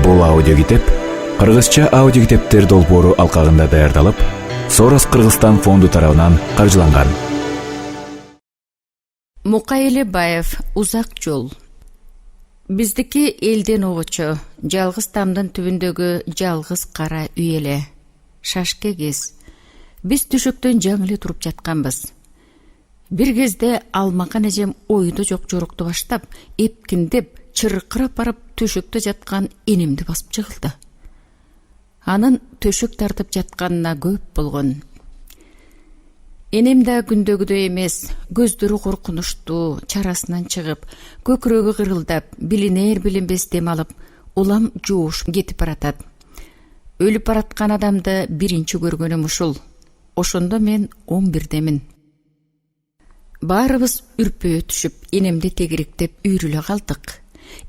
Бул аудиокитеп кыргызча аудиокитептер долбоору алкагында даярдалып, Сорос Кыргызстан фонду тарабынан каржыланган. Мукай Элебаев, Узак жол. Биздики элден обочо, жалгыз тамдын түбүндөгү жалгыз кара үй эле. Шашке кез. Биз түшөктөн жаңылы туруп жатканбыз. Бир кезде алмакан эжем ойдо жок жорукту баштап, эпкиндеп, чыркырап барып төшөктө жаткан энемди басып жыгылды. Анын төшөк тартып жатканына көп болгон. Энем да күндөгүдөй эмес, көздөрү коркунучтуу, чарасынан чыгып, көкүрөгү кырылдап, билинер билинбес дем алып, улам жууш кетип баратат. Өлүп бараткан адамды биринчи көргөнүм ушул. Ошондо мен 11-демин. Баарыбыз үрпөйө түшүп, энемди тегириктеп үйрүлө калдык.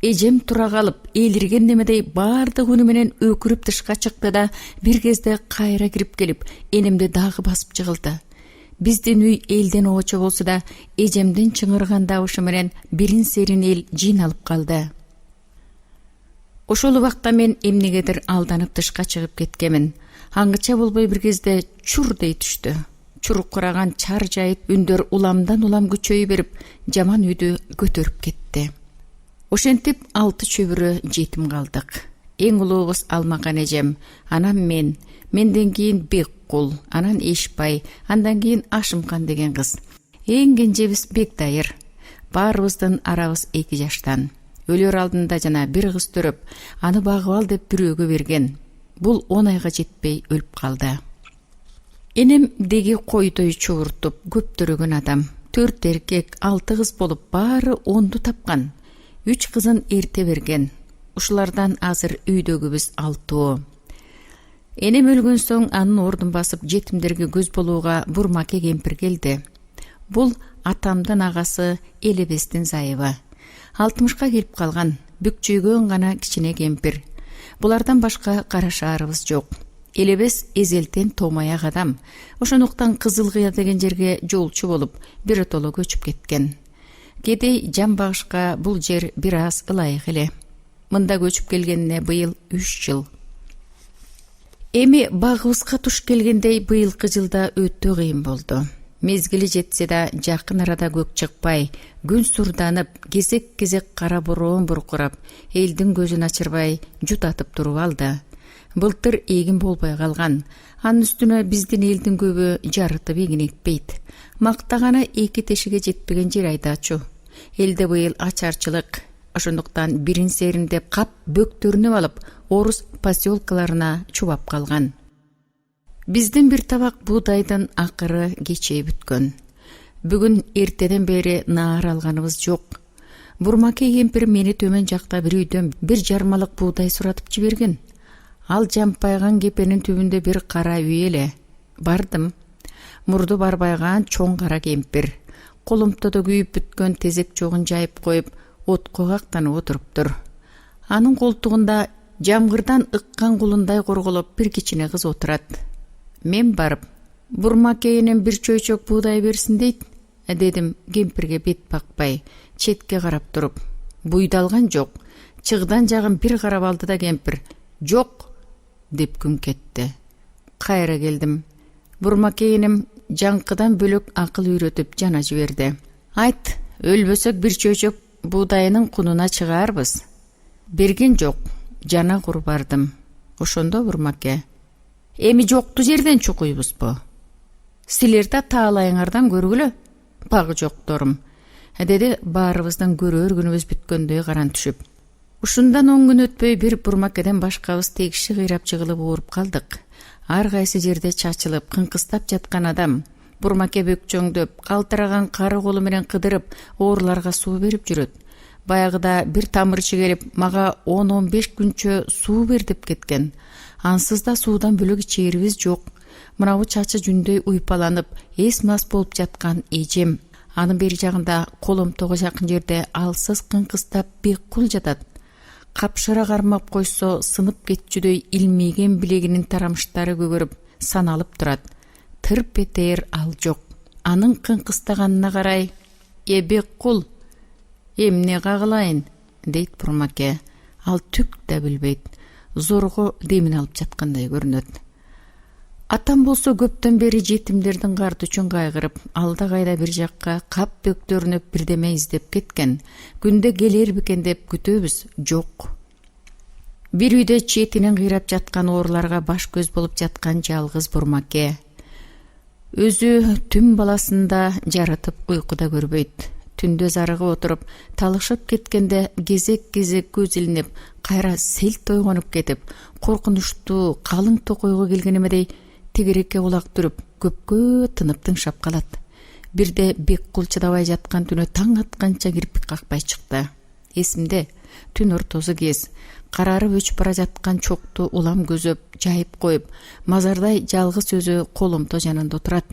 Эжем тура калып, элирген немедей баардык үнү менен өкүрүп тышка чыкты да, бир кезде кайра кирип келип, энемди дагы басып жыгылды. Биздин үй элден обочо болсо да, эжемдин чыңырган дабышы менен бирин серин эл жыйналып калды. Ошол убакта мен эмнегедир алданып тышка чыгып кеткемин. Аңгыча болбой бир кезде чур дей түштү. Чуркураган чар жайыт үндөр уламдан улам күчөй берип, жаман үйдү көтөрүп кетти. Ошентип 6 чөбүрө жетим калдык. Эң улуубуз Алмакан эжем, анан менден кийин Беккул, анан Эшбай, андан кийин Ашымкан деген кыз. Эң кенжебиз Бекдайыр. Баарыбыздын арабыз 2 жаштан. Өлөр алдында жана бир кыз төрөп, аны багып ал деп бирөөгө берген. Бул 10 айга жетпей өлүп калды. Энем деги койдой чууртуп, көптөрөгөн адам. 4 эркек, 6 кыз болуп, баары 10ду тапкан. 3 кызын эрте берген. Ушулардан азыр үйдөгүбүз 6. Энем өлгөн соң анын ордун басып жетимдерге көз болууга Бурмаке кемпир келди. Бул атамдын агасы Элебестин зайыбы. 60ка келип калган, бүкчүйгөн гана кичине кемпир. Булардан башка карашаарыбыз жок. Элебес эзелтен томаяк адам. Ошондуктан Кызыл Кыя деген жерге жолчу болуп, биротоло көчүп кеткен. Кедей жан багышка бул жер бир аз ылайык эле. Мында көчүп келгенине быйыл 3 жыл. Эми багыбызга туш келгендей быйылкы жылда өтө кыйын болду. Мезгили жетсе да жакын арада көк чыкпай, күн сурданып, кезек-кезек кара бороон буркурап, элдин көзүн ачырбай жутатып туруп алды. Былтыр эгин болбой калган. Анын үстүнө биздин элдин көбү жарытып эгин экпейт. Мактаганы 2 тешиге жетпеген жер айдачу. Элде быйыл ачарчылык. Ошондуктан бирин серин деп кап бөктөрүнүп алып, орус поселкаларына чубап калган. Биздин бир табак буудайдын акыры кечей бүткөн. Бүгүн эртеден бери наар алганыбыз жок. Бурмаке кемпир мени төмөн жакта бир үйдөн бир жармалык буудай суратып жиберген. Ал жампайган кепенин түбүндө бир кара үй эле. Бардым. Мурду барбайган чоң кара кемпир. Колумтодо күйүп бүткөн тезек жогун жайып коюп, отко кактанып отуруптур. Анын колтугунда жамгырдан ыккан кулундай корголоп бир кичине кыз отурат. Мен барып, Бурмаке энем бир чөйчөк буудай берсин дейт, дедим кемпирге бет бакпай, четке карап туруп. Буйдалган жок. Чыгдан жагын бир карап алды да кемпир, "Жок" деп күн кетти. Кайра келдим. Бурмаке энем жаңкыдан бөлөк акыл үйрөтүп жана жиберди. "Айт, өлбөсөк бир чөйчөк буудайынын кунуна чыгаарбыз." Берген жок. Жана кур бардым. Ошондо Бурмаке: "Эми жокту жерден чукуйбузбу? Силер да таалайыңардан көргүлө." "Багы жокторум", деди баарыбыздын көрөр күнүбүз бүткөндөй каран түшүп. Ушундан 10 күн өтпөй бир Бурмакеден башкабыз тегиши кыйрап жыгылып ооруп калдык. Ар кайсы жерде чачылып, кыңкыстап жаткан адам. Бурмаке бөкчөңдөп, калтыраган кары колу менен кыдырып, ооруларга суу берип жүрөт. Баягыда бир тамырчы келип, мага 10-15 күнчө суу бер деп кеткен. Ансыз да суудан бөлөк ичээрибиз жок. Мынабу чачы жүндөй уйпаланып, эс мас болуп жаткан эжем. Анын бери жагында коломтого жакын жерде алсыз кыңкыстап Беккул жатат. Капшыра кармап койсо сынып кетчүдөй илмейген билегинин тарамыштары көгөрүп, саналып турат. Тырп этер ал жок. Анын кыңкыстаганына карай: "Беккул, эмне кагылайын?" дейт Бурмаке. Ал түк да билбейт. зорго демин алып жаткандай көрүнөт. Атам болсо көптөн бери жетимдердин карты үчүн кайгырып, алда кайда бир жакка кап бөктөрүнүп бирдеме издеп кеткен. Күндө келер бекен деп күтөбүз, жок. Бир үйдө четинен кыйрап жаткан ооруларга баш көз болуп жаткан жалгыз бурмаке. Өзү түн баласында жаратып уйкуда көрбөйт. Түндө зарыгып отуруп, талышып кеткенде кезек-кезек көз илинип, кайра селт ойгонуп кетип, коркунучтуу калың токойго келген эмедей тегерекке кулак түрүп, көпкө тынып тыңшап калат. Бирде Беккул чыдабай жаткан түнү таң атканча кирпик какпай чыкты. Эсимде, түн ортосу кез, карарып өчүп бара жаткан чокту улам көзөп, жайып коюп, мазардай жалгыз өзү колумто жанында отурат.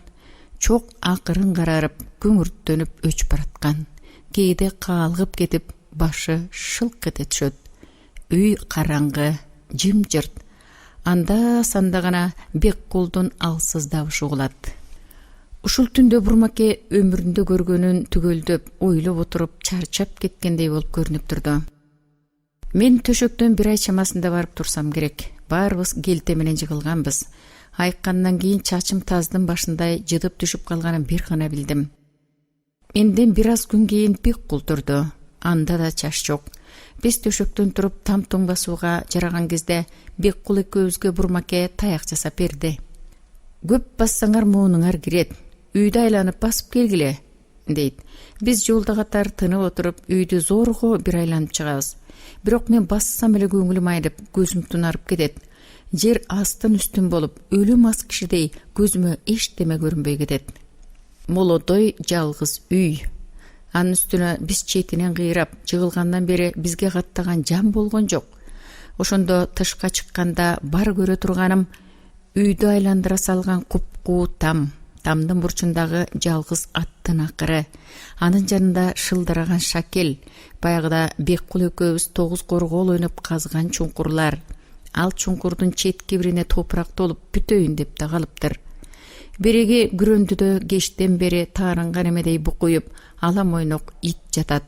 Чок акырын карарып, көңүрттөнүп өчүп бараткан. Кээде каалгып кетип, башы шылк эте түшөт. Үй караңгы, жымжырт. Анда санда гана Беккулдун алсыз дабышы угулат. Ушул түндө бурмаке өмүрүндө көргөнүн түгөлдөп, ойлоп отуруп, чарчап кеткендей болуп көрүнүп турду. Мен төшөктөн бир ай чамасында барып турсам керек. Баарыбыз келте менен жыгылганбыз. Айыккандан кийин чачым таздын башындай жыдып түшүп калганын бир гана билдим. Энден бир аз күн кийин Беккул турду. Анда да чач жок. Биз төшөктөн туруп там-туң басууга жараган кезде Беккул экөөбүзгө бурмаке таяк жасап берди. Көп бассаңар моонуңар кирет. Үйдү айланып басып келгиле, дейт. Биз жолдо катар тынып отуруп, үйдү зорго бир айланып чыгабыз. Бирок мен бассам эле көңүлүм айнып, көзүм тунарып кетет. Жер астын үстүн болуп, өлүм аз кишидей көзүмө эчтеме көрүнбөй кетет. Молодой жалгыз үй. Анын үстүнө биз четинен кыйрап, жыгылгандан бери бизге каттаган жан болгон жок. Ошондо тышка чыкканда бар көрө турганым үйдү айландыра салган купкуу там. Тамдын бурчундагы жалгыз аттын акыры. Анын жанында шылдыраган шакел. Баягыда Беккул экөөбүз 9 коргол ойноп казган чуңкурлар. Ал чуңкурдун четки бирине топурак толуп бүтөйүн деп да калыптыр. Береги күрөндүдө кечтен бери таарынган эмедей букуюп, алам ойнок ит жатат.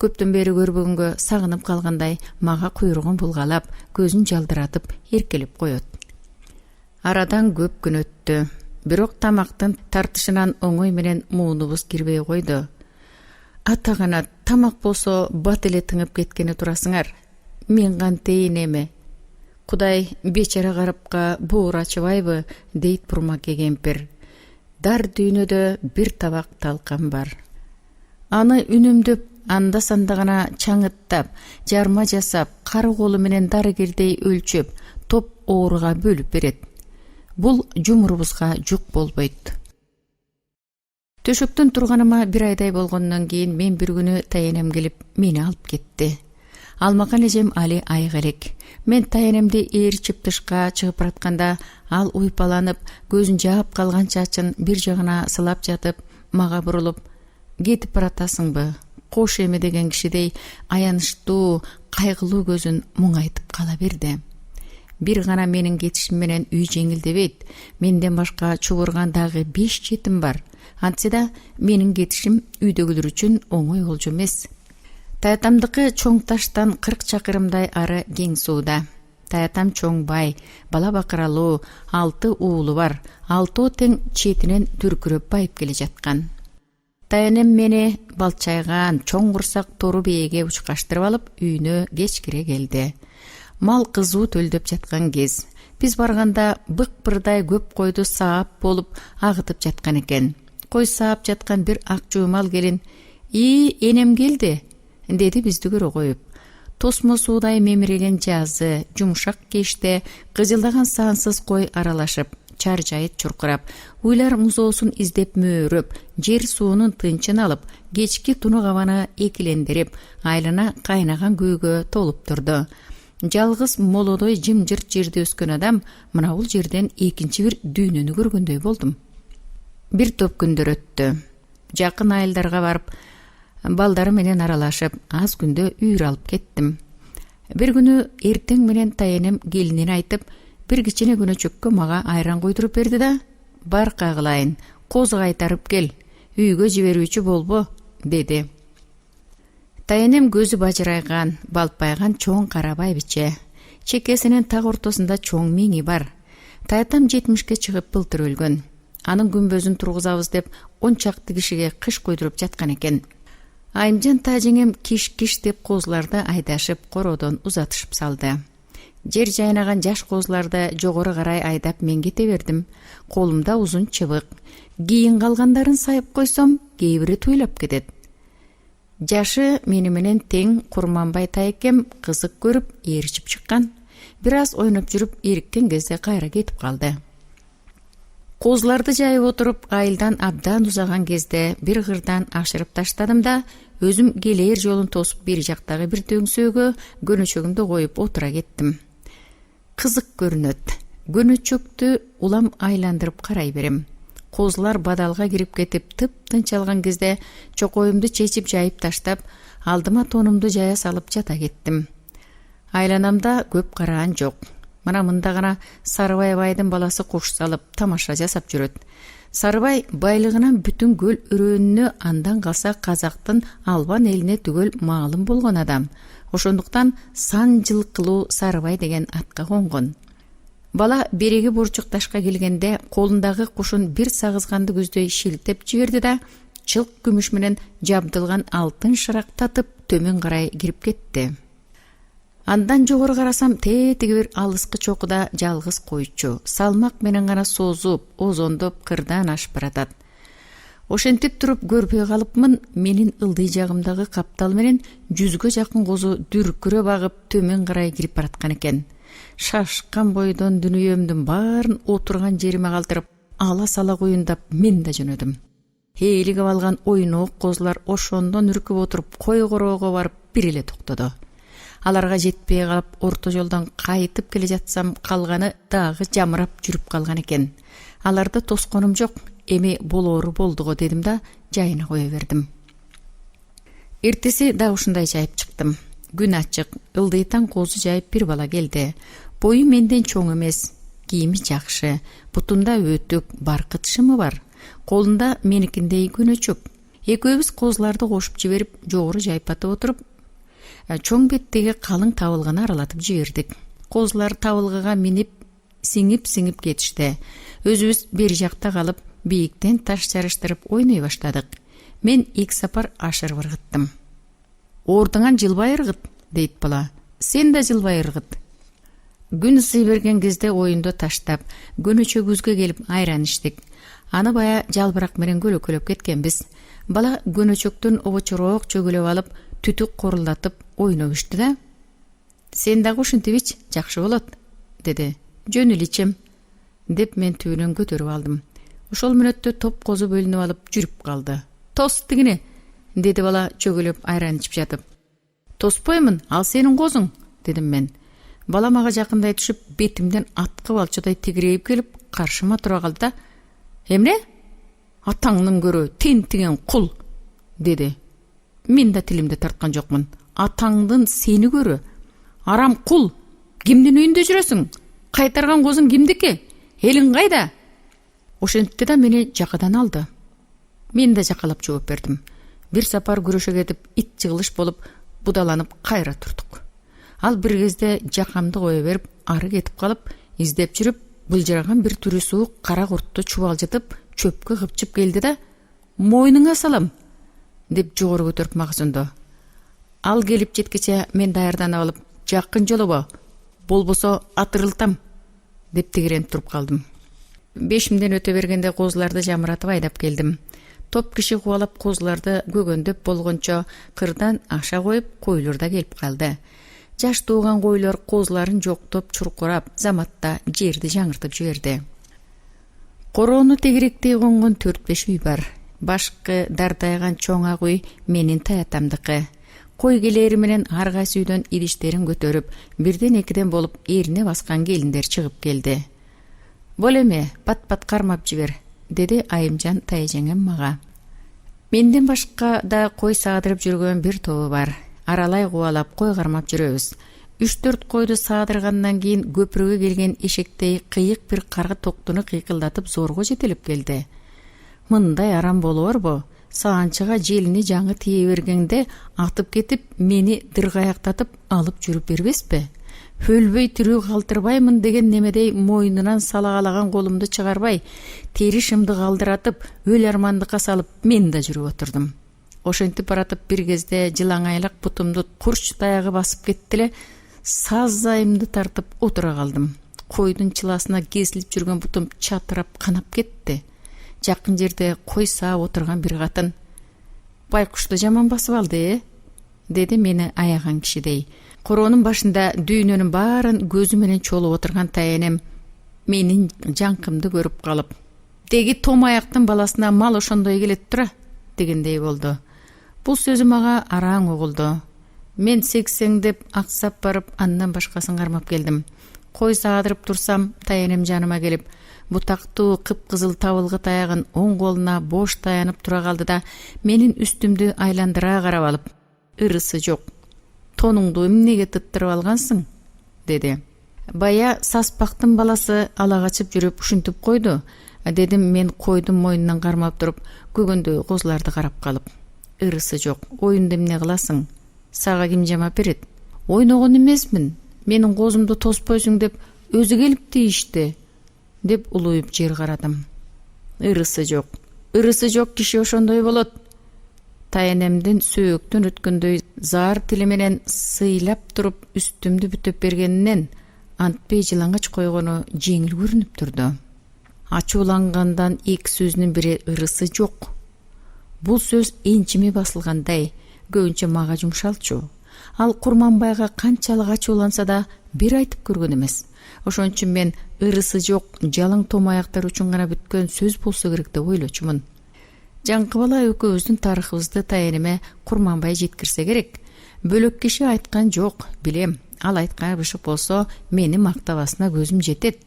Көптөн бери көрбөгөнгө сагынып калгандай мага куйругун булгалап, көзүн жалдыратып, эркелеп коет. Арадан көп күн өттү. Бирок тамактын тартышынан оңой менен муунубуз кирбей койду. Атаганат, тамак болсо бат эле тыңып кеткени турасыңар. Мен кантейин эме? Кудай бечара карапка боор ачыбайбы, дейт бурмаке кемпир. Дар дүйнөдө бир табак талкан бар. Аны үнүмдөп, анда санда гана чаңыттап, жарма жасап, кары колу менен дарыгердей өлчөп, топ ооруга бөлүп берет. Бул жумурубузга жук болбойт. Төшөктөн турганыма бир айдай болгондон кийин мен бир күнү таянем келип, мени алып кетти. Алмакан эжем али айык элек. Мен таянемди ээрчип тышка чыгып баратканда, ал уйпаланып, көзүн жаап калган чачын бир жагына сылап жатып, мага бурулуп, кетип баратасыңбы? Кош эме деген кишидей аянычтуу, кайгылуу көзүн муңайтып кала берди. Бир гана менин кетишим менен үй жеңилдебейт. Менден башка чубурган дагы 5 жетим бар. Антсе да менин кетишим үйдөгүлөр үчүн оңой болчу эмес. Таятамдыкы чоң таштан 40 чакырымдай ары кең сууда. Таятам чоң бай, бала бакыралуу, 6 уулу бар. 6 тең четинен дүркүрөп байып келе жаткан. Таянем мени балчайган чоң курсак тору бээге учкаштырып алып, үйүнө кеч кире келди. Мал кызуу төлдөп жаткан кез. Биз барганда бык-бырдай көп койду саап болуп агытып жаткан экен. Кой саап жаткан бир ак жуумал келин энем келди, деди бизди көрө коюп. Тосмо суудай мемиреген жазы, жумшак кечте кыжылдаган сансыз кой аралашып, чаржайыт чуркурап, уйлар музоосун издеп мөөрөп, жер суунун тынчын алып, кечки тунук абаны экилендирип, айлана кайнаган күүгө толуп турду. Жалгыз молодой жымжырт жерде өскөн адам мына бул жерден экинчи бир дүйнөнү көргөндөй болдум. Бир топ күндөр өттү. Жакын айылдарга барып, балдары менен аралашып, аз күндө үйүр алып кеттим. Бир күнү эртең менен таянем келинин айтып, бир кичине күнөчөккө мага айран куйдуруп берди да, бар кагылайын, козу кайтарып кел, үйгө жиберүүчү болбо, деди. Таянем көзү бажырайган, балпайган чоң кара байбиче. Чекесинин так ортосунда чоң миңи бар. Таятам 70-ке чыгып былтыр өлгөн. Анын күмбөзүн тургузабыз деп 10 чакты кишиге кыш койдуруп жаткан экен. Айымжан тажеңем киш-киш деп козуларды айдашып, кородон узатышып салды. Жер жайнаган жаш козуларды жогору карай айдап мен кете бердим. Колумда узун чыбык. Кийин калгандарын сайып койсом, кээ бири туйлап кетет. Жашы мени менен тең Курманбай тайкем кызык көрүп ээрчип чыккан. Бир аз ойноп жүрүп, эриккен кезде кайра кетип калды. Козуларды жайып отуруп, айылдан абдан узаган кезде бир кырдан ашырып таштадым да, өзүм келээр жолун тосуп бери жактагы бир дөңсөөгө көнөчөгүмдү коюп отура кеттим. Кызык көрүнөт. Көнөчөктү улам айландырып карай берем. Козулар бадалга кирип кетип, тып-тынч алган кезде чокоюмду чечип жайып таштап, алдыма тонумду жая салып жата кеттим. Айланамда көп караан жок. Мына мында гана Сарыбай байдын баласы куш салып, тамаша жасап жүрөт. Сарыбай байлыгынан бүтүн көл өрөөнүнө, андан калса казактын Албан элине түгөл маалым болгон адам. Ошондуктан сан жылкылуу Сарыбай деген атка конгон. Бала береги бурчук ташка келгенде колундагы кушун бир сагызганды көздөй шилтеп жиберди да, чылк күмүш менен жабдылган алтын шырак татып төмөн карай кирип кетти. Андан жогору карасам, тетиги бир алыскы чокуда жалгыз койчу, салмак менен гана созуп, озондоп кырдан ашып баратат. Ошентип туруп көрбөй калыпмын, менин ылдый жагымдагы каптал менен 100гө жакын козу дүркүрө багып төмөн карай кирип бараткан экен. Шашкан бойдон дүнүйөмдүн баарын отурган жериме калтырып, ала-сала куюндап мен да жөнөдүм. Ээлиге алган ойноок козулар ошондон үркүп отуруп, койгороого барып бир эле токтоду. Аларга жетпей калып, орто жолдон кайтып келе жатсам, калганы дагы жамырап жүрүп калган экен. Аларды тосконум жок, эми болоору болдуго дедим да, жайына кое бердим. Эртеси да ушундай жайып чыктым. Күн ачык, ылдыйтан козу жайып бир бала келди. Бою менден чоң эмес, кийими жакшы, бутунда өтүк, баркыт шымы бар. Колунда меникиндей көнөчөк. Экөөбүз козуларды кошуп жиберип, жогору жайпатып отуруп, чоң беттеги калың табылганы аралатып жибердик. Козулар табылгыга минип, сиңип кетишти. Өзүбүз бери жакта калып, бийиктен таш жарыштырып ойной баштадык. Мен 2 сапар ашырып ыргыттым. Ордуңан жылбай ыргыт, дейт бала. Сен да жылбай ыргыт. Күн ысый берген кезде оюнду таштап, көнөчөгүбүзгө келип айран иштик. Аны бая жалбырак менен көлөкөлөп кеткенбиз. Бала көнөчөктөн обочороок чөгөлөп алып, түтүк корулдатып ойноп ишти да. Сен дагы ушинтип ич, жакшы болот, деди. Жөн эле ичем, деп мен түбүнөн көтөрүп алдым. Ошол мүнөттө топ козу бөлүнүп алып жүрүп калды. Тос тигине, деди бала чөгөлөп айран ичип жатып. Тоспоймун, ал сенин козуң, дедим мен. Бала мага жакындай түшүп, бетимден аткы балчадай тигирейип келип, каршыма тура калды да, эмне? Атаңдын көрө тентиген кул, деди. Мен да тилимди тарткан жокмун. Атаңдын сени көрө. Арам кул. Кимдин үйүндө жүрөсүң? Кайтарган козуң кимдики? Элиң кайда? Ошентти да мени жакадан алды. Мен да жакалап жооп бердим. Бир сапар күрөшө кетип, ит жыгылыш болуп, будаланып кайра турдук. Ал бир кезде жакамды кое берип, ары кетип калып, издеп жүрүп, былжыраган бир түрү суук кара куртту чубалжытып, чөпкө кыпчып келди да, "Мойнуңа салам", деп жогору көтөрүп мага сүндү. Ал келип жеткиче мен даярданып алып, "Жакын жолобо, болбосо атырылтам", деп тигиренип туруп калдым. Бешимден өтө бергенде козуларды жамыратып айдап келдим. Топ киши кубалап козуларды көгөндөп болгончо кырдан аша коюп, койлор да келип калды. Жаш тууган койлор козуларын жоктоп чуркурап, заматта жерди жаңыртып жиберди. Короону тегеректей конгон 4-5 үй бар. Башкы дардайган чоң ак үй менин таятамдыкы. Кой келери менен ар кайсы үйдөн идиштерин көтөрүп, бирден экиден болуп эрине баскан келиндер чыгып келди. "Бол эме, пат-пат кармап жибер", деди Айымжан тайжеңем мага. Менден башка да кой саадырып жүргөн бир тобу бар. Аралай кубалап кой кармап жүрөбүз. 3-4 койду саадыргандан кийин көпүрөгө келген эшектей кыйык бир каргы токтуну кыйкылдатып зорго жетелеп келди. Мындай арам болоорбу? Саанчыга желини жаңы тие бергенде атып кетип, мени дыргаяктатып алып жүрүп бербеспи? өлбөй тирүү калтырбаймын деген немедей мойнунан салагалаган колумду чыгарбай, теришимди калдыратып, өл армандыкка салып мен да жүрүп отурдум. Ошентип баратып бир кезде жылаңайлак бутумду курч таягы басып кетти эле, сазайымды тартып отура калдым. Койдун чыласына кесилип жүргөн бутум чатырап канап кетти. Жакын жерде кой саап отурган бир катын: "Байкушту жаман басып алды, деди мени аяган кишидей. Короонун башында дүйнөнүн баарын көзү менен чолуп отурган таянем менин жаңкымды көрүп калып: "Деги том аяктын баласына мал ошондой келет тура" дегендей болду. Бул сөзү мага араң угулду. Мен сексеңдеп аксап барып, андан башкасын кармап келдим. Кой саадырып турсам, таянем жаныма келип, бутактуу кыпкызыл табылгы таягын оң колуна бош таянып тура калды да, менин үстүмдү айландыра карап алып: "Ырысы жок. Тонуңду эмнеге тыттырып алгансың?" деди. "Бая саспактын баласы ала качып жүрүп ушинтип койду" дедим мен койдун мойнунан кармап туруп, көгөндөй козуларды карап калып. "Ырысы жок. Оюнду эмне кыласың? Сага ким жамап берет? Ойногон эмесмин. Менин козумду тоспойсуң деп өзү келип тийишти" деп улуюп жер карадым. "Ырысы жок. Ырысы жок киши ошондой болот." Таянемдин сөөктөн өткөндөй заар тили менен сыйлап туруп үстүмдү бүтөп бергенинен антпей жылаңач койгону жеңил көрүнүп турду. Ачуулангандан эки сөзүнүн бири "ырысы жок". Бул сөз энчими басылгандай, көбүнчө мага жумшалчу. Ал Курманбайга канчалык ачууланса да бир айтып көргөн эмес. Ошон үчүн мен "ырысы жок, жалаң том аяктар үчүн гана бүткөн сөз болсо керек" деп ойлочумун. Жаңкы бала экөөбүздүн тарыхыбызды таянеме Курманбай жеткирсе керек. Бөлөк киши айткан жок, билем. Ал айткан бышык болсо, мени мактабасына көзүм жетет.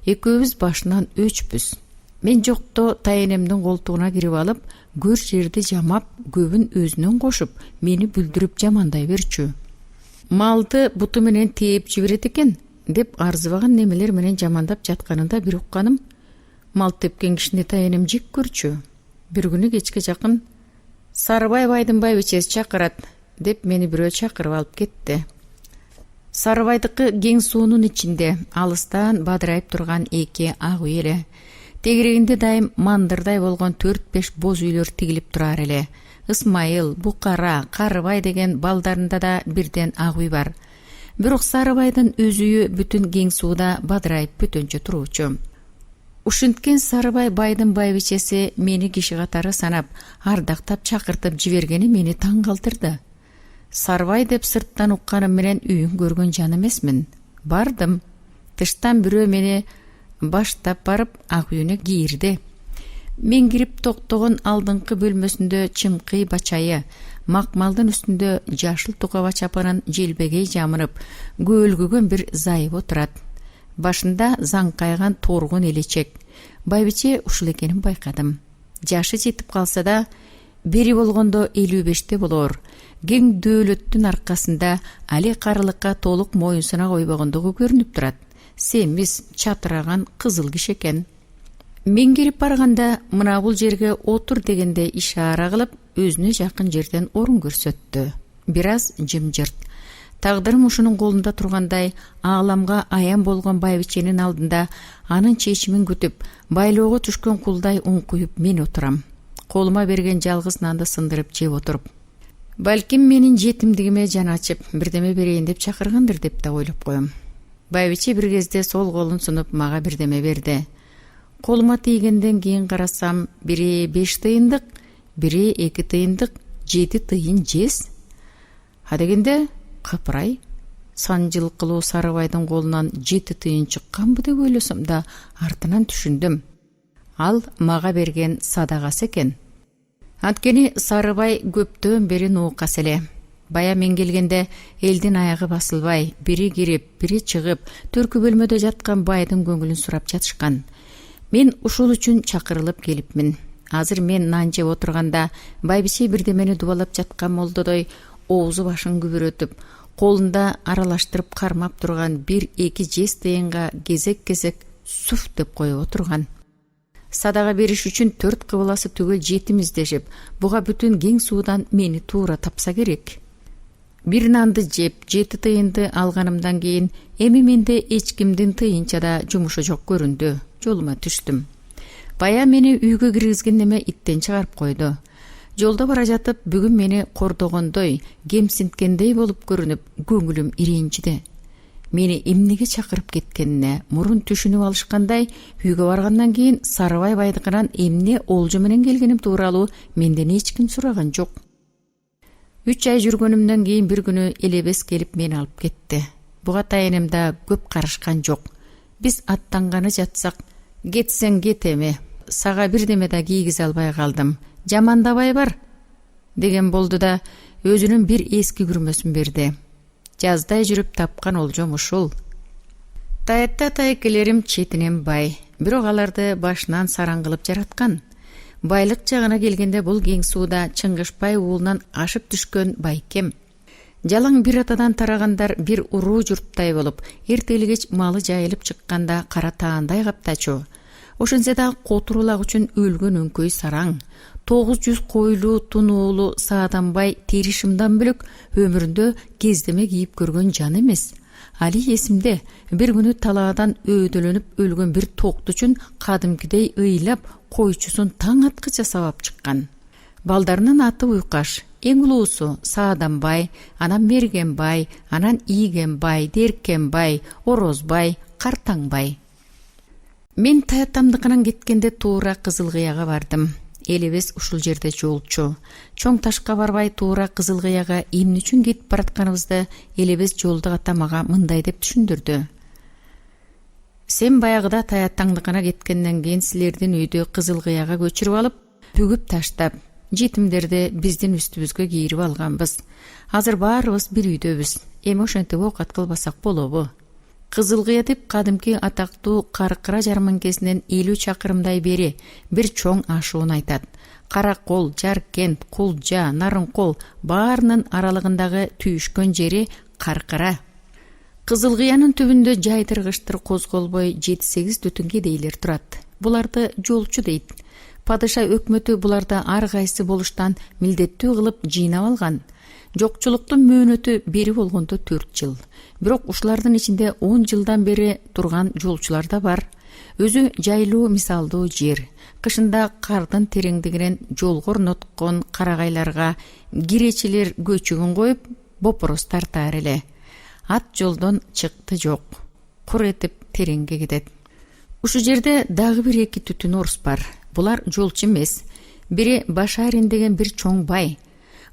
Экөөбүз башынан өчпүз. Мен жокто таянемдин колтугуна кирип алып, көр жерди жамап, көбүн өзүнөн кошуп, мени бүлдүрүп жамандай берчү. Малды буту менен тээп жиберет экен деп арзыбаган немелер менен жамандап жатканында бир укканым. Мал тепкен кишини таянем жек көрчү. Бир күнү кечке жакын "Сарыбай байдын байбичеси чакырат" деп мени бирөө чакырып алып кетти. Сарыбайдыкы кең суунун ичинде алыстан бадырайып турган эки ак үй эле. Тегерегинде дайым мандырдай болгон 4-5 боз үйлөр тигилип турар эле. Ысмайыл, Букара, Карыбай деген балдарында да бирден ак үй бар. Бирок Сарыбайдын өз үйү бүтүн кең сууда бадырайып бүтөнчө туруучу. Ушинткен Сарыбай байдын байбичеси мени киши катары санап, ардактап чакыртып жибергени мени таң калтырды. Сарыбай деп сырттан укканым менен үйүн көргөн жан эмесмин. Бардым. Тыштан бирөө мени баштап барып ак үйүнө кирди. Мен кирип токтогон алдыңкы бөлмөсүндө чымкый бачайы, макмалдын үстүндө жашыл тукаба чапанын желбегей жамырып, көөлгөгөн бир зайып отурат. Башында заңкайган торгун элечек. Байбиче ушул экенин байкадым. Жашы жетип калса да, бери болгондо 55-те болор. Кең дөөлөттүн аркасында али карылыкка толук моюнсуна койбогондугу көрүнүп турат. Семиз, чатыраган кызыл киши экен. Мен кирип барганда мына бул жерге отур дегенде ишара кылып, өзүнө жакын жерден орун көрсөттү. Бир аз жымжырт. Тагдырым ушунун колунда тургандай, ааламга аян болгон байбиченин алдында анын чечимин күтүп, байлоого түшкөн кулдай уңкуюп мен отурам. Колума берген жалгыз нанды сындырып жеп отуруп. Балким менин жетимдигиме жан ачып, бирдеме берейин деп чакыргандыр деп да ойлоп коем. Байбиче бир кезде сол колун сунуп мага бирдеме берди. Колума тийгенден кийин карасам, бири 5 тыйындык, бири 2 тыйындык, 7 тыйын жез. Дегенде кыпырай, санжыл кылуу Сарыбайдын колунан 7 тыйын чыкканбы деп ойлосом да, артынан түшүндүм. Ал мага берген садагасы экен. Анткени Сарыбай көптөн бери нуукас эле. Бая мен келгенде элдин аягы басылбай, бири кирип, бири чыгып, төркү бөлмөдө жаткан байдын көңүлүн сурап жатышкан. Мен ушул үчүн чакырылып келипмин. Азыр мен нан жеп отурганда байбиче бирдемени дубалап жаткан молдодой оозу башын күбүрөтүп, колунда аралаштырып кармап турган 1-2 жез тыйынга кезек-кезек суф деп коюп отурган. Садага бериш үчүн 4 кыбыласы түгөл жетим издешип, буга бүтүн кең суудан мени туура тапса керек. Бир нанды жеп 7 тыйынды алганымдан кийин эми менде эч кимдин тыйынча да жумушу жок көрүндү. Жолума түштүм. Бая мени үйгө киргизген неме иттен чыгарып койду. Жолдо бара жатып бүгүн мени кордогондой, кемсинткендей болуп көрүнүп, көңүлүм иренчиди. Мени эмнеге чакырып кеткенине мурун түшүнүп алышкандай, үйгө баргандан кийин Сарыбай байдыкынан эмне олжо менен келгеним тууралуу менден эч ким сураган жок. 3 ай жүргөнүмдөн кийин бир күнү Элебес келип мени алып кетти. Буга тайыным да көп карышкан жок. Биз аттанганы жатсак, кетсең кет эми. Сага бирдеме да кийгизе албай калдым. Жамандабай бар деген болду да өзүнүн бир эски күрмөсүн берди. Жаздай жүрүп тапкан олжом ушул. Таятта тайкелерим четинен бай, бирок аларды башынан сараң кылып жараткан. Байлык жагына келгенде бул кең сууда Чыңгышбай уулунан ашып түшкөн байкем. Жалаң бир атадан тарагандар бир уруу журттай болуп, эртелигеч малы жайылып чыкканда кара таандай каптачу. Ошентсе да котурулак үчүн өлгөн өңкөй сараң. 900 койлуу, тунуулу Сааданбай теришимдан бөлөк өмүрүндө кездеме кийип көргөн жан эмес. Али эсимде, бир күнү талаадан өөдөлөнүп өлгөн бир токту үчүн кадимкидей ыйлап койчусун таң аткыча сабап чыккан. Балдарынын аты Уйкаш, эң улуусу Сааданбай, анан Мергенбай, анан Ийгенбай, Деркенбай, Орозбай, Картаңбай. Мен Таяттамдыкынан кеткенде туура Кызылкыяга бардым. Элебес ушул жерде жолчу. Чоң ташка барбай туура Кызылкыяга эмне үчүн кетип баратканыбызды Элебес жолдук ата мага мындай деп түшүндүрдү. Сен баягыда Таяттамдыкына кеткенден кийин силердин үйдү Кызылкыяга көчүрүп алып, бүгүп таштап, жетимдерди биздин үстүбүзгө кийирип алганбыз. Азыр баарыбыз бир үйдөбүз. Эми ошентип оокат кылбасак болобу? Кызылкыя деп кадимки атактуу Каркыра жарманкесинен 50 чакырымдай бери бир чоң ашуун айтат. Каракол, Жаркент, Кулжа, Нарынкол баарынын аралыгындагы түйүшкөн жери Каркыра. Кызылкыянын түбүндө жайтыргыштыр козголбой 7-8 түтүн кедейлер турат. Буларды жолчу дейт. Падыша өкмөтү буларды ар кайсы болуштан милдеттүү кылып жыйнап алган. Жокчулуктун мөөнөтү бери болгондо 4 жыл. Бирок ушулардын ичинде 10 жылдан бери турган жолчулар да бар. Өзү жайлуу мисалдуу жер. Кышында кардын тереңдигинен жолго орноткон карагайларга киречилер көчүгүн коюп, бопороз тартаар эле. Ат жолдон чыкты жок. Кур этип тереңге кетет. Ушу жерде дагы бир 2 түтүн орус бар. Булар жолчу эмес. Бири Башарин деген бир чоң бай.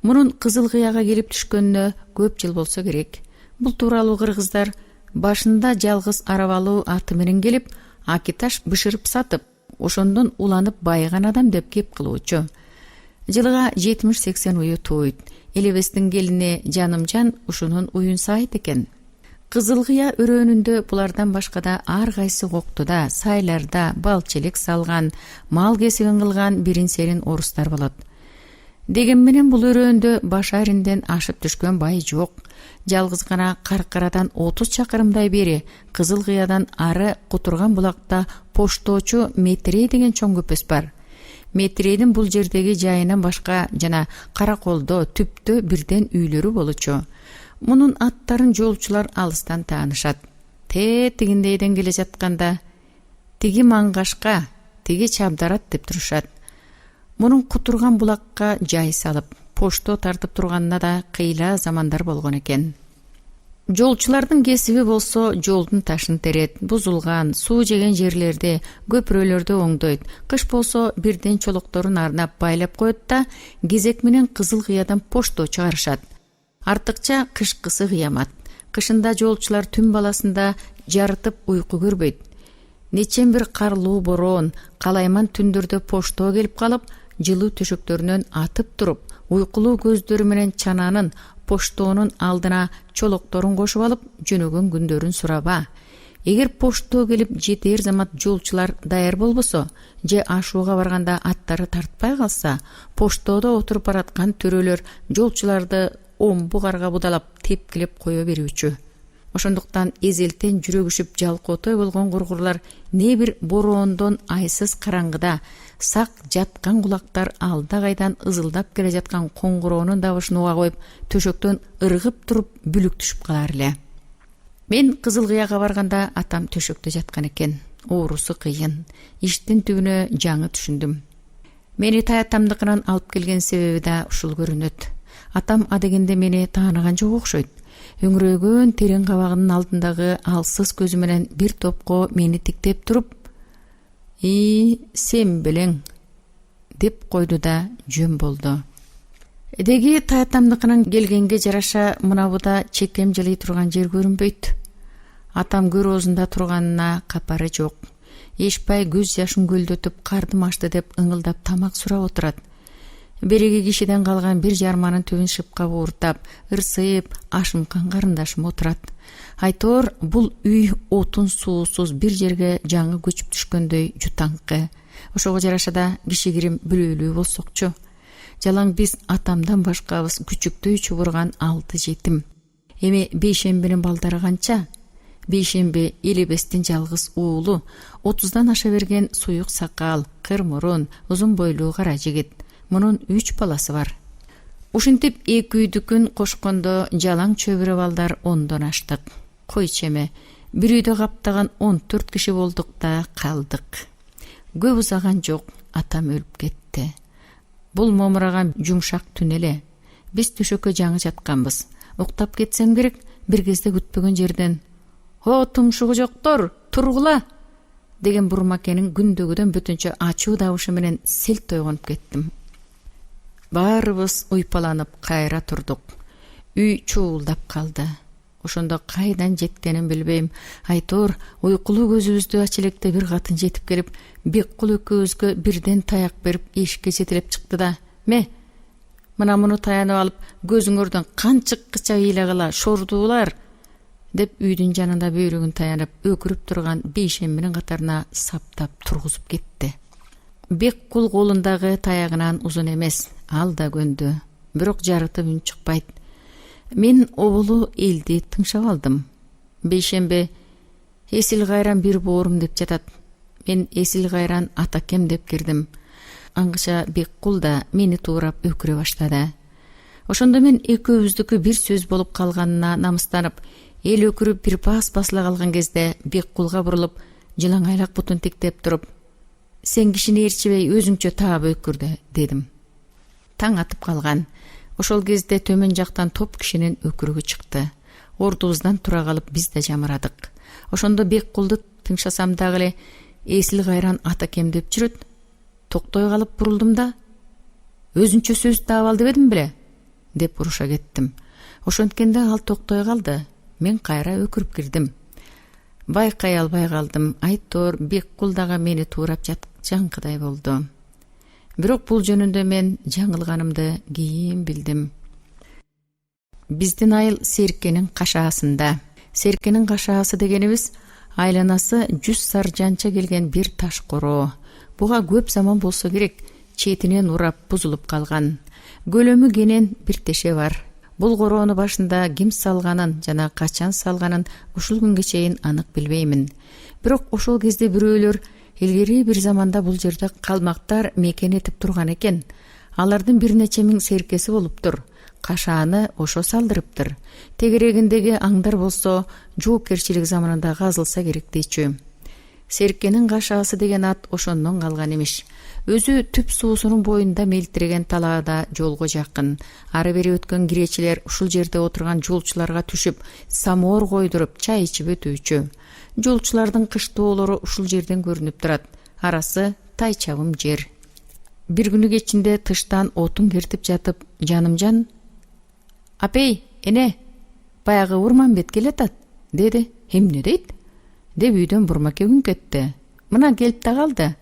Мунун Кызылкыяга келип түшкөнүнө көп жыл болсо керек. Бул тууралуу кыргыздар башында жалгыз арабалуу аты менен келип, акиташ бышырып сатып, ошондон уланып байыган адам деп кеп кылуучу. Жылыга 70-80 уyu тууйт. Элебестин келини Жанымжан ушунун уюн сайт экен. Кызылкыя өрөөнүндө булардан башка да ар кайсы коктуда, сайларда балчелик салган, мал кесибин кылган бирин-серин орустар болот. Деген менен бул өрөөндө Башаринден ашып түшкөн бай жок. Жалгыз гана Каркырадан 30 чакырымдай бери Кызылкыядан ары Кутурган булакта поштоочу Метирей деген чоң көпөс бар. Метирейдин бул жердеги жайынан башка жана Караколдо, Түптө бирден үйлөрү болчу. Мунун аттарын жолчулар алыстан таанышат. Тигиндейден келе жатканда тиги маңгашка, тиги чабдарат деп турушат. Мунун Кутурган булакка жай салып, пошто тартып турганына да кыйла замандар болгон экен. Жолчулардын кесиби болсо жолдун ташын терет, бузулган, суу жеген жерлерди, көпүрөлөрдү оңдойт. Кыш болсо бирден чолокторун арнап байлап коет да, кезек менен Кызылкыядан пошто чыгарышат. Артыкча кышкысы кыямат. Кышында жолчулар түн баласында жарытып уйку көрбөйт. Нечен бир карлуу бороон, калайман түндөрдө пошто келип калып, жылуу төшөктөрүнөн атып туруп, уйкулуу көздөрү менен чанаанын поштоонун алдына чолокторун кошуп алып, жөнөгөн күндөрүн сураба. Эгер пошто келип жетер замат жолчулар даяр болбосо, же ашууга барганда аттары тартпай калса, поштодо отуруп бараткан төрөлөр жолчуларды омбу карга будалап тепкилеп кое берүүчү. Ошондуктан эзелтен жүрөгүшүп жалкоотой болгон кургурлар не бир бороондон айсыз караңгыда сак жаткан кулактар алда кайдан ызылдап келе жаткан коңгуроонун дабышын уга коюп төшөктөн ыргып туруп бүлүк түшүп калар эле. Мен Кызыл Кыяга барганда атам төшөктө жаткан экен. Оорусу кыйын. Иштин түбүнө жаңы түшүндүм. Мени таятамдыкынан алып келген себеби да ушул көрүнөт. Атам адегенде мени тааныган жок окшойт. Өңүрөйгөн терең кабагынын алдындагы алсыз көзү менен бир топко мени тиктеп туруп, сен белең деп койду да жөн болду. Деги таятамдыкынан келгенге жараша мынабуда чекем жылый турган жер көрүнбөйт. Атам көр оозунда турганына капары жок. Эшпай көз жашын көлдөтүп кардым ашты деп ыңылдап тамак сурап отурат. Береги кишиден калган бир жарманын түбүн шыпка бууртап, ырсыйып, ашымкан карындашым отурат. Айтор бул үй отун суусуз бир жерге жаңы көчүп түшкөндөй жутаңкы. Ошого жараша да кишигирим бүлөлүү болсокчу. Жалаң биз атамдан башкабыз күчүктөй чубурган 6 жетим. Эми бейшембинин балдары канча? Бейшемби элебестин жалгыз уулу, 30дан аша берген суюк сакал, кыр мурун, узун бойлуу кара жигит. Мунун 3 баласы бар. Ушинтип эки үйдүкүн кошкондо жалаң чөбүрө балдар 10дон аштык. Койчу эме, бир үйдө каптаган 14 киши болдук да калдык. Көп узаган жок, атам өлүп кетти. Бул момураган жумшак түн эле. Биз төшөккө жаңы жатканбыз. Уктап кетсем керек, бир кезде күтпөгөн жерден «О, тумшугу жоктор, тургула!» деген бурмакенин күндөгүдөн бүтүнчө ачуу дабышы менен селт ойгонуп кеттим. Баарыбыз уйпаланып кайра турдук. Үй чуулдап калды. Ошондо кайдан жеткенин билбейм. Айтор уйкулуу көзүбүздү ач электе бир катын жетип келип, Беккул экөөбүзгө бирден таяк берип эшикке жетелеп чыкты да: «Ме, мына муну таянып алып, көзүңөрдөн канчык кыча ыйлагыла, шордуулар!» деп үйдүн жанында бөйрөгүн таянып, өкүрүп турган бейшембинин катарына саптап тургузуп кетти. Беккул колундагы таягынан узун эмес, ал да көндү. Бирок жарытып үн чыкпайт. Мен оболу элди тыңшап алдым. Бейшембе эсил кайран бир боорум деп жатат. Мен эсил кайран атакем деп кирдим. Аңгыча Беккул да мени туурап өкүрө баштады. Ошондо мен экөөбүздүкү бир сөз болуп калганына намыстанып, эл өкүрүп бир пас басыла калган кезде Беккулга бурулуп, жылаңайлак бутун тиктеп туруп: «Сен кишини ээрчибей өзүңчө таап өкүрдө», дедим. Таң атып калган. Ошол кезде төмөн жактан топ кишинин өкүрүгү чыкты. Ордубуздан тура калып биз да жамырадык. Ошондо Беккулду тыңшасам дагы эле эсил кайран атакем деп жүрөт. Токтой калып бурулдум да: «Өзүнчө сөз таап ал дебедим беле?» деп уруша кеттим. Ошонткенде ал токтой калды. Мен кайра өкүрүп кирдим. Байкай албай калдым. Айтор Беккул дагы мени туурап жаткандай болду. Бирок бул жөнүндө мен жаңылганымды кийин билдим. Биздин айыл Серкенин кашаасында. Серкенин кашаасы дегенибиз айланасы 100 саржанча келген бир таш короо. Буга көп заман болсо керек, четинен урап бузулуп калган. Көлөмү кенен бир теше бар. Бул короону башында ким салганын жана качан салганын ушул күнгө чейин анык билбеймин. Бирок ошол кезде бирөөлөр илгери бир заманда бул жерде калмактар мекен этип турган экен. Алардын бир нече миң серкеси болуптур. Кашааны ошо салдырыптыр. Тегерегиндеги аңдар болсо жоокерчилик заманында казылса керек дейчү. Серкенин кашаасы деген ат ошондон калган имиш. Өзү түп суусунун боюнда мелтиреген талаада жолго жакын. Ары бери өткөн киречилер ушул жерде отурган жолчуларга түшүп, самоор койдуруп, чай ичип өтүүчү. Жолчулардын кыштоолору ушул жерден көрүнүп турат. Арасы тайчабым жер. Бир күнү кечинде тыштан отун кертип жатып, жанымжан: «Апей, эне, баягы Урманбет келатат», деди. «Эмне дейт?» деп үйдөн бурмаке күн кетти. «Мына келип да калды».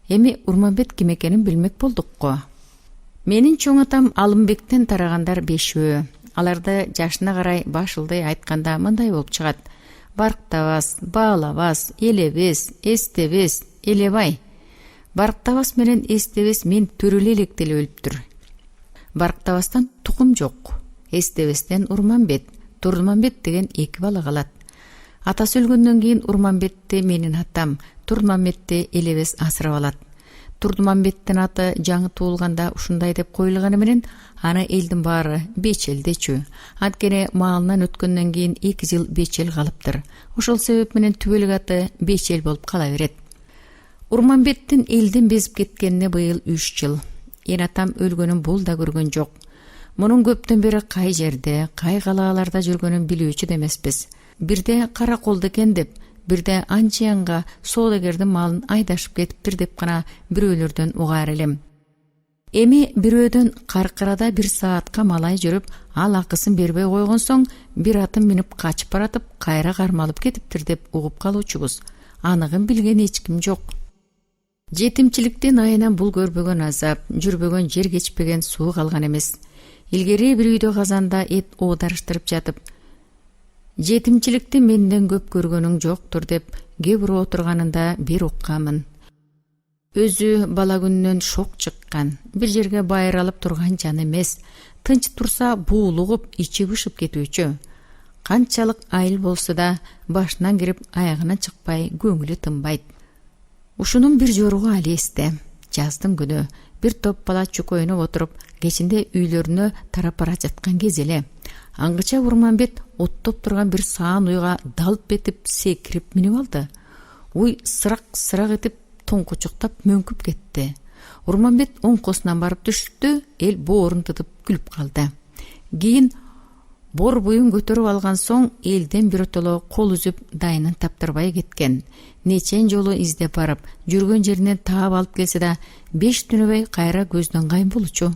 Эми Урманбет ким экенин билмек болдук го. Менин чоң атам Алымбектен тарагандар 5-өө. Аларды жашына карай башылдай айтканда мындай болуп чыгат: Барктабас, баалабас, элебес, эстебес, элебай. Барктабас менен эстебес мен төрөлө электе эле өлүптүр. Барктабастан тукум жок. Эстебестен Урманбет, Турдумамбет деген 2 бала калат. Атасы өлгөндөн кийин Урманбетти менин атам Турдумамбетти элебес асырап алат. Турдумамбеттин аты жаңы туулганда ушундай деп коюлганы менен аны элдин баары Бечел дечү. Анткени маалынан өткөндөн кийин 2 жыл Бечел калыптыр. Ошол себеп менен түбөлүк аты Бечел болуп кала берет. Урманбеттин элдин безип кеткенине быйыл 3 жыл. Эн атам өлгөнүн бул да көргөн жок. Мунун көптөн бери кай жерде, кай калааларда жүргөнүн билүүчү да эмеспиз. Бирде Караколдо экен деп, бирде Анчиянга соодагердин малын айдашып кетиптир деп гана бирөөлөрдөн угаар элем. Эми бирөөдөн Каркырада 1 саатка малай жүрүп, ал акысын бербей койгон соң бир атын минип качып баратып, кайра кармалып кетиптир деп угуп калуучубуз. Аныгын билген эч ким жок. Жетимчиликтин айынан бул көрбөгөн азап, жүрбөгөн жер кечпеген суу калган эмес. Илгери бир үйдө казанда эт оодарыштырып жатып, жетимчиликти менден көп көргөнүң жоктур деп кээ бирөө отурганында бир укканмын. Өзү бала күнүнөн шок чыккан, бир жерге байыралып турган жан эмес, тынч турса буулугуп, ичи бышып кетүүчү. Канчалык айыл болсо да башынан кирип аягына чыкпай көңүлү тынбайт. Ушунун бир жоругу али эсте. Жаздын күнү бир топ бала чүк ойноп отуруп, кечинде үйлөрүнө тарап бара жаткан кез эле. Аңгыча Урманбет оттоп турган бир саан уйга далп этип секирип минип алды. Уй сырак этип тоңкучуктап мөңкүп кетти. Урманбет оңкосунан барып түштү, эл боорун тытып күлүп калды. Кийин бор буюн көтөрүп алган соң элден биротоло кол үзүп дайынын таптырбай кеткен. Нечен жолу издеп барып, жүргөн жеринен таап алып келсе да 5 түнөбөй кайра көздөн кайын болчу.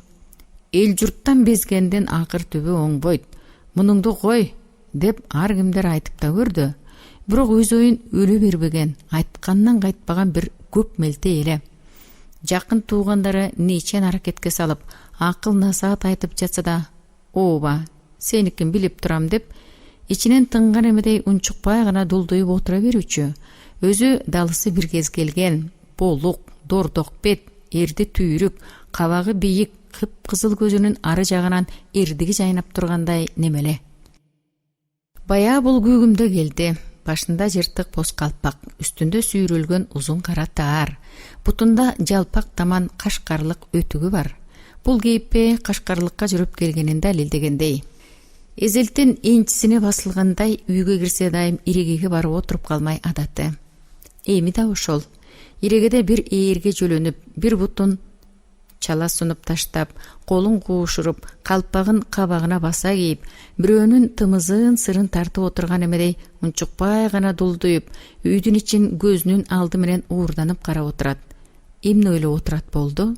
Эл журттан безгенден акыр түбү оңбойт. Мунуңду кой деп ар кимдер айтып да көрдү. Бирок өз оюн өлө бербеген, айткандан кайтпаган бир көп мелте эле. Жакын туугандары нечен аракетке салып, акыл насаат айтып жатса да, "Ооба, сеникин билип турам" деп ичинен тынган эмедей унчукпай гана дулдуйуп отура берүүчү. Өзү далысы бир кез келген, болук, дордок бет, эрди түйрүк, кабагы бийик, кып-кызыл көзүнүн ары жагынан эрдиги жайнап тургандай немеле. Бая бул күүгүмдө келди. Башында жыртык боз калпак, үстүндө сүйрөлгөн узун кара таар, бутунда жалпак таман кашкарлык өтүгү бар. Бул кейиппе кашкарлыкка жүрүп келгенин далилдегендей. Эзелтин энчисине басылгандай үйгө кирсе дайым ирегеге барып отуруп калмай адаты. Эми да ошол. Ирегеде бир ээрге жөлөнүп, бир бутун чала сунуп таштап, колун куушуруп, калпагын кабагына баса кийип, бирөөнүн тымызын сырын тартып отурган эмедей унчукпай гана дулдуюп, үйдүн ичин көзүнүн алды менен уурданып карап отурат. Эмне ойлоп отурат болду?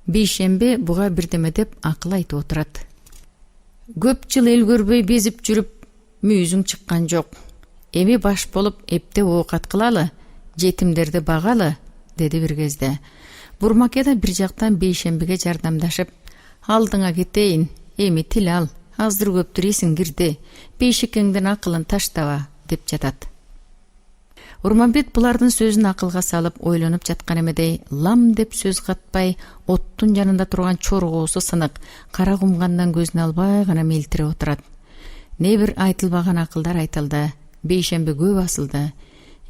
Бейшембе буга бирдеме деп акыл айтып отурат. Көп жыл эл көрбөй безип жүрүп, мүйүзүң чыккан жок. Эми баш болуп эптеп оокат кылалы, жетимдерди багалы, деди бир кезде. Бурмакеда бир жактан Бейшембиге жардамдашып, алдыңа кетейин, эми тил ал, аздыр көптүр эсиң кирди, бейшикеңдин акылын таштаба, деп жатат. Урманбет булардын сөзүн акылга салып, ойлонуп жаткан эмедей, лам деп сөз катпай, оттун жанында турган чоргоосу сынык, кара кумгандан көзүн албай гана мелтире отурат. Не бир айтылбаган акылдар айтылды, Бейшемби көп асылды.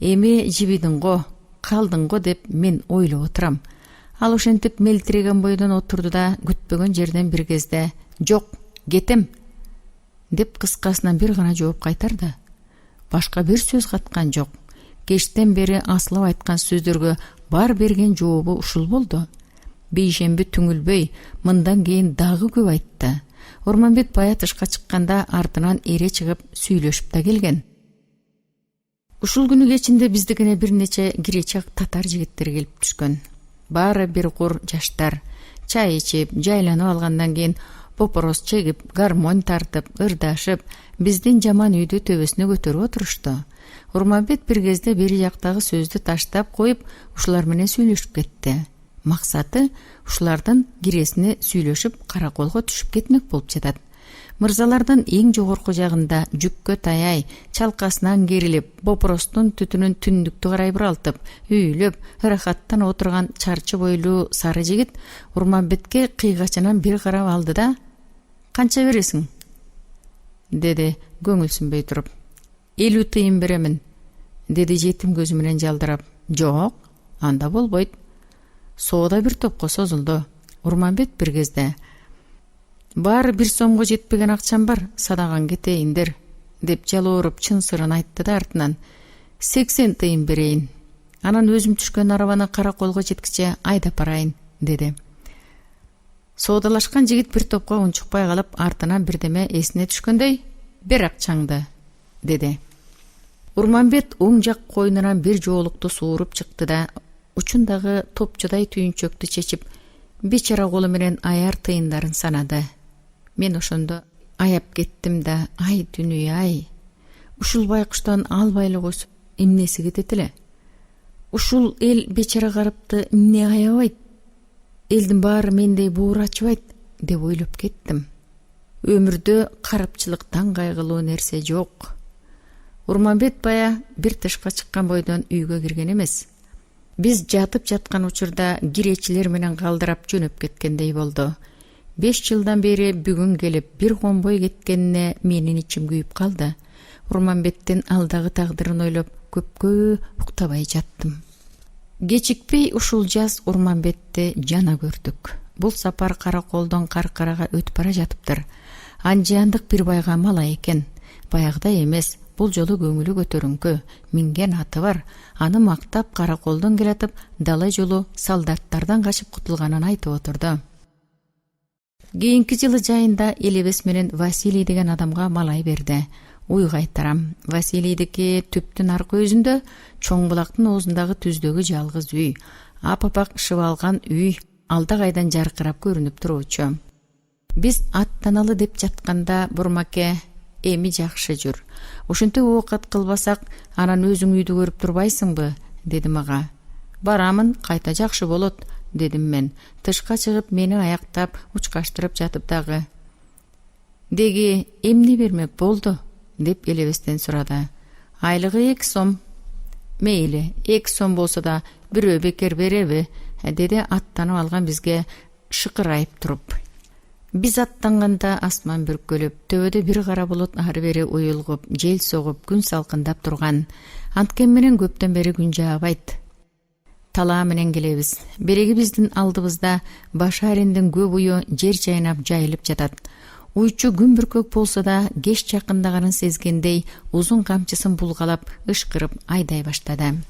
Эми жибидиң го, калдың го деп мен ойлоп отурам. Ал ошентип мелтиреген бойдон отурду да, күтпөгөн жерден бир кезде "Жок, кетем" деп кыскасынан бир гана жооп кайтарды. Башка бир сөз каткан жок. Кештен бери асылып айткан сөздөргө бар берген жообу ушул болду. Бейшемби түңүлбөй, мындан кийин дагы көп айтты. Урманбет бая тышка чыкканда артынан эре чыгып сүйлөшүп да келген. Ушул күнү кечинде биздикине бир нече киречак татар жигиттер келип түшкөн. Баары бир кур жаштар. Чай ичип, жайланып алгандан кийин попорос чегип, гармонь тартып, ырдашып, биздин жаман үйдү төбөсүнө көтөрүп отурушту. Урманбет бир кезде бери жактагы сөздү таштап коюп, ушулар менен сүйлөшүп кетти. Максаты ушулардын киресине сүйлөшүп караколго түшүп кетмек болуп жатат. Мырзалардын эң жогорку жагында жүккө таяй, чалкасынан керилип, бопоростун түтүнүн түндүктү карай буралтып, үйлөп, ырахаттан отурган чарчы бойлуу сары жигит Урманбетке кыйгачынан бир карап алды да: "Канча бересиң?" деди көңүлсүнбөй туруп. 50 тыйын беремин, деди жетим көзү менен жалдырап. Жок, анда болбойт. Соода бир топко созулду. Урманбет бир кезде: баары 1 сомго жетпеген акчам бар, садаган кетейиндер, деп жалооруп чын сырын айтты да артынан: 80 тыйын берейин. Анан өзүм түшкөн арабаны Караколго жеткиче айдап барайын, деди. Соодалашкан жигит бир топко унчукпай калып, артынан бирдеме эсине түшкөндөй: бер акчаңды, деди. Урманбет оң жак койнунан бир жоолукту сууруп чыкты да, учундагы топчудай түйүнчөктү чечип, бечара колу менен аяр тыйындарын санады. Мен ошондо аяп кеттим да, ай дүнүй ай. Ушул байкуштан албайлы койсо эмнеси кетет эле? Ушул эл бечара карыпты эмне аябайт? Элдин баары мендей буур ачыбайт, деп ойлоп кеттим. Өмүрдө карапчылыктан кайгылуу нерсе жок. Урманбет бая бир тышка чыккан бойдон үйгө кирген эмес. Биз жатып жаткан учурда киречилер менен калдырап жөнөп кеткендей болду. 5 жылдан бери бүгүн келип бир конбой кеткенине менин ичим күйүп калды. Урманбеттин алдагы тагдырын ойлоп көпкө уктабай жаттым. Кечикпей ушул жаз Урманбетти жана көрдүк. Бул сапар Караколдон Каркарага өтүп бара жатыптыр. Анжандык бир байга мала экен. Баягыдай эмес, бул жолу көңүлү көтөрүңкү, минген аты бар. Аны мактап Караколдон келатып, дала жолу солдаттардан качып кутулганын айтып отурду. Кийинки жылы жайында Элебес менен Василий деген адамга малай берди. Уй кайтарам. Василийдики түптүн аркы өзүндө, чоң булактын оозундагы түздөгү жалгыз үй. Апапак шыбалган үй алда кайдан жаркырап көрүнүп туруучу. Биз аттаналы деп жатканда Бурмаке: эми жакшы жүр. Ушинтип оокат кылбасак, анан өзүң үйдү көрүп турбайсыңбы, деди мага. Барамын, кайта жакшы болот, дедим мен. Тышка чыгып мени аяктап, учкаштырып жатып дагы: деги эмне бермек болду, деп Элебестен сурады. Айлыгы 2 сом. Мейли, 2 сом болсо да бирөө бекер береби, деди аттанып алган бизге шыкырайып туруп. Биз аттанганда асман бүркөлүп, төбөдө бир кара булут ары бери уюлгуп, жел согуп, күн салкындап турган. Анткен менен көптөн бери күн жаабайт. Талаа менен келебиз. Береги биздин алдыбызда Башариндин көп ую жер жайнап жайылып жатат. Уйчу күн бүркөк болсо да, кеч жакындаганын сезгендей узун камчысын булгалап, ышкырып айдай баштады.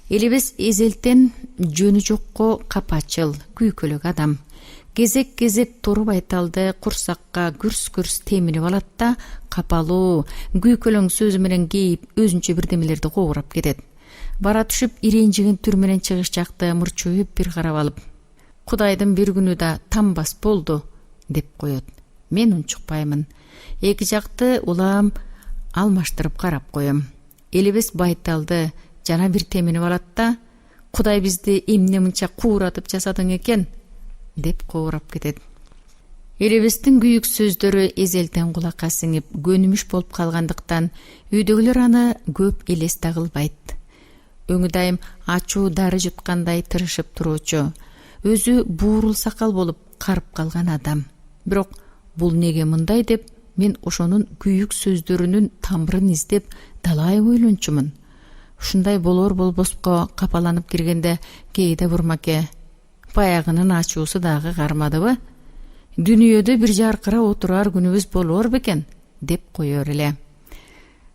Элебес эзелтен жөнү жокко капачыл, күйкөлөк адам. Кезек-кезек туруп айталды курсакка күрс-күрс теминип алат да, капалуу, күйкөлөң сөзү менен кейип өзүнчө бирдемелерди кобурап кетет. Бара түшүп иренжигин түр менен чыгышчакты мурчуюп бир карап алып: Кудайдын бир күнү да тамбас болду, деп коет. Мен унчукпаймын. Эки жакты улам алмаштырып карап коем. Элебес байталды жана бир теминип алат да: Кудай бизди эмне мынча кууратып жасадың экен, деп кобурап кетет. Элебестин күйүк сөздөрү эзелтен кулакка сиңип, көнүмүш болуп калгандыктан үйдөгүлөр аны көп элес тагылбайт. Өңү дайым ачуу дары жуткандай тырышып туруучу, өзү буурул сакал болуп карып калган адам. Бирок бул неге мындай деп, мен ошонун күйүк сөздөрүнүн тамырын издеп далай ойлончумун. Ушундай болор болбоско капаланып киргенде кээде Бурмаке: баягынын ачуусу дагы кармадыбы? Дүнүйөдө бир жаркыра отурар күнүбүз болор бекен, деп коёр эле.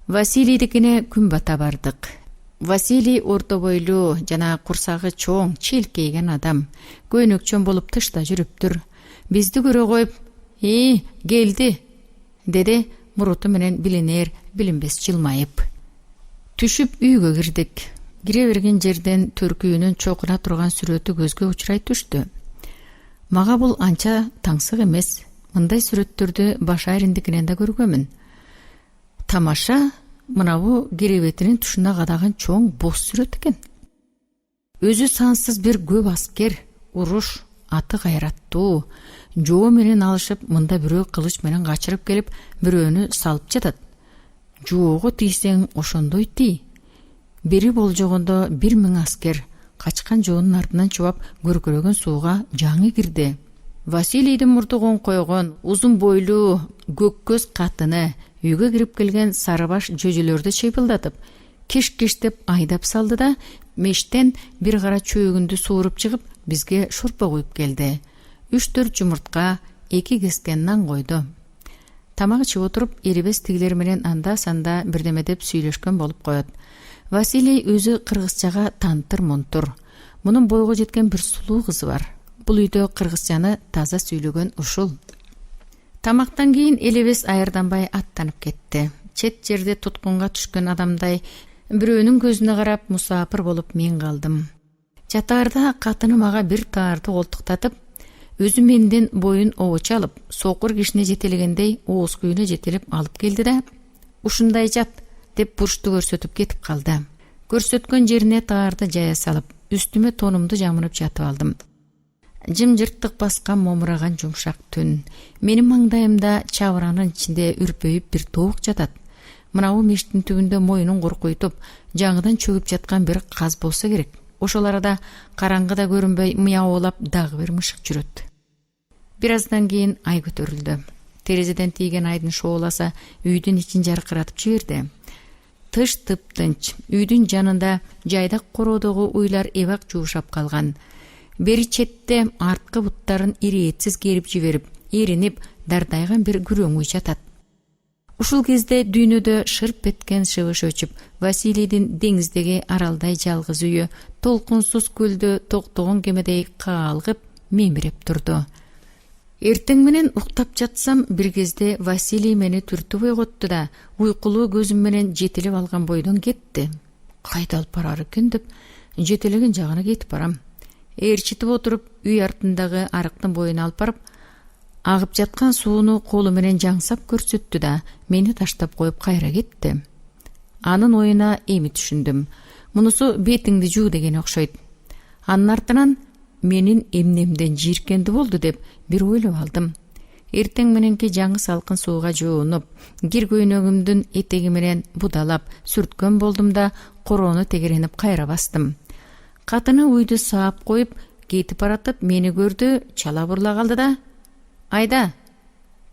Василийдикине күн бата бардык. Василий орто бойлуу жана курсагы чоң, челкейген адам. Көйнөкчөн болуп тышта жүрүптүр. Бизди көрө коюп: келди, деди муруту менен билинер, билинбес жылмайып. Түшүп үйгө кирдик. Кире берген жерден төркүйүнүн чокуна турган сүрөтү көзгө учурай түштү. Мага бул анча таңсык эмес. Мындай сүрөттөрдү Башариндикинен да көргөмүн. Тамаша, мынабу керебетинин тушуна кадаган чоң бос сүрөт экен. Өзү сансыз бир көп аскер, уруш, аты кайраттуу, жоо менен алышып, мында бирөө кылыч менен качырып келип, бирөөнү салып жатат. Жоого тийсең ошондой тий. Бери болжогондо 1000 аскер качкан жоонун артынан чубап көркөрөгөн сууга жаңы кирди. Василийдин мурду коңкойгон, узун бойлуу, көк көз катыны, үйгө кирип келген сарыбаш жөжөлөрдү чыйпылдатып, киш-киш деп айдап салды да, мештен бир кара чөөгүндү сууруп чыгып, бизге шорпо куюп келди. 3-4 жумуртка, 2 кескен нан койду. Тамак ичип отуруп, эрибес тигилер менен анда-санда бирдеме деп сүйлөшкөн болуп коет. Василий өзү кыргызчага тантыр-мунтур. Мунун бойго жеткен бир сулуу кызы бар. Бул үйдө кыргызчаны таза сүйлөгөн ушул. Тамактан кийин элебес айырданбай аттанып кетти. Чет жерде туткунга түшкөн адамдай бирөөнүн көзүнө карап мусаапыр болуп мен калдым. Жатаарда катыны мага бир таарды колтуктатып, өзү менден боюн обочу алып, сокур кишине жетелегендей ооз күйүнө жетелеп алып келди да, ушундай жат деп бурчту көрсөтүп кетип калды. Көрсөткөн жерине таарды жая салып, үстүмө тонумду жамынып жатып алдым. Жымжырттык баскан момураган жумшак түн. Менин маңдайымда чабыранын ичинде үрпөйүп бир тоок жатат. Мынау мештин түбүндө моюнун куркуйтуп, жаңыдан чөгүп жаткан бир каз болсо керек. Ошол арада караңгыда көрүнбөй мыяоолап дагы бир мышык жүрөт. Бир аздан кийин ай көтөрүлдү. Терезеден тийген айдын шооласа үйдүн ичин жаркыратып жиберди. Тыш тыптынч, үйдүн жанында жайдак короодогу уйлар эбак жуушап калган. Бери четте арткы буттарын ириетсиз керип жиберип, эринип, дардайган бир күрөң уй жатат. Ушул кезде дүйнөдө шырп эткен шыбыш өчүп, Василийдин деңиздеги аралдай жалгыз үйү толкунсуз көлдө токтогон кемедей каалгып, мемиреп турду. Эртең менен уктап жатсам, бир кезде Василий мени түртүп ойготту да, уйкулуу көзүм менен жетелеп алган бойдон кетти. Кайда алып барар экен деп, жетелеген жагына кетип барам. Ээрчитип отуруп, үй артындагы арыктын боюна алып барып, агып жаткан сууну колу менен жаңсап көрсөттү да, мени таштап коюп кайра кетти. Анын оюна эми түшүндүм. Мунусу бетиңди жуу деген окшойт. Анын артынан менин эмнемден жийиркенди болду деп бир ойлоп алдым. Эртең мененки жаңы салкын сууга жуунуп, кир көйнөгүмдүн этеги менен будалап, сүрткөн болдум да, короону тегеренип кайра бастым. Катыны үйдү саап коюп, кетип баратып мени көрдү, чала бурла калды да, «Айда,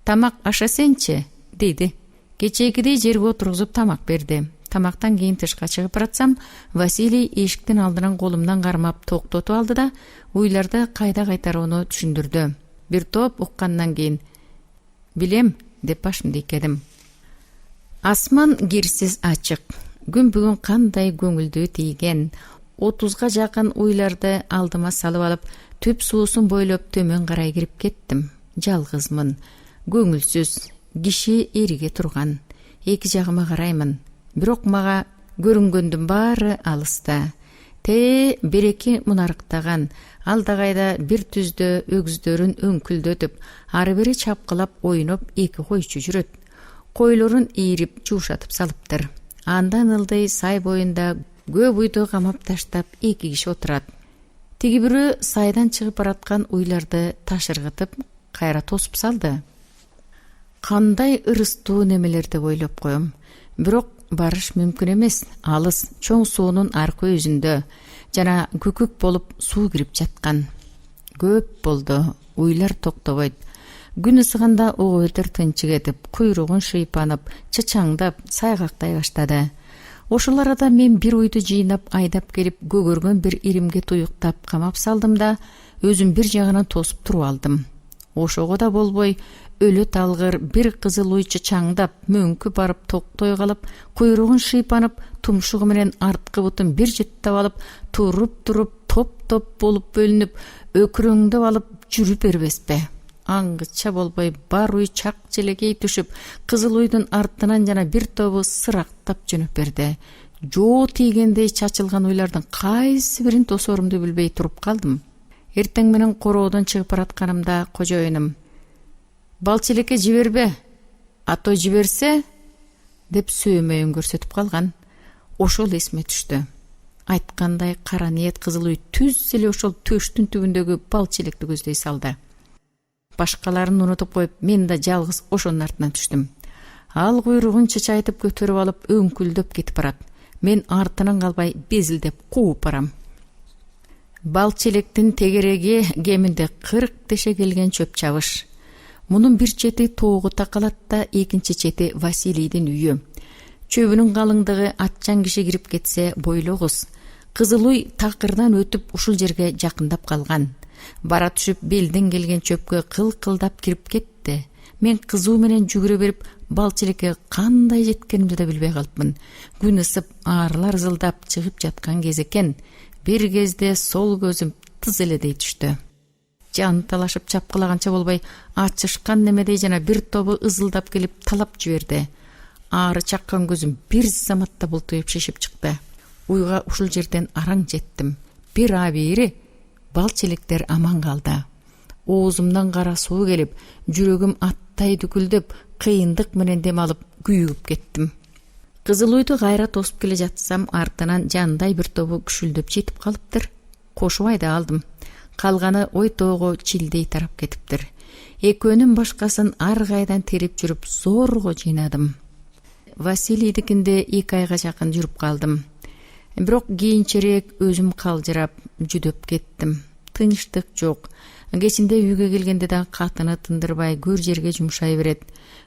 тамак аша сенчи?» деди. Кечээкидей жерге отургузуп тамак берди. Тамактан кийин тышка чыгып баратсам, Василий эшиктин алдынан колумдан кармап токтотуп алды да, уйларды кайда кайтарууну түшүндүрдү. Бир топ уккандан кийин, «Билем» деп башымды ийкедим. Асман кирсиз ачык. Күн бүгүн кандай көңүлдүү тийген. 30га жакын уйларды алдыма салып алып, түп суусун бойлоп төмөн карай кирип кеттим. Жалгызмын, көңүлсүз, киши эриге турган. Эки жагыма караймын. Бирок мага көрүнгөндүн баары алыста. Береки мунарыктаган, алдагайда бир түздө өгүздөрүн өңкүлдөтүп, ары бери чапкылап ойноп эки койчу жүрөт. Койлорун ийрип жуушатып салыптыр. Андан ылдый сай боюнда көп уйду камап таштап эки киши отурат. Тиги бирөө сайдан чыгып бараткан уйларды ташыргытып, кайра тосуп салды. Кандай ырыстуу немелер деп ойлоп коем. Бирок барыш мүмкүн эмес. Алыс, чоң суунун аркы өзүндө жана көкөк болуп суу кирип жаткан. Көп болду, уйлар токтобойт. Күн ысыганда ого бетер тынчык этип, куйругун шыйпанып, чычаңдап, сайгактай баштады. Ошол арада мен бир уйду жыйнап айдап келип, көгөргөн бир иримге туюктап камап салдым да, өзүм бир жагынан тосуп туруп алдым. Ошого да болбой, өлө талгыр бир кызыл уй чычаңдап, мөңкү барып токтой калып, куйругун шыйпанып, тумшугу менен арткы бутун бир жыттап алып, туруп топ-топ болуп бөлүнүп, өкүрөңдөп алып жүрүп бербеспи. Аңгыча болбой бар уй чак желегей түшүп, кызыл уйдун артынан жана бир тобу сырактап жөнөп берди. Жоо тийгендей чачылган уйлардын кайсы бирин тосорумду билбей туруп калдым. Эртең менен короодон чыгып баратканымда кожоюнум «Балчелекке жибербе, ато жиберсе» деп сөөмөйүн көрсөтүп калган. Ошол эсиме түштү. Айткандай кара ниет кызыл уй түз эле ошол төштүн түбүндөгү балчелекти көздөй салды. Башкаларын унутуп коюп, мен да жалгыз ошонун артынан түштүм. Ал куйругун чычайтып көтөрүп алып, өңкүлдөп кетип барат. Мен артынан калбай безилдеп кууп барам. Балчелектин тегереги кеминде 40 теше келген чөп чабыш. Мунун бир чети тоого такалат да, экинчи чети Василийдин үйү. Чөбүнүн калыңдыгы атчан киши кирип кетсе бойлогуз. Кызылуй такырдан өтүп ушул жерге жакындап калган. Бара түшүп белден келген чөпкө кыл-кылдап кирип кетти. Мен кызуу менен жүгүрө берип, балчилекке кандай жеткенимди да билбей калыпмын. Күн ысып, аарылар ызылдап чыгып жаткан кез экен. Бир кезде сол көзүм тыз эледей түштү. Жан талашып чапкылаганча болбой, ачышкан немедей жана бир тобу ызылдап келип талап жиберди. Аары чаккан көзүм бир заматта бултуюп шишип чыкты. Уйга ушул жерден араң жеттим. Бир абийири балчелектер аман калды. Оозумдан кара суу келип, жүрөгүм аттай дүкүлдөп, кыйындык менен дем алып күйүгүп кеттим. Кызылуйду кайра тосуп келе жатсам, артынан жандай бир тобу күшүлдөп жетип калыптыр. Кошубай да алдым. Калганы ой тоого чилдей тарап кетиптир. Экөөнүн башкасын ар кайдан терип жүрүп зорго жыйнадым. Василийдикинде 2 айга жакын жүрүп калдым. Бирок кийинчерээк өзүм калжырап, жүдөп кеттим. Тынчтык жок. Кечинде үйгө келгенде да катыны тындырбай көр жерге жумшай берет.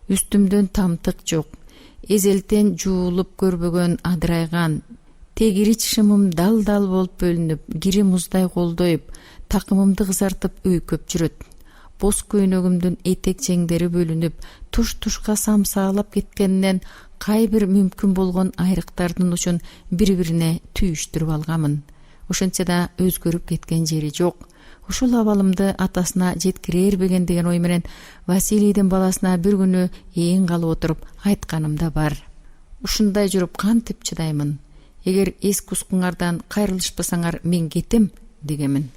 Үстүмдөн тамтык жок. Эзелтен жуулуп көрбөгөн адырайган, тегири чышымым дал-дал болуп бөлүнүп, кири муздай колдоюп, такымымды кызартып өйкөп жүрөт. Боз көйнөгүмдүн этек жеңдери бөлүнүп, туш-тушка самсаалап кеткенинен кайбир мүмкүн болгон айрыктардын учун бири-бирине түйүштүрүп алганмын. Ошентсе да өзгөрүп кеткен жери жок. Ушул абалымды атасына жеткирербеген деген ой менен Василийдин баласына бир күнү ээн калып отуруп айтканым да бар. Ушундай жүрүп кантип чыдаймын? Эгер эс-кускуңардан кайрылышпасаңар мен кетем дегемин.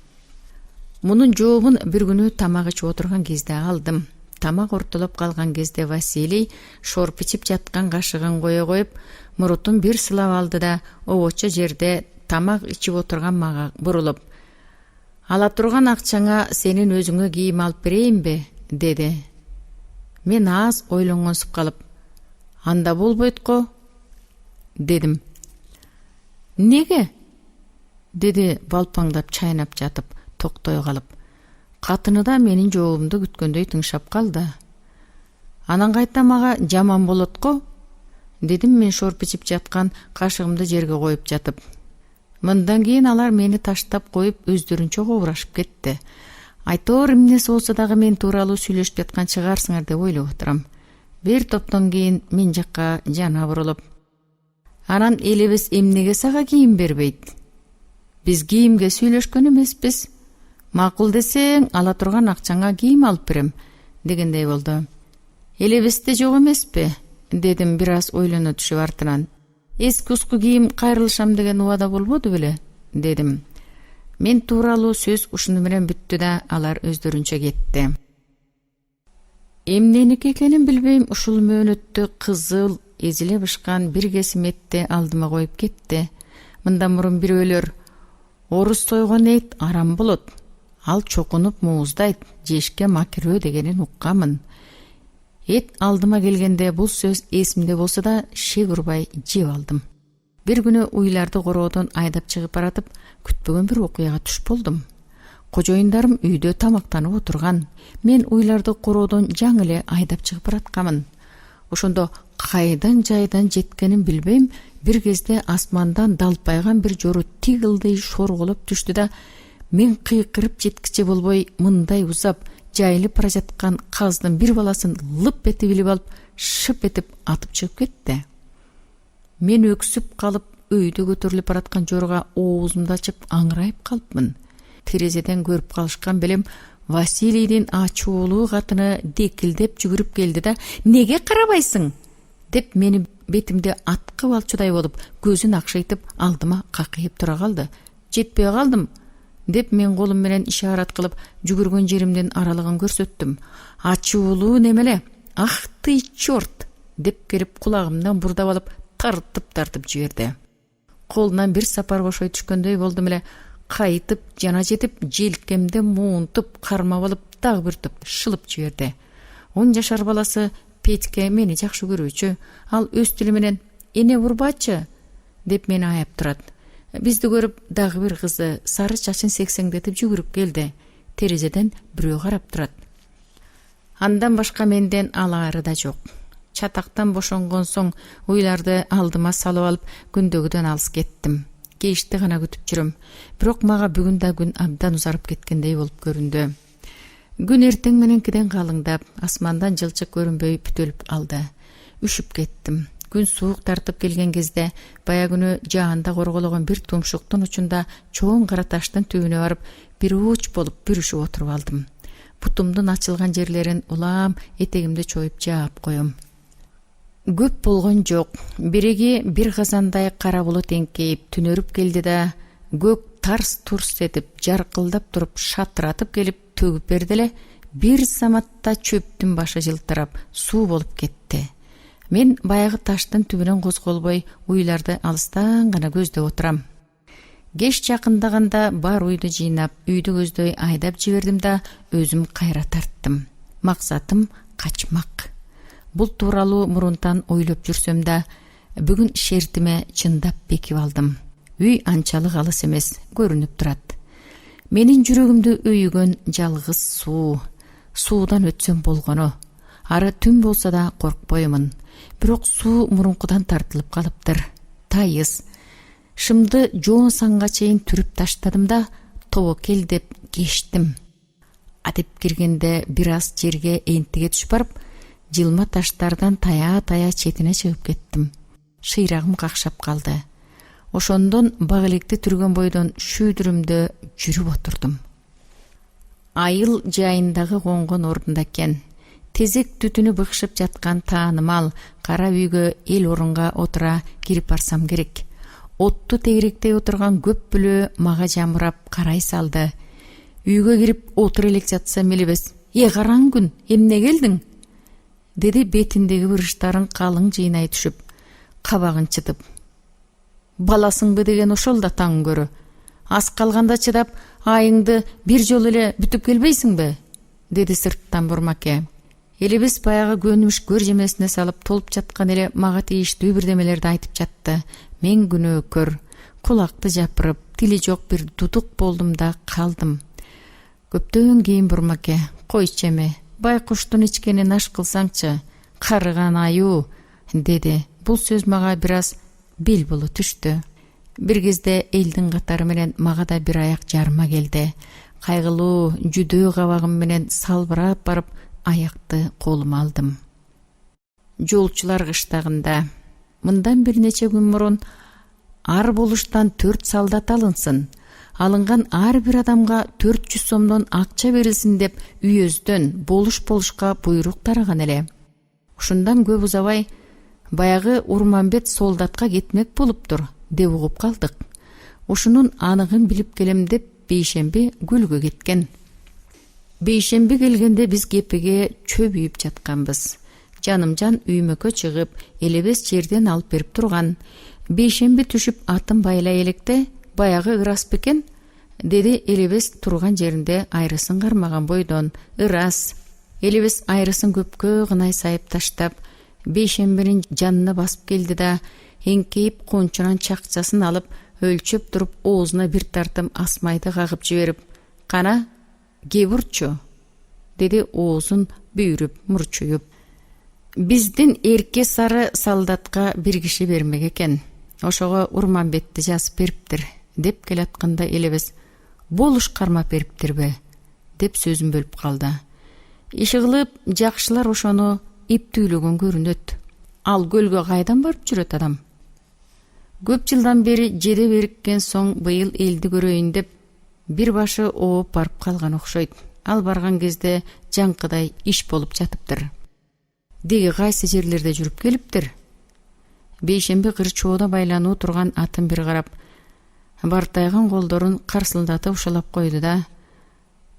Мунун жообун бир күнү тамак ичип отурган кезде алдым. Тамак ортолоп калган кезде Василий шорп ичип жаткан кашыгын кое коюп, мурутун бир сылап алды да, обочо жерде тамак ичип отурган мага бурулуп: "Ала турган акчаңа сенин өзүңө кийим алып берейинби?" деди. Мен аз ойлонгонсуп калып: "Анда болбойт го" дедим. "Неге?" деди балпаңдап чайнап жатып, токтой калып. Катыны да менин жообумду күткөндөй тыңшап калды. "Анан кайта мага жаман болот го" дедим мен шорп ичип жаткан кашыгымды жерге коюп жатып. Мындан кийин алар мени таштап коюп өздөрүнчө кобурашып кетти. Айтор эмнеси болсо дагы мен тууралуу сүйлөшүп жаткан чыгарсыңар деп ойлоп отурам. Бир топтон кийин мен жакка жана бурулуп: "Анан элебиз эмнеге сага кийим бербейт? Биз кийимге сүйлөшкөн эмеспиз. Макул десең, ала турган акчаңа кийим алып берем" дегендей болду. "Элебизде жок эмеспи?" дедим бир аз ойлоно түшүп артынан. "Эски-уску кийим кайрылышам деген убада болбоду беле?" дедим. Мен тууралуу сөз ушуну менен бүттү да алар өздөрүнчө кетти. Эмненики экенин билбейм, ушул мөөнөттө кызыл эзиле бышкан бир кесим этти алдыма коюп кетти. Мындан мурун бирөөлөр: "Орус сойгон эт арам болот, ал чокунуп мууздайт, жешке макирөө" дегенин укканмын. Эт алдыма келгенде бул сөз эсимде болсо да шек урбай жеп алдым. Бир күнү уйларды короодон айдап чыгып баратып, күтпөгөн бир окуяга туш болдум. Кожоюндарым үйдө тамактанып отурган. Мен уйларды короодон жаңы эле айдап чыгып бараткамын. Ошондо кайдан жайдан жеткенин билбейм, бир кезде асмандан далпайган бир жору тигилдей шорголоп түштү да, мен кыйкырып жеткиче болбой мындай узап жайылып бара жаткан каздын бир баласын лып этип илип алып, шып этип атып чыгып кетти. Мен өксүп калып, өйдө көтөрүлүп бараткан жорга оозумду ачып аңырайып калыпмын. Терезеден көрүп калышкан белем, Василийдин ачуулуу катыны декилдеп жүгүрүп келди да: "Неге карабайсың?" деп мени бетимде аткы балчудай болуп, көзүн акшайтып алдыма какыйып тура калды. "Жетпей калдым" деп мен колум менен ишарат кылып жүгүргөн жеримдин аралыгын көрсөттүм. Ачуулуу немеле: "Ах ты чёрт!" деп келип кулагымдан бурдап алып тартып жиберди. Колунан бир сапар бошой түшкөндөй болдум эле, кайтып жана жетип, желкемде муунтуп кармап алып дагы бир топ шылып жиберди. 10 жашар баласы Петьке мени жакшы көрүүчү. Ал өз тили менен: "Эне урбачы" деп мени аяп турат. Бизди көрүп, дагы бир кызы сары чачын сексеңдетип жүгүрүп келди. Терезеден бирөө карап турат. Андан башка менден алаары да жок. Чатактан бошонгон соң уйларды алдыма салып алып күндөгүдөн алыс кеттим. Кечти гана күтүп жүрөм. Бирок мага бүгүн да күн абдан узарып кеткендей болуп көрүндү. Күн эртең мененкиден калыңдап, асмандан жылчык көрүнбөй бүтөлүп калды. Үшүп кеттим. Күн суук тартып келген кезде бая күнү жаанда коргологон бир тумшуктун учунда чоң кара таштын түбүнө барып, бир уч болуп бүрүшүп отуруп алдым. Бутумдун ачылган жерлерин улам этегимди чоюп жаап коем. Көп болгон жок. Бириги бир казандай кара булут эңкейип түнөрүп келди да, көк тарс-турс этип, жаркылдап туруп, шатыратып келип төгүп берди эле. Бир саматта чөптүн башы жылтырап, суу болуп кетти. Мен баягы таштын түбүнөн козголбой, уйларды алыстан гана көздөп отурам. Кеч жакындаганда бар уйду жыйнап, үйдү көздөй айдап жибердим да, өзүм кайра тарттым. Максатым качмак. Бул тууралуу мурунтан ойлоп жүрсөм да, бүгүн шертиме чындап бекип алдым. Үй анчалык алыс эмес, көрүнүп турат. Менин жүрөгүмдү өйүгөн жалгыз суу. Суудан өтсөм болгону. Ары түн болсо да коркпоймун. Бирок суу мурункудан тартылып калыптыр. Тайыз. Шымды жоон санга чейин түрүп таштадым да, тобокел деп кештим. Адеп киргенде бир аз жерге энтиге түшүп барып, жылма таштардан тая-тая четине чыгып кеттим. Шыйрагым какшап калды. Ошондон бак электи түргөн бойдон шүйдүрүмдө жүрүп отурдум. Айыл жайындагы конгон ордунда экен. Тезек түтүнү быкшып жаткан таанымал кара үйгө эл орунга отура кирип барсам керек. Отту тегеректей отурган көп бүлө мага жамырап карай салды. Үйгө кирип отур элек жатсам элебез. Караң күн, эмне келдиң? Деди бетиндеги бырыштарын калың жыйнай түшүп, кабагын чытып. Баласыңбы деген ошол да таң көрө. Аз калганда чыдап, айыңды бир жолу эле бүтүп келбейсиңби? Деди сырттан Бурмаке. Элебиз баягы көнүмүш көр жемесине салып толуп жаткан эле мага тийиштүү бирдемелерди айтып жатты. Мен күнөөкөр, кулакты жапырып, тили жок бир дудук болдум да калдым. Көптөн кийин Бурмаке, койчу эме, байкуштун ичкенин аш кылсаңчы, карыган аю, деди. Бул сөз мага бир аз бел боло түштү. Бир кезде элдин катары менен мага да бир аяк жарыма келди. Кайгылуу жүдөө кабагым менен салбырап барып, аякты колума алдым. Жолчулар кыштагында. Мындан бир нече күн мурун ар болуштан 4 солдат алынсын. Алынган ар бир адамга 400 сомдон акча берилсин деп үйөздөн болушка буйрук тараган эле. Ушундан көп узабай баягы Урманбет солдатка кетмек болуптур деп угуп калдык. Ушунун аныгын билип келем деп бейшемби көлгө кеткен. Бейшемби келгенде биз кепеге чөбүйүп жатканбыз. Жанымжан үймөккө чыгып, элебез жерден алып берип турган. Бейшемби түшүп атын байлай электе, баягы ырас бекен, деди элебез турган жеринде айрысын кармаган бойдон. Ырас. Элебез айрысын көпкө гынай сайып таштап, Бейшембинин жанына басып келди да, эңкейип кончунан чакчасын алып, өлчөп туруп, оозуна бир тартым асмайды кагып жиберип, "Кана, кебурчу", деди оозун бүйрүп, мурчуюп. Биздин эрке сары солдатка бир киши бермек экен. Ошого Урманбетти жазып бериптир, деп келатканда элебез, "Болуш кармап бериптирби?" деп сөзүн бөлүп калды. Иши кылып, жакшылар ошону иптүүлөгөн көрүнөт. Ал көлгө кайдан барып жүрөт адам? Көп жылдан бери жеде бериккен соң быйыл элди көрөйүн деп бир башы ооп барып калган окшойт. Ал барган кезде жаңкыдай иш болуп жатыптыр. Деги кайсы жерлерде жүрүп келиптир? Бейшемби кырчоодо байлануу турган атын бир карап, бартайган колдорун карсылдатып ушалап койду да,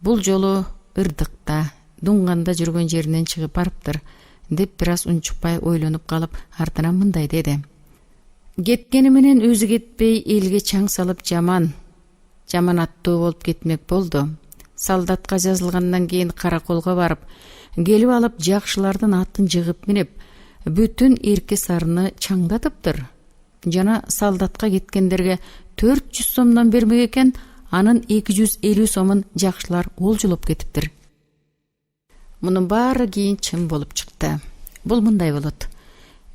бул жолу ырдыкта, дуңганда жүргөн жеринен чыгып барыптыр, деп бир аз унчукпай ойлонуп калып, артынан мындай деди. Кеткени менен өзү кетпей, элге чаң салып жаман аттуу болуп кетмек болду. Солдатка жазылгандан кийин караколго барып, келип алып жакшылардын атын жыгып минип, бүтүн эрке сарыны чаңдатыптыр. Жана солдатка кеткендерге 400 сомдон бермек экен, анын 250 сомун жакшылар олжолоп кетиптир. Мунун баары кийин чын болуп чыкты. Бул мындай болот.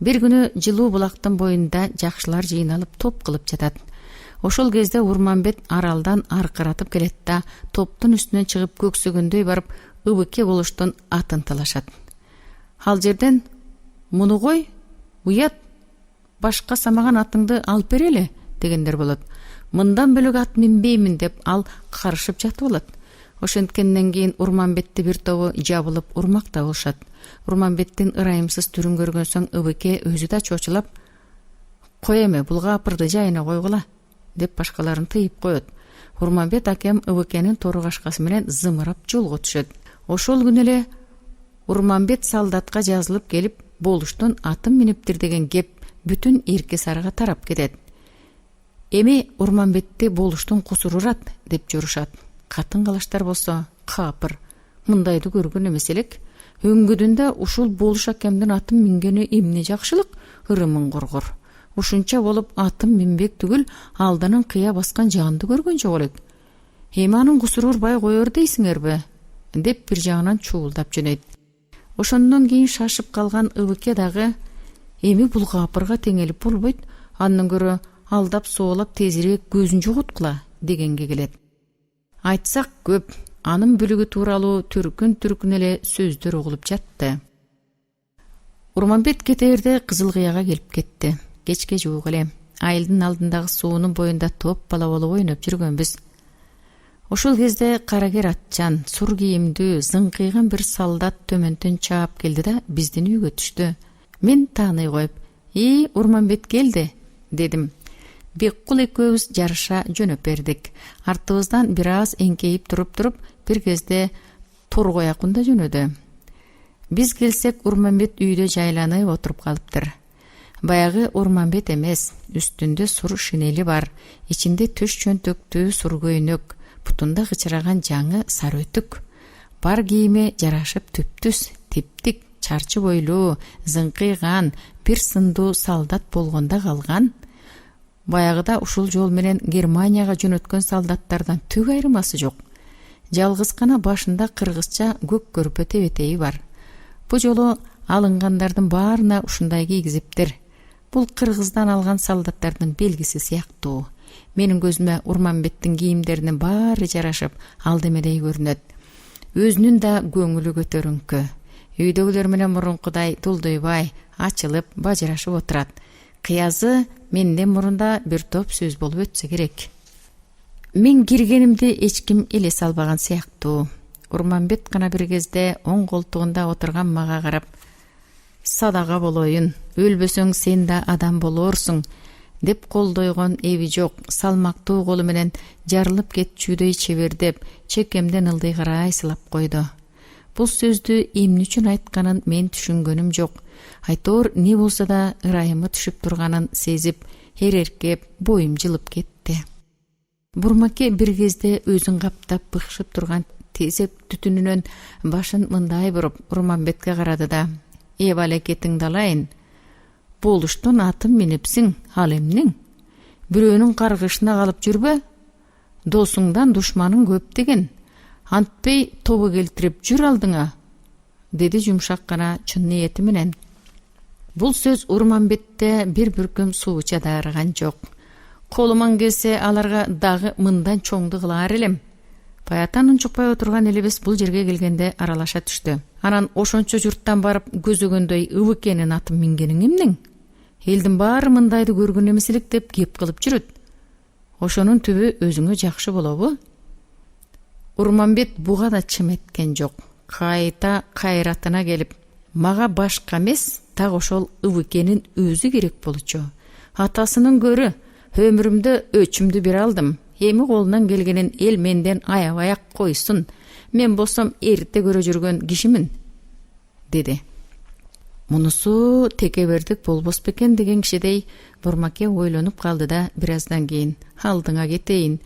Бир күнү жылуу булактын боюнда жакшылар жыйналып топ кылып жатат. Ошол кезде Урманбет аралдан аркыратып келет да, топтун үстүнөн чыгып көксөгөндөй барып, ыбыке болуштун атын талашат. Ал жерден муну кой, уят, башка самаган атыңды алып берели дегендер болот. Мындан бөлөк ат минбеймин деп ал карышып жатып алат. Ошенткенден кийин Урманбетти бир тобу жабылып урмакта болушат. Урманбеттин ырайымсыз түрүн көргөн соң ыбыке өзү да чочулап, кой эме, бул капырды жайына койгула деп башкаларын тыйып коет. Урманбет акем ыбыкенин тору кашкасы менен зымырап жолго түшөт. Ошол күнү эле Урманбет солдатка жазылып келип, болуштун атын миниптир деген кеп бүтүн Эрке Сарыга тарап кетет. Эми Урманбетти болуштун кусуру урат деп жорушат. Катын калаштар болсо, капыр, мындайды көргөн эмес элек. Өңгүдүндө ушул болуш акемдин атын мингени эмне жакшылык, ырымын коргор. Ушунча болуп атын минбек түгүл, алданын кыя баскан жанды көргөн жок элек. Эми анын кусуру урбай коер дейсиңерби? Деп бир жагынан чуулдап жөнөйт. Ошондон кийин шашып калган ыбыке дагы эми бул капырга теңелип болбойт, андан көрө алдап соолап тезирээк көзүн жоготкула дегенге келет. Айтсак көп, анын бүлүгү тууралуу түркүн эле сөздөр угулуп жатты. Урманбет кетээрде Кызыл Кыяга келип кетти. Кечке жуук эле айылдын алдындагы суунун боюнда топ бала болуп ойноп жүргөнбүз. Ошол кезде карагер атчан, сур кийимдүү, зыңкыйган бир солдат төмөндөн чаап келди да биздин үйгө түштү. Мен тааный коюп, Урманбет келди дедим. Беккул экөөбүз жарыша жөнөп бердик. Артыбыздан бир аз эңкейип туруп, бир кезде Торгой акында жөнөдү. Биз келсек, Урманбет үйдө жайланып отуруп калыптыр. Баягы Урманбет эмес, үстүндө сур шинели бар, ичинде төш чөнтөктүү сур көйнөк, бутунда кычыраган жаңы сары өтүк. Бар кийими жарашып түптүс, типтик, чарчы бойлуу, зыңкыйган, бир сындуу солдат болгонда калган. Баягыда ушул жол менен Германияга жөнөткөн солдаттардан түк айырмасы жок. Жалгыз гана башында кыргызча көк көрпө тебетеи бар. Бу жолу алынгандардын баарына ушундай кийгизиптир. Бул кыргыздан алган солдаттардын белгиси сыяктуу. Менин көзүмө Урманбеттин кийимдеринин баары жарашып, алдемедей көрүнөт. Өзүнүн да көңүлү көтөрүңкү. Үйдөгүлөр менен мурункудай тулдуйбай, ачылып, бажырашып отурат. Кыязы менден мурунда бир топ сөз болуп өтсө керек. Мен киргенимди эч ким элес албаган сыяктуу. Урманбет гана бир кезде оң колтугунда отурган мага карап, садага болоюн, өлбөсөң сен да адам болорсуң деп колдойгон эби жок, салмактуу колу менен жарылып кетчүдөй чебердеп, чекемден ылдый карай сылап койду. Бул сөздү эмне үчүн айтканын мен түшүнгөнүм жок. Айтор не болсо да ырайымы түшүп турганын сезип, эреркеп, боюм жылып кетти. Бурмаке бир кезде өзүн каптап быкшып турган тезек түтүнүнөн башын мындай буруп Урманбетке карады да: «Балекетиңди алайын. Болуштун атын минипсиң, ал эмнең? Бирөөнүн каргышына калып жүрбө. Досуңдан душманың көп деген. Антпей тобу келтирип жүр алдыңа», деди жумшак гана чын ниети менен. Бул сөз Урманбетте бир бүркүм сууча дарыган жок. Колуман келсе аларга дагы мындан чоңду кылаар элем. Баятан унчукпай отурган элебиз бул жерге келгенде аралаша түштү. Анан ошончо журттан барып көзөгөндөй ыбыкенин атын мингениң эмнең? Элдин баары мындайды көргөн эмес элек деп кеп кылып жүрөт. Ошонун түбү өзүңө жакшы болобу? Урманбет буга да чым эткен жок. Кайта кайратына келип, мага башка эмес, так ошол ыбыкенин өзү керек болчу. Атасынын көрү, өмүрүмдө өчүмдү бере алдым. Эми колунан келгенин эл менден аябай койсун. Мен болсом эрте көрө жүргөн кишимин, деди. Мунусу текебердик болбос бекен деген кишидей Бурмаке ойлонуп калды да бир аздан кийин: «Алдыңа кетейин.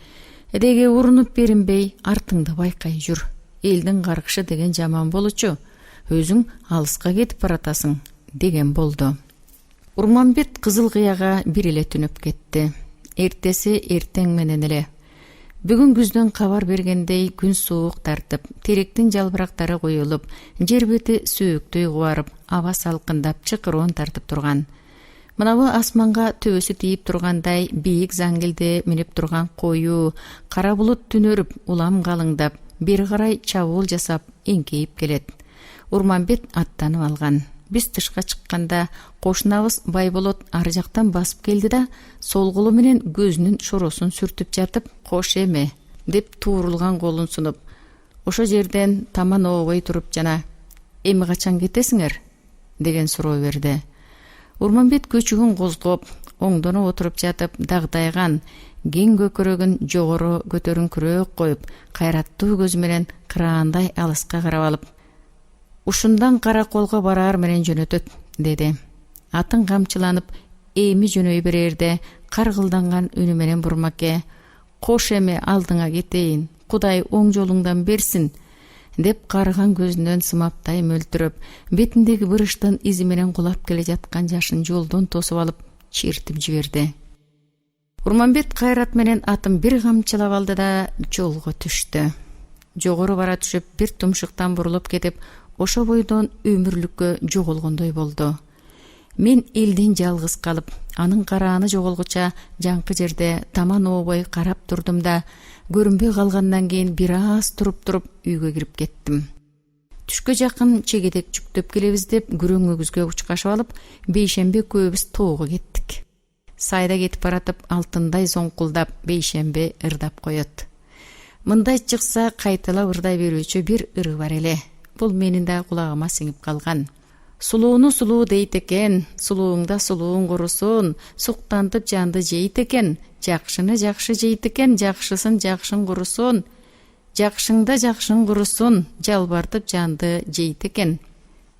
Деге урунуп беринбей, артыңды байкай жүр. Элдин каргышы деген жаман болучу. Өзүң алыска кетип баратасың», деген болду. Урманбет Кызыл Кыяга бир эле түнөп кетти. Эртеси эртең менен эле Бүгүн күздөн кабар бергендей күн суук тартып, теректин жалбырактары коюлуп, жер бети сөөктөй кубарып, аба салкындап чыкыроон тартып турган. Мынабы асманга төбөсү тийип тургандай бийик заңгилде минип турган коюу, кара булут түнөрүп, улам калыңдап, бери карай чабуул жасап, эңкейип келет. Урманбет аттанып алган. Биз тышка чыкканда кошунабыз Байболот ары жактан басып келди да, сол колу менен көзүнүн шоросун сүртүп жатып, "Кош эме" деп туурулган колун сунуп, ошо жерден таман ообой туруп жана "Эми качан кетесиңер?" деген суроо берди. Урманбет көчүгүн козгоп, оңдоно отуруп жатып, дагдайган, кең көкөрөгүн жогору көтөрүңкүрөөк коюп, кайраттуу көзү менен кыраандай алыска карап алып, "Ушундан Караколго бараар менен жөнөтөт" деди. Атын камчыланып, эми жөнөй берерде каргылданган үнү менен Бурмаке "Кош эме алдыңа кетейин, Кудай оң жолуңдан берсин" деп карыган көзүнөн сымаптай мөлтүрөп, бетиндеги бырыштын изи менен кулап келе жаткан жашын жолдон тосуп алып, чиртип жиберди. Урманбет кайрат менен атын бир камчылап алды да жолго түштү. Жогору бара түшүп, бир тумшуктан бурулуп кетип, ошо бойдон өмүрлүккө жоголгондой болду. Мен элден жалгыз калып, анын карааны жоголгуча жаңкы жерде таман ообой карап турдум да, көрүнбөй калгандан кийин бир аз туруп үйгө кирип кеттим. Түшкө жакын чегедек жүктөп келебиз деп күрөң өгүзгө учкашып алып, бейшемби экөөбүз тоого кеттик. Сайда кетип баратып, алтындай зоңкулдап, бейшемби ырдап коет. Мындай чыкса кайталап ырдай берүүчү бир ыры бар эле. Бул менин да кулагыма сиңип калган. Сулууну сулуу дейт экен, сулууңда сулууң курусун, суктантып жанды жейт экен, жакшыны жакшы жейт экен, жакшысын жакшын курусун, жакшыңда жакшын курусун, жалбартып жанды жейт экен.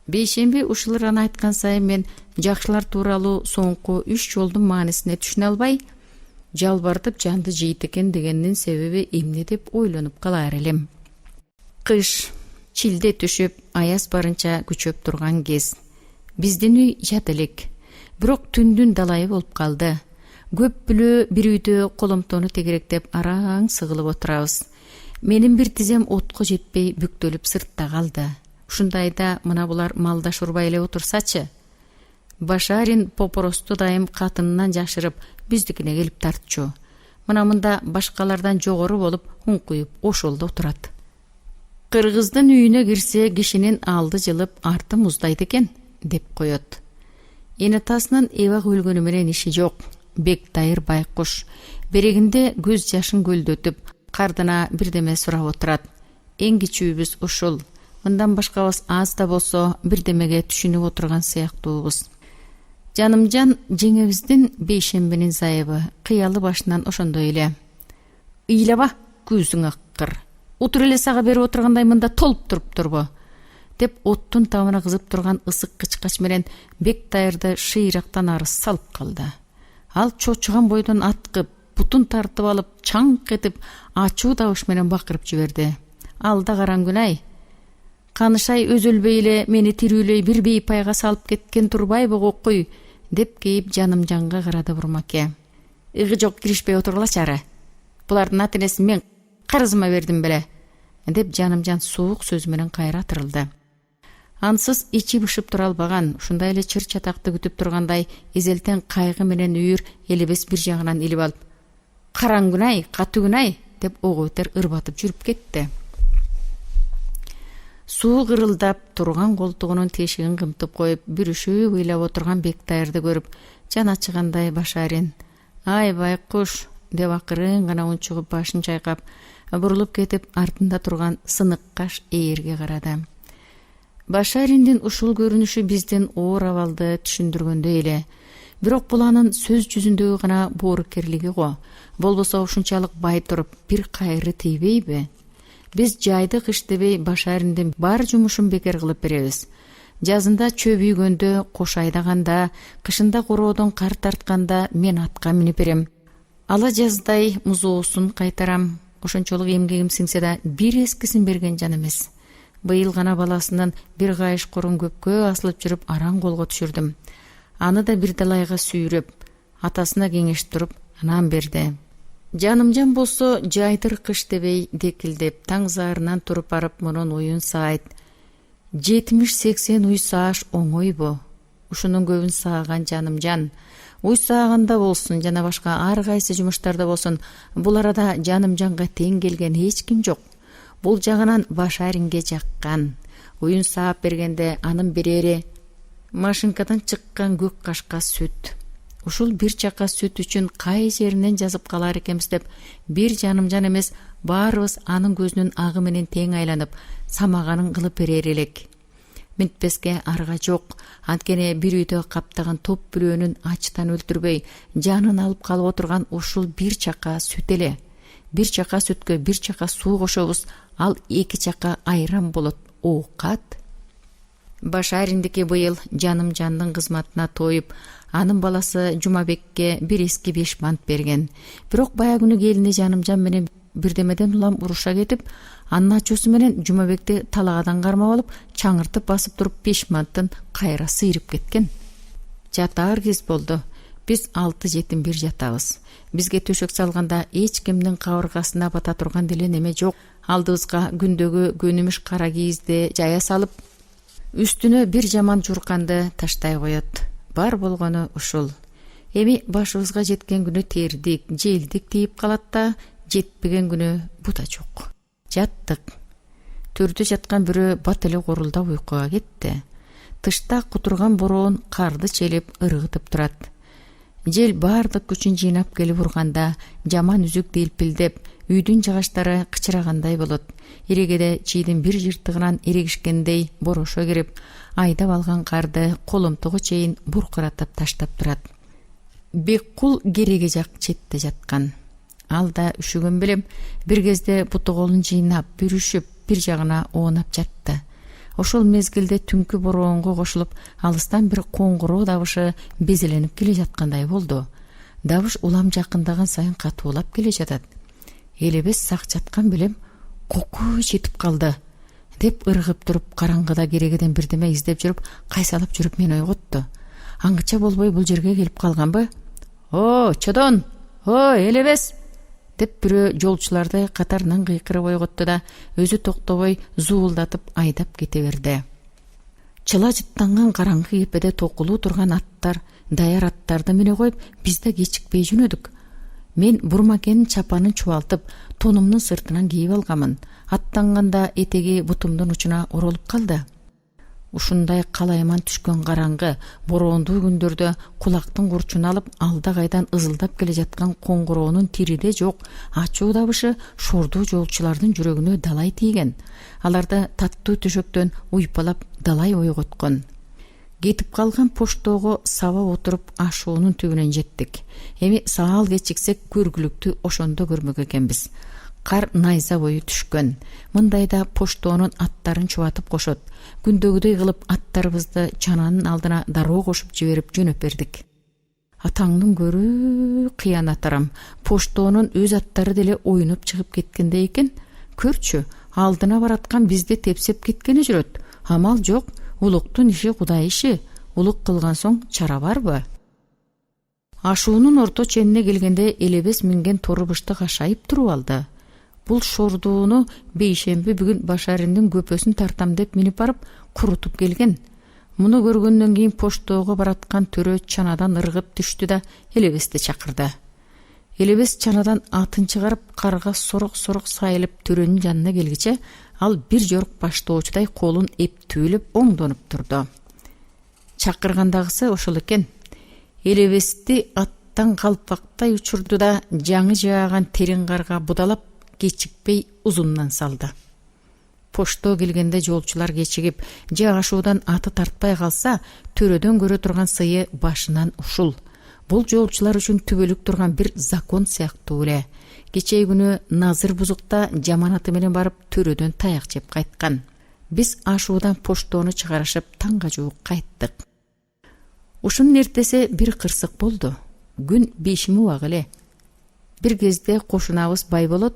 Бейшемби ушул ыраны айткан сайын мен жакшылар тууралуу соңку 3 жолдун маанисине түшүнө албай, жалбартып жанды жейт экен дегендин себеби эмне деп ойлонуп калар элем. Кыш чилде түшүп, аяз барынча күчөп турган кез. Биздин үй жат элек, бирок түндүн далайы болуп калды. Көп бүлө бир үйдө коломтону тегеректеп араң сыгылып отурабыз. Менин бир тизем отко жетпей бүктөлүп сыртта калды. Ушундайда мына булар малдаш урбай эле отурсачы. Башарин попоросту дайым катынынан жашырып, биздикине келип тартчу. Мына мында башкалардан жогору болуп, уңкуюп, ошолдо отурат. Кыргыздын үйүнө кирсе, кишинин алды жылып, арты муздайт экен, деп коет. Энетасынын эбак өлгөнү менен иши жок. Бектайыр байкуш берегинде көз жашын көлдөтүп, кардына бирдеме сурап отурат. Эң кичүүбүз ушул. Мындан башкабыз аз да болсо бирдемеге түшүнүп отурган сыяктуубуз. Жанымжан жеңебиздин бейшембинин зайыбы, кыялы башынан ошондой эле. "Ыйлаба, көзүң аккыр. Отур эле сага берип отургандай мында толуп туруп турбу?" деп оттун табына кызып турган ысык кычкач менен Бектайырды шыйрактан ары салып калды. Ал чочуган бойдон аткып, бутун тартып алып, чаңк этип, ачуу табыш менен бакырып жиберди. "Алда Караңгүнай, Канышай өзөлбөй эле мени тирүүлөй бир бейпайга салып кеткен турбайбы окуй" деп кейип Жанымжанга карады Бурмаке. "Ыгы жок киришпей отургулачы ары. Булардын ата-энесин мен карызыма бердим беле" деп Жанымжан суук сөз менен кайра тырылды. Ансыз ичи бышып тура албаган, ушундай эле чыр чатакты күтүп тургандай эзелтен кайгы менен үйүр элебес бир жагынан илип алып, "Караңгүнай, Катыгүнай" деп ого бетер ырбатып жүрүп кетти. Суу кырылдап турган колтугунун тешигин кымтып коюп, бүрүшүп ыйлап отурган Бектайырды көрүп, жан ачыгандай Башарин "Ай байкуш" деп акырын гана унчугуп башын чайкап, бурулуп кетип, артында турган сынык каш ээрге карады. Башариндин ушул көрүнүшү биздин оор абалды түшүндүргөндөй эле. Бирок бул анын сөз жүзүндөгү гана боорукерлиги го. Болбосо ушунчалык бай туруп, бир кайры тийбейби? Биз жайды кыш дебей Башариндин бар жумушун бекер кылып беребиз. Жазында чөп үйгөндө, кош айдаганда, кышында короодон кар тартканда мен атка минип берем. Ала жаздай музоосун кайтарам. Ошончолук эмгегим сиңсе да бир эскисин берген жан эмес. Быйыл гана баласынын бир кайыш корун көпкө асылып жүрүп араң колго түшүрдүм. Аны да бир далайга сүйрөп, атасына кеңешип туруп, анан берди. Жанымжан болсо жайдыр кыш дебей декилдеп таң заарынан туруп барып мунун уюн саайт. 70-80 уй сааш оңойбу. Ушунун көбүн сааган жанымжан. Уй сааганда болсун жана башка ар кайсы жумуштарда болсун, бул арада жанымжанга тең келген эч ким жок. Бул жагынан Башаринге жаккан. Уюн саап бергенде анын берери машинкадан чыккан көк кашка сүт. Ушул бир чака сүт үчүн кай жеринен жазып калар экенбиз деп бир жанымжан эмес, баарыбыз анын көзүнүн агы менен тең айланып, самаганын кылып берер элек. Минтпеске арга жок. Анткени бир үйдө каптаган топ бирөөнүн ачтан өлтүрбөй, жанын алып калып отурган ушул бир чака сүт эле. Бир чака сүткө бир чака суу кошобуз, ал 2 чака айран болот. Оокат. Башариндики быйыл жанымжандын кызматына тоюп, анын баласы Жумабекке бир эски 5 мант берген. Бирок бая күнү келини жанымжан менен бирдемеден улам уруша кетип, анын ачуусу менен Жумабекти талагадан кармап алып, чаңыртып басып туруп 5 манттын кайра сыйрып кеткен. Жатаар кез болду. Биз 6 жетим бир жатабыз. Бизге төшөк салганда эч кимдин кабыргасына бата турган деле неме жок. Алдыбызга күндөгү көнүмүш кара кийизди жая салып, үстүнө бир жаман журканды таштай коет. Бар болгону ушул. Эми башыбызга жеткен күнү тердик, желдик тийип калат да, жетпеген күнү бута жок. Жаттык. Төрдө жаткан бирөө бат эле корулдап уйкуга кетти. Тышта кутурган бороон карды челип ыргытып турат. Жел бардык күчүн жыйнап келип урганда, жаман үзүк делпилдеп, үйдүн жагаштары кычырагандай болот. Эрегеде чийдин бир жыртыгынан эрегишкендей борошо кирип, айдап алган карды коломтого чейин буркуратып таштап турат. Беккул кереге жак четте жаткан. Ал да үшүгөн белем, бир кезде буту колун жыйнап, бүрүшүп, бир жагына оонап жатты. Ошол мезгилде түнкү бороонго кошулуп, алыстан бир коңгуроо дабышы безеленип келе жаткандай болду. Дабыш улам жакындаган сайын катуулап келе жатат. Элебес сак жаткан белем, коку жетип калды деп ыргып туруп, караңгыда керегеден бирдеме издеп жүрүп, кайсалап жүрүп мени ойготту. Аңгыча болбой бул жерге келип калганбы? О, чодон! О, элебес! деп бирөө жолчуларды катарынан кыйкырып ойготту да, өзү токтобой зуулдатып айдап кете берди. Чыла жыттанган караңгы кепеде токулуу турган аттар, даяр аттарды мине коюп, биз да кечикпей жөнөдүк. Мен бурмакенин чапанын чубалтып, тонумдун сыртынан кийип алганмын. Аттанганда этеги бутумдун учуна оролуп калды. Ушундай калайман түшкөн караңгы, бороондуу күндөрдө кулактын курчун алып, алда кайдан ызылдап келе жаткан коңгуроонун тириде жок, ачуу дабышы шордуу жолчулардын жүрөгүнө далай тийген. Аларды таттуу төшөктөн уйпалап далай ойготкон. Кетип калган поштого саба отуруп ашуунун түбүнөн жеттик. Эми саал кечиксек көргүлүктү ошондо көрмөк экенбиз. Кар найза бою түшкөн. Мындайда поштоонун аттарын чубатып кошот. Күндөгүдөй кылып аттарыбызды чананын алдына дароо кошуп жиберип жөнөп бердик. Атаңдын көрү кыянатарам. Поштоонун өз аттары деле оюнуп чыгып кеткендей экен. Көрчү, алдына бараткан бизди тепсеп кеткени жүрөт. Амал жок, улуктун иши Кудай иши. Улук кылган соң чара барбы? Ашуунун орто ченине келгенде элебес минген торубушты кашайып туруп алды. Бул шордууну бейшемби бүгүн Башариндин көпөсүн тартам деп минип барып курутуп келген. Муну көргөндөн кийин поштоого бараткан төрө чанадан ыргып түштү да элебести чакырды. Элебес чанадан атын чыгарып, карга сорок-сорок сайылып төрөнүн жанына келгиче, ал бир жорук баштоочудай колун эптүүлүп оңдонуп турду. Чакыргандагысы ошол экен. Элебести аттан калпактай учурду да жаңы жааган терин карга будалап, кечикпей узундан салды. Пошто келгенде жолчулар кечигип, же ашуудан аты тартпай калса, төрөдөн көрө турган сыйы башынан ушул. Бул жолчулар үчүн түбөлүк турган бир закон сыяктуу эле. Кечээ күнү Назыр бузукта жаманаты менен барып төрөдөн таяк жеп кайткан. Биз ашуудан поштоону чыгарышып таңга жуук кайттык. Ушунун эртеси бир кырсык болду. Күн 5 убак эле. Бир кезде кошунабыз Байболот: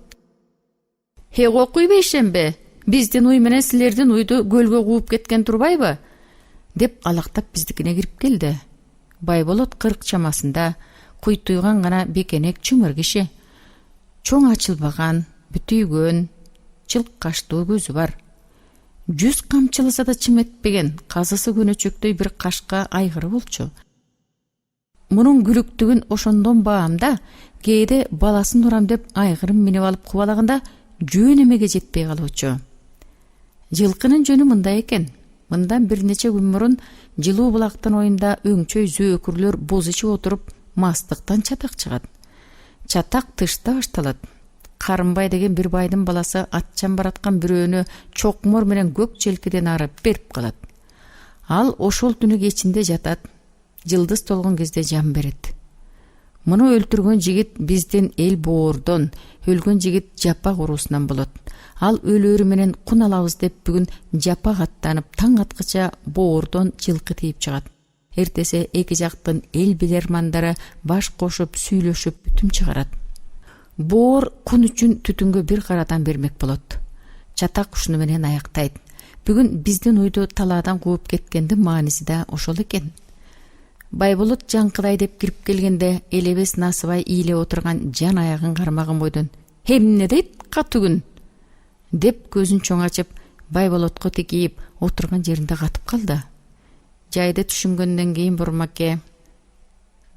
«Окуй бейшембе, биздин уй менен силердин уйду көлгө кууп кеткен турбайбы?» деп алактап биздикине кирип келди. Байболот 40 чамасында, куйтуйган гана бекенек чумур киши. чоң ачылбаган, бүтүйгөн, чылк каштуу көзү бар. 100 камчыласа да чиметпеген, казысы көнөчөктөй бир кашка айгыры болчу. Мунун күлүктүгүн ошондон баамда, кээде баласын урам деп айгырым минип алып кубалаганда жөн эмеге жетпей калуучу. Жылкынын жөнү мындай экен. Мындан бир нече күн мурун жылуу булактын оюнда өңчөй зөөкүрлөр боз ичип отуруп мастыктан чатак чыгат. Чатак тышта башталат. Карымбай деген бир байдын баласы атчан бараткан бирөөнү чокмор менен көк желкеден арып берип калат. Ал ошол түнү кечинде жатат. Жылдыз толгон кезде жан берет. Муну өлтүргөн жигит биздин эл боордон, өлгөн жигит жапак уруусунан болот. Ал өлөөрү менен кун алабыз деп бүгүн жапак аттанып, таң аткыча боордон жылкы тийип чыгат. Эртеси эки жактын эл билермандары баш кошуп, сүйлөшүп бүтүм чыгарат. Боор кун үчүн түтүнгө бир карадан бермек болот. Чатак ушуну менен аяктайт. Бүгүн биздин уйду талаадан кууп кеткендин мааниси да ошол экен. Байболот жаңкыдай деп кирип келгенде элебес Насыбай ийле отурган жан аягын кармаган бойдон «Эмне дейт катүгүн?» деп көзүн чоң ачып, Байболотко тикиип отурган жеринде катып калды. Жайды түшүнгөндөн кийин Бурмаке: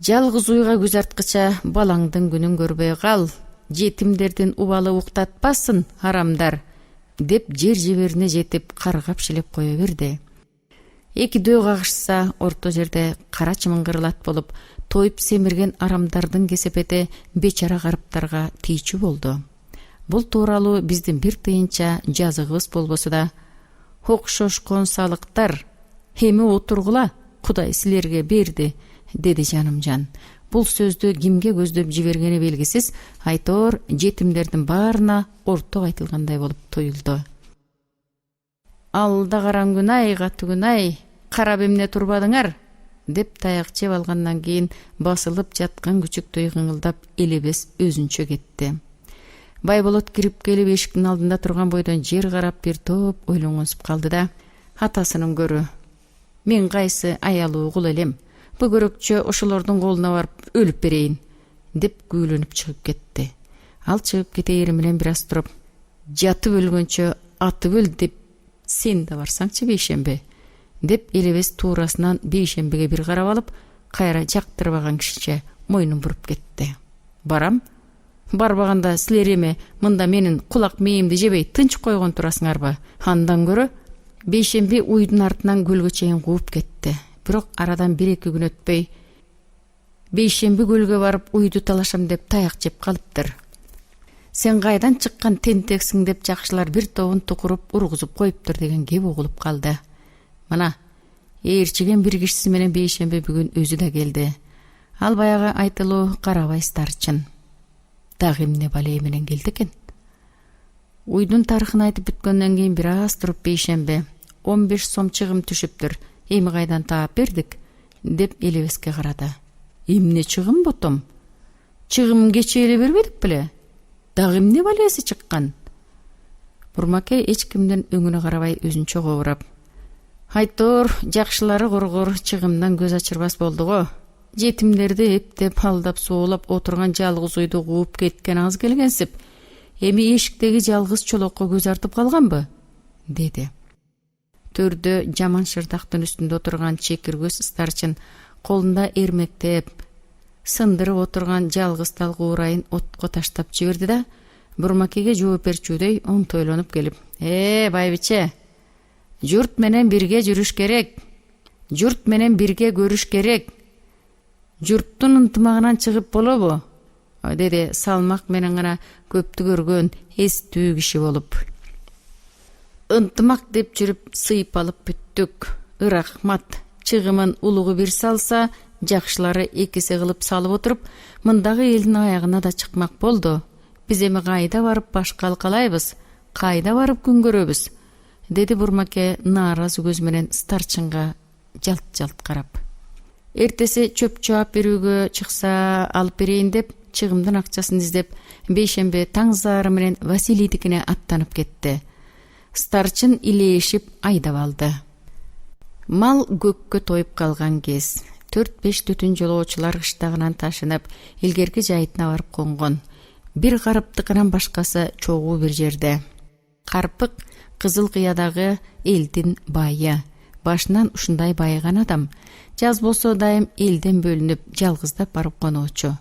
«Жалгыз уйга көз арткыча балаңдын күнүн көрбөй кал, жетимдердин убалы уктатпасын, харамдар», деп жер жеберине жетип каргап шилеп кое берди. Эки дөй кагышса, орто жерде кара чымыңгырлат болуп, тоюп семирген арамдардын кесепети бечара карыптарга тийчү болду. Бул тууралуу биздин бир тыйынча жазыгыбыз болбосо да, «Окшошкон салыктар, эми отургула, Кудай силерге берди», деди жанымжан. Бул сөздү кимге көздөп жибергени белгисиз, айтор жетимдердин баарына орток айтылгандай болуп туюлду. «Алда караңгүн-ай, катыгүн-ай, карап эмне турбадыңар?» деп таяк жеп алгандан кийин басылып жаткан күчүктөй кыңылдап элебес өзүнчө кетти. Байболот кирип келип эшиктин алдында турган бойдон жер карап бир топ ойлоңосуп калды да, атасынын көрү: «Мен кайсы аялуу кул элем, бөгөрөкчө ошолордун колуна барып өлүп берейин», деп күүлөнүп чыгып кетти. Ал чыгып кетери менен бир аз туруп: «Жатып өлгөнчө атып өл деп сен да барсаңчы бейшембе», деп элебес туурасынан бейшембеге бир карап алып, кайра жактырбаган кишиче мойнун буруп кетти. «Барам. Барбаганда силер эми мында менин кулак мээимди жебей тынч койгон турасыңарбы? Андан көрө». Бейшемби уйдун артынан көлгө чейин кууп кетти. Бирок арадан 1-2 күн өтпөй Бейшемби көлгө барып уйду талашам деп таяк жеп калыптыр. «Сен кайдан чыккан тентексиң?» деп жакшылар бир тобун тукуруп ургузуп коюптур деген кеп угулуп калды. Мына ээрчиген бир кишиси менен Бейшемби бүгүн өзү да келди. Ал баягы айтылуу Карабай старчын. Дагы эмне бале менен келди экен? Уйдун тарыхын айтып бүткөндөн кийин бир аз туруп Бейшемби: 15 сом чыгым түшүптүр, эми кайдан таап бердик?» деп элебеске карады. «Эмне чыгым ботом? Чыгым кече эле бербедик беле? Дагы эмне балеси чыккан?» Бурмаке эч кимдин өңүнө карабай өзүнчө кобурап: «Айтор жакшылары коргор чыгымдан көз ачырбас болду го. Жетимдерди эптеп алдап соолап отурган жалгыз уйду кууп кеткен аз келгенсип. Эми эшиктеги жалгыз чолокко көз артып калганбы?» деди. Төрдө жаман шырдактын үстүндө отурган чекиргөз старчын колунда эрмектеп сындырып отурган жалгыз тал куурайын отко таштап жиберди да, Бурмакеге жооп берчүдөй оңтойлонуп келип: Байбиче, журт менен бирге жүрүш керек. Журт менен бирге көрүш керек. Журттун ынтымагынан чыгып болобу?» деди салмак менен гана көптү көргөн эстүү киши болуп. «Ынтымак деп жүрүп сыйып алып бүттүк. Ырахмат, чыгымын улугу бир салса, жакшылары экиси кылып салып отуруп, мындагы элдин аягына да чыкмак болду. Биз эми кайда барып баш калкалайбыз, кайда барып күн көрөбүз?» деди Бурмаке нааразы көз менен старчынга жалт-жалт карап. Эртеси чөп чаап берүүгө чыкса алып берейин деп, чыгымдын акчасын издеп, Бейшемби таң заары менен Василийдикине аттанып кетти. Старчын илешип айдап алды. Мал көккө тоюп калган кез. 4-5 түтүн жолоочулар кыштагынан ташынып, илгерки жайытына барып конгон. Бир карыптыкынан башкасы чогуу бир жерде. Карпык Кызыл Кыядагы элдин байы. Башынан ушундай байыган адам. Жаз болсо дайым элден бөлүнүп, жалгыздап барып конуучу.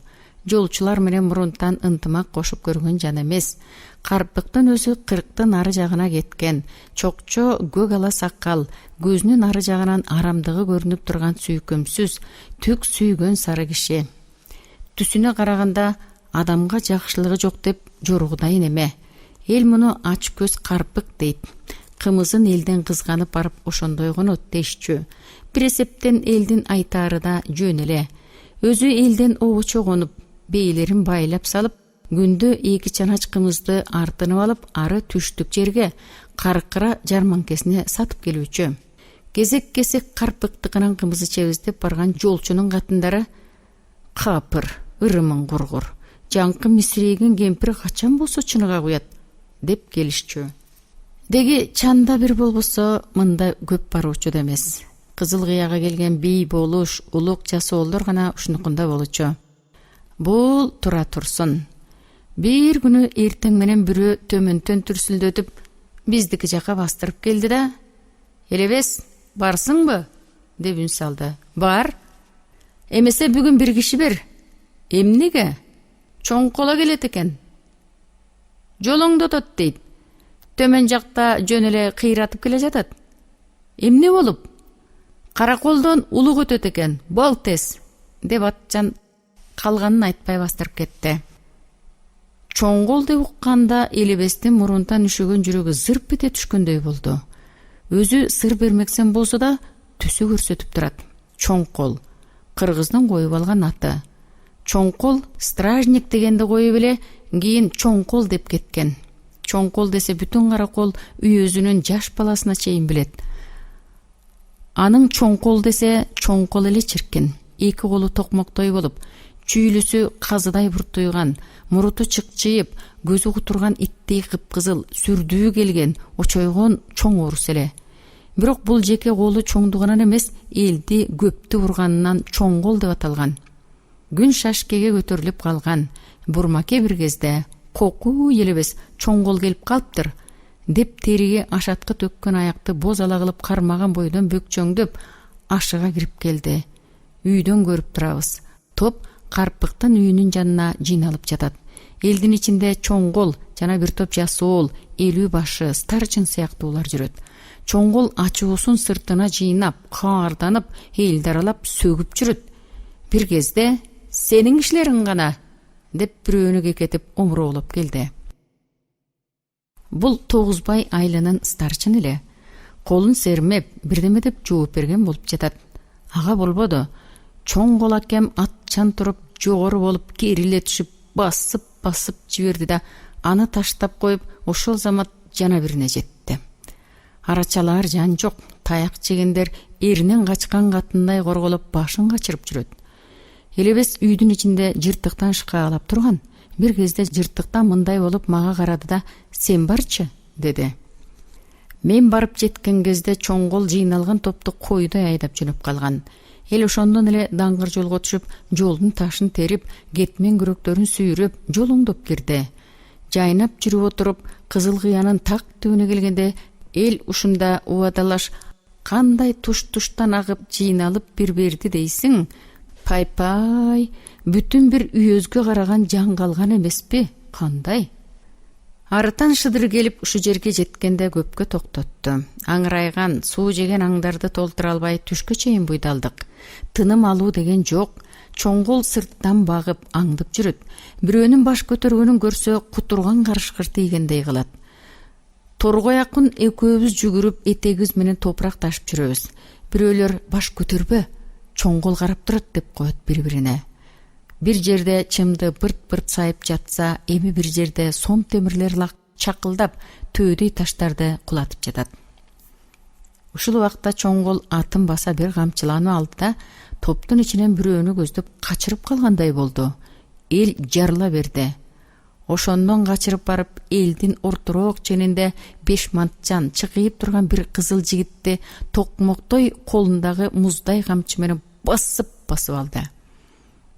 Жолчулар менен мурунтан ынтымак кошуп көргөн жан эмес. Карпыктын өзү 40-тын ары жагына кеткен. Чокчо көк ала сакал, көзүнүн ары жагынан арамдыгы көрүнүп турган сүйкөмсүз, түк сүйгөн сары киши. Түсүнө караганда адамга жакшылыгы жок деп жоругудай неме. Эл муну ач көз карпык дейт. Кымызын элден кызганып барып ошондой конот дешчү. Бир эсептен элдин айтаары да жөн эле. Өзү элден обучо конуп, бейлерин байлап салып, күндө 2 чанач кымызды артынып алып, ары түштүк жерге каркыра жарманкесине сатып келүүчү. Кезек-кезек карпыктыкынан кымызы чебиздеп барган жолчунун катындары капыр, ырымын кургур, жаңкы мисирейген кемпир качан болсо чыныга куят деп келишчү. Деги чанда бир болбосо мында көп баруучу да эмес. Кызыл Кыяга келген бий болуш, улук жасоолдор гана ушунукунда болчу. Бул тура турсун. Бир күнү эртең менен бирөө төмөнтөн түрсүлдөтүп, биздики жака бастырып келди да, "Элебес, барсыңбы?" деп үн салды. "Бар. Эмесе бүгүн бир киши бер." "Эмнеге?" "Чоңкола келет экен. Жолуңду отот" дейт. "Төмөн жакта жөн эле кыйратып келе жатат." "Эмне болуп?" "Караколдон улук өтөт экен. Бол тез" деп атчан калганын айтпай бастырып кетти. Чоңкол деп укканда Элебестин мурунтан үшөгөн жүрөгү зырп эте түшкөндөй болду. Өзү сыр бермексен болсо да түсү көрсөтүп турат. Чоңкол кыргыздын коюп алган аты. Чоңкол стражник дегенди коюп эле кийин Чоңкол деп кеткен. Чоңкол десе бүтүн Каракол үй өзүнүн жаш баласына чейин билет. Анын Чоңкол десе чоңкол эле чиркин. 2 колу токмоктой болуп, чүйлүсү казыдай буртуйган, муруту чыкчыйып, көзү кутурган иттей кыпкызыл, сүрдүү келген, очойгон чоң орус эле. Бирок бул жеке колу чоңдугунан эмес, элди көптү урганынан Чоңкол деп аталган. Күн шашкеге көтөрүлүп калган. Бурмаке бир кезде "Коку Элебес, Чоңкол келип калыптыр" деп териге ашаткы төккөн аякты боз ала кылып кармаган бойдон бөкчөңдөп ашыга кирип келди. Үйдөн көрүп турабыз. Топ Карпыктын үйүнүн жанына жыйналып жатат. Элдин ичинде Чоңкол жана бир топ жасоол, элүү башы, старчын сыяктуулар жүрөт. Чоңкол ачуусун сыртына жыйнап, каарданып, элди аралап сөгүп жүрөт. Бир кезде "Сенин кишилериң гана" деп бирөөнү кекетип омуроолоп келди. Бул Тогузбай айланын старчын эле. Колун сермеп, бирдеме деп жооп берген болуп жатат. Ага болбоду. Чоңкол акем атчан туруп, жогору болуп, кериле түшүп, басып жиберди да, аны таштап коюп, ошол замат жана бирине жетти. Арачалар жан жок, таяк жегендер эринен качкан катындай корголоп, башын качырып жүрөт. Элебес үйдүн ичинде жыртыктан шыкаалап турган. Бир кезде жыртыктан мындай болуп мага карады да "Сен барчы" деди. Мен барып жеткен кезде Чоңкол жыйналган топту койдой айдап жөнөп калган. Эл ошондон эле даңгыр жолго түшүп, жолдун ташын терип, кетмен күрөктөрүн сүйрөп, жолуңдоп кирди. Жайнап жүрүп отуруп, Кызыл Кыянын так түбүнө келгенде эл ушунда убадалаш кандай туш-туштан агып жыйналып бир берди дейсиң? Пай-пай, бүтүн бир үйөзгө караган жан калган эмеспи? Кандай? Арытан шыдыр келип ушу жерге жеткенде көпкө токтотту. Аңырайган, суу жеген аңдарды толтура албай түшкө чейин буйдалдык. Тыным алуу деген жок. Чоңкол сырттан багып, аңдып жүрөт. Бирөөнүн баш көтөргөнүн көрсө, кутурган карышкыр тийгендей кылат. Торгой акын экөөбүз жүгүрүп, этегибиз менен топурак ташып жүрөбүз. Бирөөлөр "Баш көтөрбө, Чоңкол карап турат" деп коет бири-бирине. Бир жерде чымды бырт-бырт сайып жатса, эми бир жерде сом темирлер лак чакылдап, төөдөй таштарды кулатып жатат. Ушул убакта Чоңкол атын баса бир камчыланып алды да, топтун ичинен бирөөнү көздөп качырып калгандай болду. Эл жарыла берди. Ошондон качырып барып, элдин ортороок ченинде 5 мантчан чыкыйып турган бир кызыл жигитти токмоктой колундагы муздай камчы менен басып алды.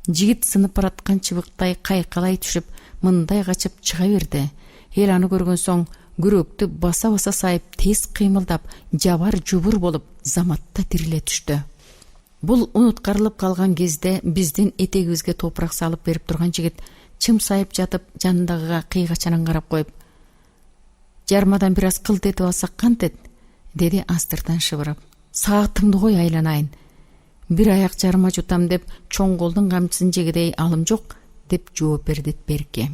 Жигит сынып бараткан чыбыктай кайкалай түшүп, мындай качып чыга берди. Эл аны көргөн соң күрөктү баса сайып тез кыймылдап, жабар жубур болуп заматта тириле түштү. Бул унуткарылып калган кезде биздин этегибизге топурак салып берип турган жигит чым сайып жатып жанындагыга кыйгачанан карап коюп: "Жармадан бир аз кылт этип алсак кантет?" деди астыртан шыбырып. "Саатымды кой айланайын. Бир аяк жарма жутам деп чоң колдун камчысын жегедей алым жок" деп жооп берди Берке.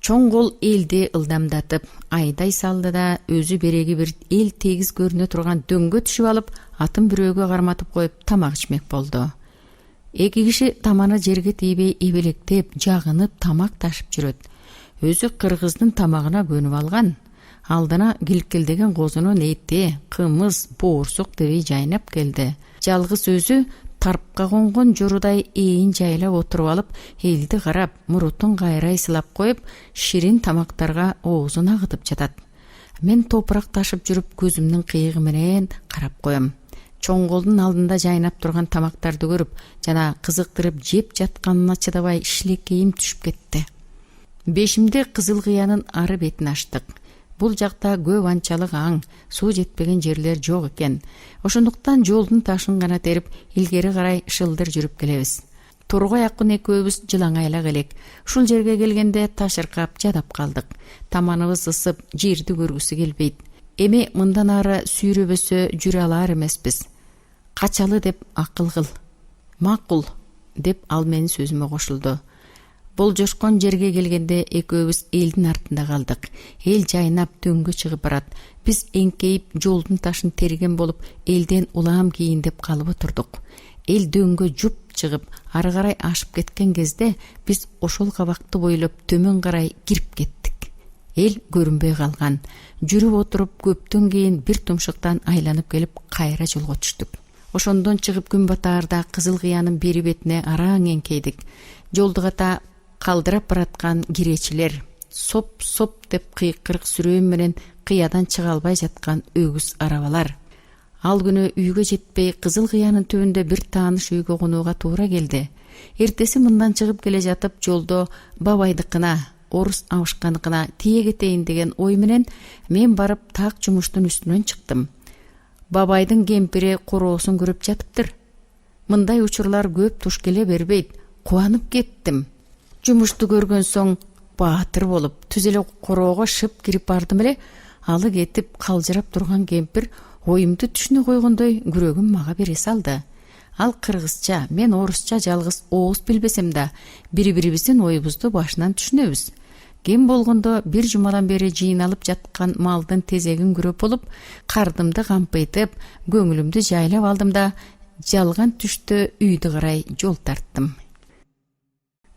Чоң кол элди ылдамдатып айдай салды да өзү береги бир эл тегиз көрүнө турган дөңгө түшүп алып, атын бирөөгө карматып коюп тамак ичмек болду. Эки киши таманы жерге тийбей эбелектеп, жагынып тамак ташып жүрөт. Өзү кыргыздын тамагына көнүп алган. Алдына килкилдеген козунун эти, кымыз, боорсук дебей жайнап келди. Жалгыз өзү тарпка конгон жорудай эйин жайлап отуруп алып, элди карап, мурутун кайрай сылап коюп, ширин тамактарга оозун агытып жатат. Мен топурак ташып жүрүп көзүмдүн кыйыгы менен карап коем. Чоң колдун алдында жайнап турган тамактарды көрүп, жана кызыктырып жеп жатканына чыдабай шилекейим түшүп кетти. Бешимде Кызыл Кыянын ары бетин аштык. Бул жакта көп анчалык аң, суу жетпеген жерлер жок экен. Ошондуктан жолдун ташын гана терип, илгери карай шылдыр жүрүп келебиз. Тургай акын экөөбүз жылаңайлак элек. Ушул жерге келгенде ташыркап жадап калдык. Таманыбыз ысып, жерди көргүсү келбейт. Эми мындан ары сүйрөбөсө жүрө алар эмеспиз. Качалы деп акыл кыл. Макул деп ал менин сөзүмө кошулду. Бул жошкон жерге келгенде экөөбүз элдин артында калдык. Эл жайнап дөңгө чыгып барат. Биз эңкейип жолдун ташын терген болуп, элден улам кийин деп калып отурдук. Эл дөңгө жуп чыгып, ары карай ашып кеткен кезде биз ошол кабакты бойлоп төмөн карай кирип кеттик. Эл көрүнбөй калган. Жүрүп отуруп көптөн кийин бир тумшуктан айланып келип кайра жолго түштүк. Ошондон чыгып күн батаарда Кызыл Кыянын бери бетине араң эңкейдик. Жолду ката калдырап бараткан киречилер, соп деп кыйкырык сүрөөн менен кыядан чыга албай жаткан өгүз арабалар. Ал күнү үйгө жетпей Кызыл Кыянын түбүндө бир тааныш үйгө конууга туура келди. Эртеси мындан чыгып келе жатып жолдо бабайдыкына, орус абышканыкына тие кетейин деген ой менен мен барып так жумуштун үстүнөн чыктым. Бабайдын кемпири короосун көрүп жатыптыр. Мындай учурлар көп туш келе бербейт. Кубанып кеттим. Жумушту көргөн соң баатыр болуп, түз эле короого шып кирип бардым эле, алы кетип калжырап турган кемпир оюмду түшүнө койгондой күрөгүн мага бере салды. Ал кыргызча, мен орусча жалгыз ооз билбесем да, бири-бирибиздин оюбузду башынан түшүнөбүз. Кем болгондо бир жумадан бери жыйналып жаткан малдын тезегин көрөп болуп, кардымды кампыйтып, көңүлүмдү жайлап алдым да, жалган түштө үйдү карай жол тарттым.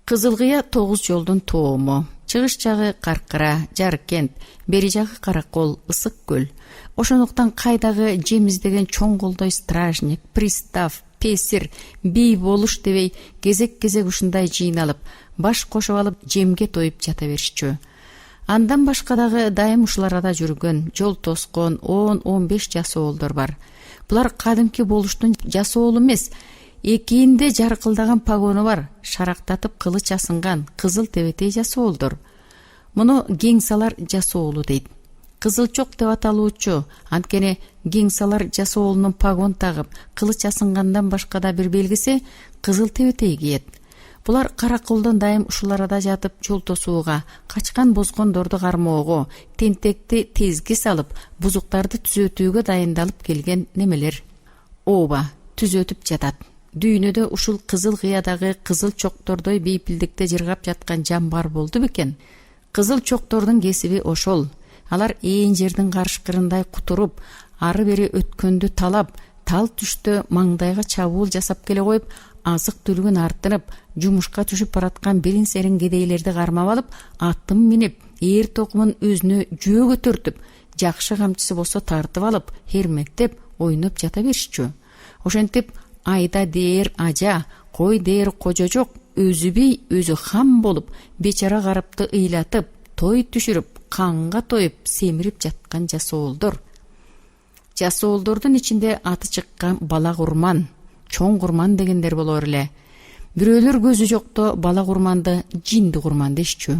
Кызыл Кыя 9 жолдун тоому. Чыгыш жагы Каркыра, Жаркент, бери жагы Каракол, Ысык көл. Ошондуктан кайдагы жем издеген чоң колдой стражник, пристав, песир, бий болуш дебей кезек-кезек ушундай жыйналып, баш кошуп алып жемге тоюп жата беришчү. Андан башка дагы дайым ушул арада жүргөн, жол тоскон 10-15 жасоолдор бар. Булар кадимки болуштун жасоолу эмес, экиинде жаркылдаган погону бар, шарактатып кылыч асынган кызыл тебетей жасоолдор. Муну геңсалар жасоолу дейт. Кызылчок деп аталуучу, анткени геңсалар жасоолунун погон тагып, кылыч асынгандан башка да бир белгиси кызыл тебетей кийет. Булар Караколдон дайым ушул арада жатып жол тосууга, качкан бозгондорду кармоого, тентекти тезге салып, бузуктарды түзөтүүгө дайындалып келген немелер. Ооба, түзөтүп жатат. Дүйнөдө ушул Кызыл Кыядагы кызыл чоктордой бейпилдикте жыргап жаткан жан бар болду бекен? Кызыл чоктордун кесиби ошол. Алар ээн жердин карышкырындай кутуруп, ары бери өткөндү талап, тал түштө маңдайга чабуул жасап келе коюп, азык түлүгүн артынып, жумушка түшүп бараткан бирин серин кедейлерди кармап алып, атын минип, ээр токумун өзүнө жөө көтөртүп, жакшы камчысы болсо тартып алып, эрмектеп, ойноп жата беришчү. Ошентип айда дээр ажа, кой дээр кожо жок, өзү бий, өзү хам болуп, бечара карыпты ыйлатып, той түшүрүп, канга тоюп, семирип жаткан жасоолдор. Жасоолдордун ичинде аты чыккан бала курман, чоң курман дегендер болор эле. Бирөөлөр көзү жокто бала курманды жинди курман дешчү.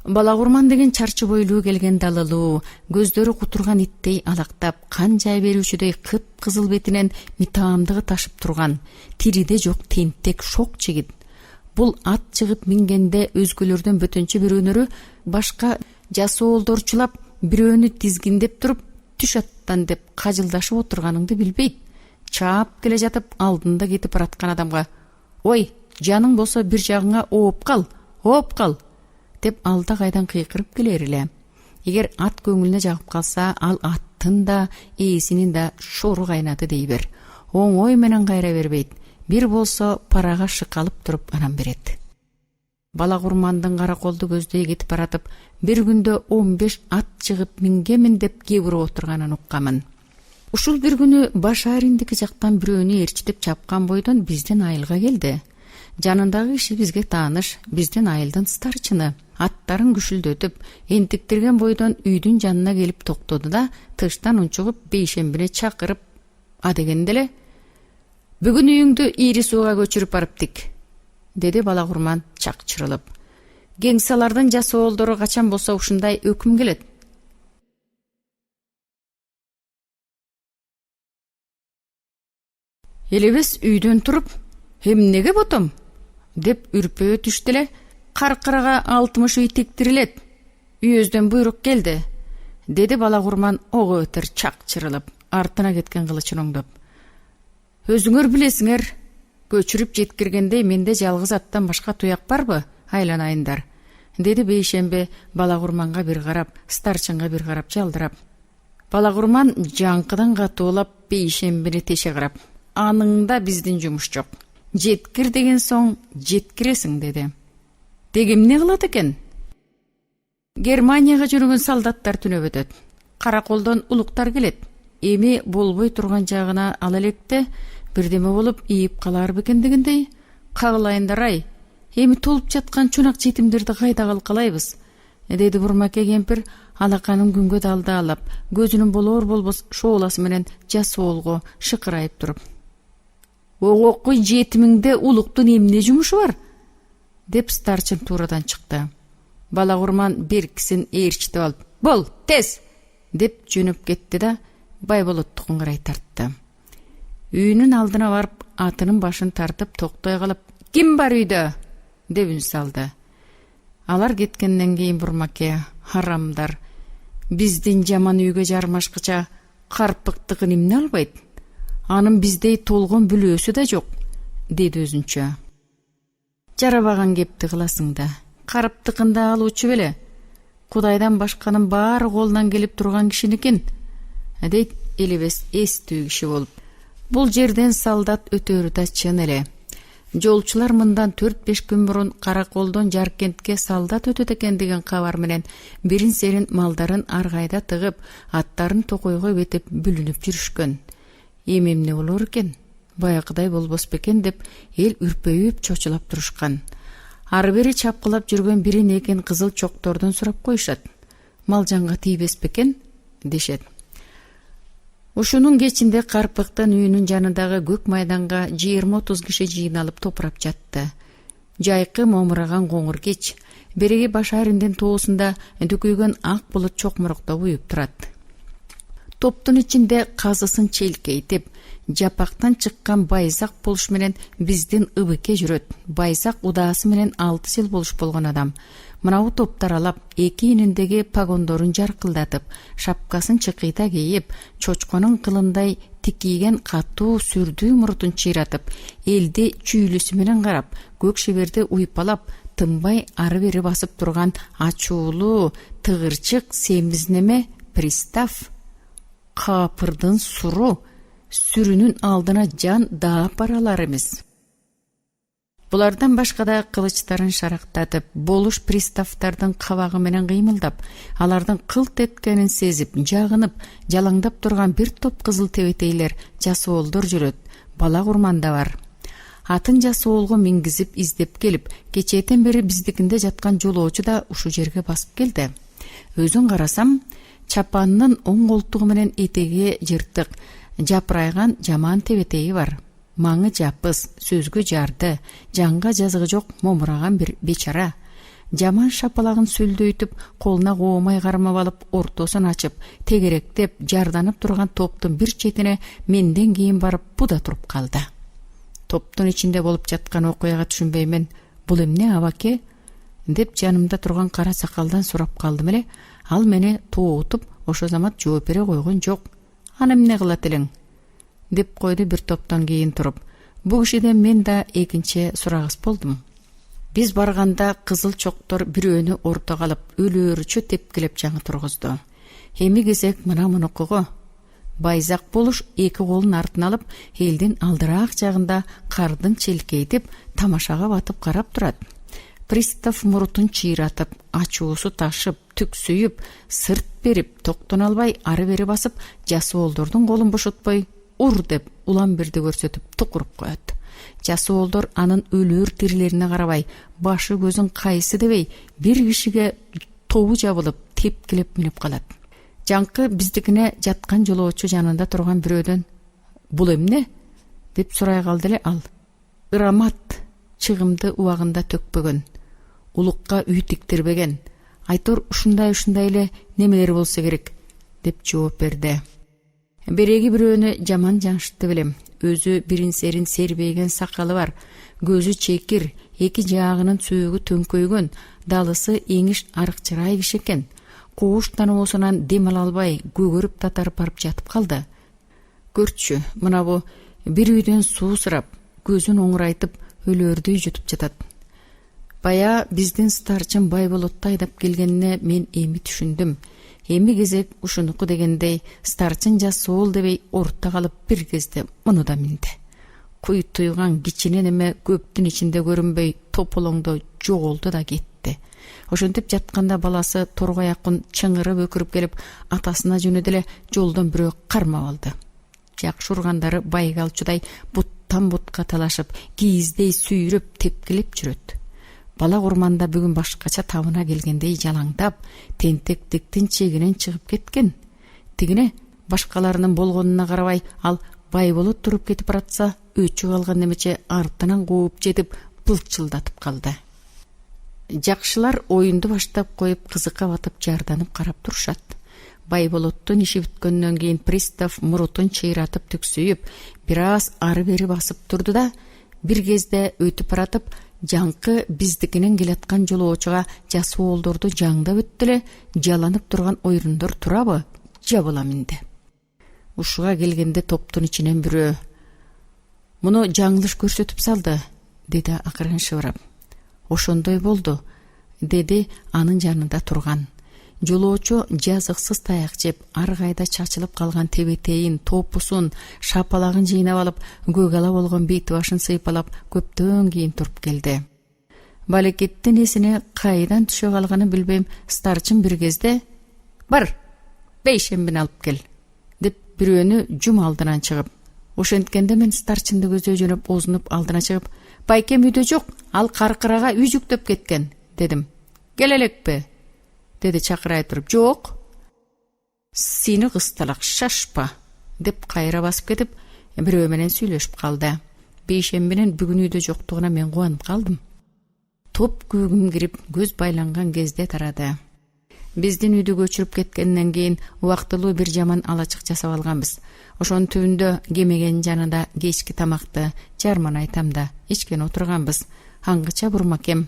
Бала курман деген чарчы бойлуу келген далылуу, көздөрү кутурган иттей алактап, кан жай берүүчүдөй кып-кызыл бетинен митаамдыгы ташып турган, тириде жок тентек шок жигит. Бул ат жыгып мингенде өзгөлөрдөн бөтөнчө бирөөнөрү башка жасоолдорчулап бирөөнү тизгиндеп туруп, түш аттан деп кажылдашып отурганыңды билбейт. Чаап келе жатып алдында кетип бараткан адамга: "Ой, жаның болсо бир жагыңа ооп кал" деп алда кайдан кыйкырып келер эле. Эгер ат көңүлүнө жагып калса, ал аттын да, ээсинин да шору кайнаты дей бер. Оңой менен кайра бербейт. Бир болсо парага шыкалып туруп анан берет. Бала курмандын кара колду көздөй кетип баратып, бир күндө 15 ат жыгып мингемин деп кебирип отурганын уккамын. Ушул бир күнү Башариндики жактан бирөөнү ээрчитип чапкан бойдон биздин айылга келди. Жанындагы киши бизге тааныш, биздин айылдын старчыны. Аттарын күшүлдөтүп, энтиктирген бойдон үйдүн жанына келип токтоду да, тыштан унчугуп бейшембине чакырып, дегенде эле: "Бүгүн үйүңдү ири сууга көчүрүп барыптык", деди бала курман чакчырылып. "Кеңсалардын жасоолдору качан болсо ушундай өкүм келет?" Элебес үйдөн туруп: "Эмнеге ботом?" деп үрпөйө түштү эле: "Каркырага 60 үй тиктирилет. Үйөздөн буйрук келди", деди бала курман ого өтөр чакчырылып, артына кеткен кылычын оңдоп. "Өзүңөр билесиңер, көчүрүп жеткиргенде менде жалгыз аттан башка туяк барбы? Айланайындар", деди бейшембе бала курманга бир карап, старчынга бир карап жалдырап. Бала курман жаңкыдан катуулап бейшембини теше карап: "Аныңда биздин жумуш жок. Жеткир деген соң жеткиресиң", деди. "Деги эмне кылат экен?" "Германияга жүргөн солдаттар түнөп өтөт. Караколдон улуктар келет. Эми болбой турган жагына ал электе бирдеме болуп ийип калар бекен дегендей. Кагылайындар-ай, эми толуп жаткан чунак жетимдерди кайда калкалайбыз", деди бурмаке кемпир алаканын күнгө далдаалап, көзүнүн болор болбос шооласы менен жасоолго шыкырайып туруп. "Огокуй жетимиңде улуктун эмне жумушу бар?" деп старчын туурадан чыкты. Бала курман беркисин ээрчитип алып: "Бол, тез!" деп жөнөп кетти да Байболоттукун карай тартты. Үйүнүн алдына барып, атынын башын тартып токтой калып: "Ким бар үйдө?" деп үн салды. Алар кеткенден кийин бурмаке: "Харамдар, биздин жаман үйгө жармашкыча карпыктыкын эмне албайт? Анын биздей толгон бүлөөсү да жок", деди өзүнчө. "Жарабаган кепти кыласың да, карыптыкында алуучу беле. Кудайдан башканын баары колунан келип турган кишиникин", дейт элебес эстүү киши болуп. Бул жерден солдат өтөрү да чын эле. Жолчулар мындан 4-5 күн мурун Караколдон Жаркентке солдат өтөт экен деген кабар менен бирин серин малдарын аргайда тыгып, аттарын токойго бетип бүлүнүп жүрүшкөн. Эми эмне болор экен? Баягыдай болбос бекен деп эл үрпөйүп чочулап турушкан. Ары бери чапкылап жүргөн бирин экен кызыл чоктордон сурап коюшат. "Мал жанга тийбес бекен?" дешет. Ушунун кечинде Карпыктын үйүнүн жанындагы көк майданга 20-30 киши жыйналып топурап жатты. Жайкы момураган коңур кеч, береги Башариндин тоосунда дүкүйгөн ак булут чокморокто уюп турат. Топтун ичинде казысын челкейтип, жапактан чыккан Байзак болуш менен биздин Ыбыке жүрөт. Байзак удаасы менен 6 жыл болуш болгон адам. Мынау топ таралап, эки ининдеги погондорун жаркылдатып, шапкасын чыкыйта кийип, чочконун кылындай тикийген катуу сүрдүү мурутун чыйратып, элди чүйлүсү менен карап, көк шеберди уйпалап, тынбай ары бери басып турган ачуулуу, тыгырчык семиз неме пристав, капырдын суру, сүрүнүн алдына жан даап баралар эмес. Булардан башка да кылычтарын шарактатып, болуш приставтардын кабагы менен кыймылдап, алардын кылт эткенин сезип, жагынып, жалаңдап турган бир топ кызыл тебетейлер, жасоолдор жүрөт. Бала курманда бар. Атын жасоолго мингизип издеп келип, кечээден бери биздикинде жаткан жолоочу да ушу жерге басып келди. Өзүн карасам, чапанынын оң колтугу менен этеги жыртык, жапырайган жаман тебетеи бар. маңы жапыс, сөзгө жарды, жанга жазыгы жок момураган бир бечара. Жаман шапалагын сүлдөйтүп, колуна коомай кармап алып, ортосун ачып, тегеректеп, жарданып турган топтун бир четине менден кийин барып буда туруп калды. Топтун ичинде болуп жаткан окуяга түшүнбөймүн. Бул эмне абаке? Деп жанымда турган кара сакалдан сурап калдым эле. Ал мени тоотуп, ошо замат жооп бере койгон жок. Аны эмне кылат элең? Деп койду бир топтон кийин туруп. Бул кишиден мен да экинчи сурагыс болдум. Биз барганда кызыл чоктор бирөөнү ортого алып, өлөөрүчө тепкилеп жаңы тургузду. Эми кезек мына мунукуго. Байзак болуш эки колун артына алып, элдин алдыраак жагында кардын челкейтип, тамашага батып карап турат. Пристав мурутун чыйратып, ачуусу ташып, түксүйүп, сырт берип, токтоно албай ары бери басып, жасуолдордун колун бошотпой, ур деп улам бирди көрсөтүп тукуруп коет. Жасуолдор анын өлөр тирилерине карабай, башы көзүн кайсы дебей, бир кишиге тобу жабылып, тепкилеп минип калат. Жаңкы биздикине жаткан жолоочу жанында турган бирөөдөн бул эмне? Деп сурай калды эле ал. Ырамат, чыгымды убагында төкпөгөн, улукка үй тиктирбеген, айтор ушундай эле немелер болсо керек, деп жооп берди. Береги бирөөнү жаман жаңшытты билем. Өзү бирин-серин сербейген сакалы бар, көзү чекир, эки жаагынын сөөгү төңкөйгөн, далысы эңиш арыкчырай киши экен. Кууш таноосунан дем ала албай, көгөрүп татарып барып жатып калды. Көрчү, мына бу бир үйдөн суу сурап, көзүн оңурайтып, өлөрдү жутуп жатат. Бая биздин старчын Байболотто айдап келгенине мен эми түшүндүм. Эми кезек ушунуку дегендей, старчын жасуол дебей орто калып бир кезде муну да минди. Куй туйган кичине неме көптүн ичинде көрүнбөй тополоңдо жоголду да кетти. Ошентип жатканда баласы торгой акын чыңырып өкүрүп келип, атасына жөнөдү эле жолдон бирөө кармап алды. Жакшы ургандары байгалчудай буттан бутка талашып, кийиздей сүйрөп, тепкилеп жүрөт. Бала урманда бүгүн башкача табына келгендей жалаңдап, тентектиктин чегинен чыгып кеткен. Тигине башкаларынын болгонуна карабай, ал Байболот туруп кетип баратса, өчү калган немече артынан кууп жетип, былчылдатып калды. Жакшылар оюнду баштап коюп, кызыкка батып жарданып карап турушат. Байболоттун иши бүткөндөн кийин пристав мурутун чыйратып түксүйүп, бир аз ары бери басып турду да, бир кезде өтүп баратып, жаңкы биздикинен келаткан жолоочуга жасуолдорду жаңдап өттү эле, жаланып турган ойрундор турабы, жабыла минди. Ушуга келгенде топтун ичинен бирөө: "Муну жаңылыш көрсөтүп салды", деди акырын шыбырап. "Ошондой болду", деди анын жанында турган. Жолоочу жазыксыз таяк жеп, ар кайда чачылып калган тебетейин, топусун, шапалагын жыйнап алып, көк ала болгон бети башын сыйпалап, көптөн кийин туруп келди. Балекеттин эсине кайдан түшө калганын билбейм, старчын бир кезде: "Бар, бейшембини алып кел", деп бирөөнү жум алдынан чыгып. Ошенткенде мен старчынды көзөй жөнөп, озунуп алдына чыгып: "Байкем үйдө жок, ал каркырага үй жүктөп кеткен", дедим. "Кел элекпи?" деди чакырай туруп. "Жок". "Сени кысталак, шашпа", деп кайра басып кетип, бирөө менен сүйлөшүп калды. Бейшембинин бүгүн үйдө жоктугуна мен кубанып калдым. Топ көгүм кирип, көз байланган кезде тарады. Биздин үйдү көчүрүп кеткенден кийин убактылуу бир жаман алачык жасап алганбыз. Ошонун түбүндө кемегенин жанында кечки тамакты, жарман айтамда ичкен отурганбыз. Аңгыча бурмакем: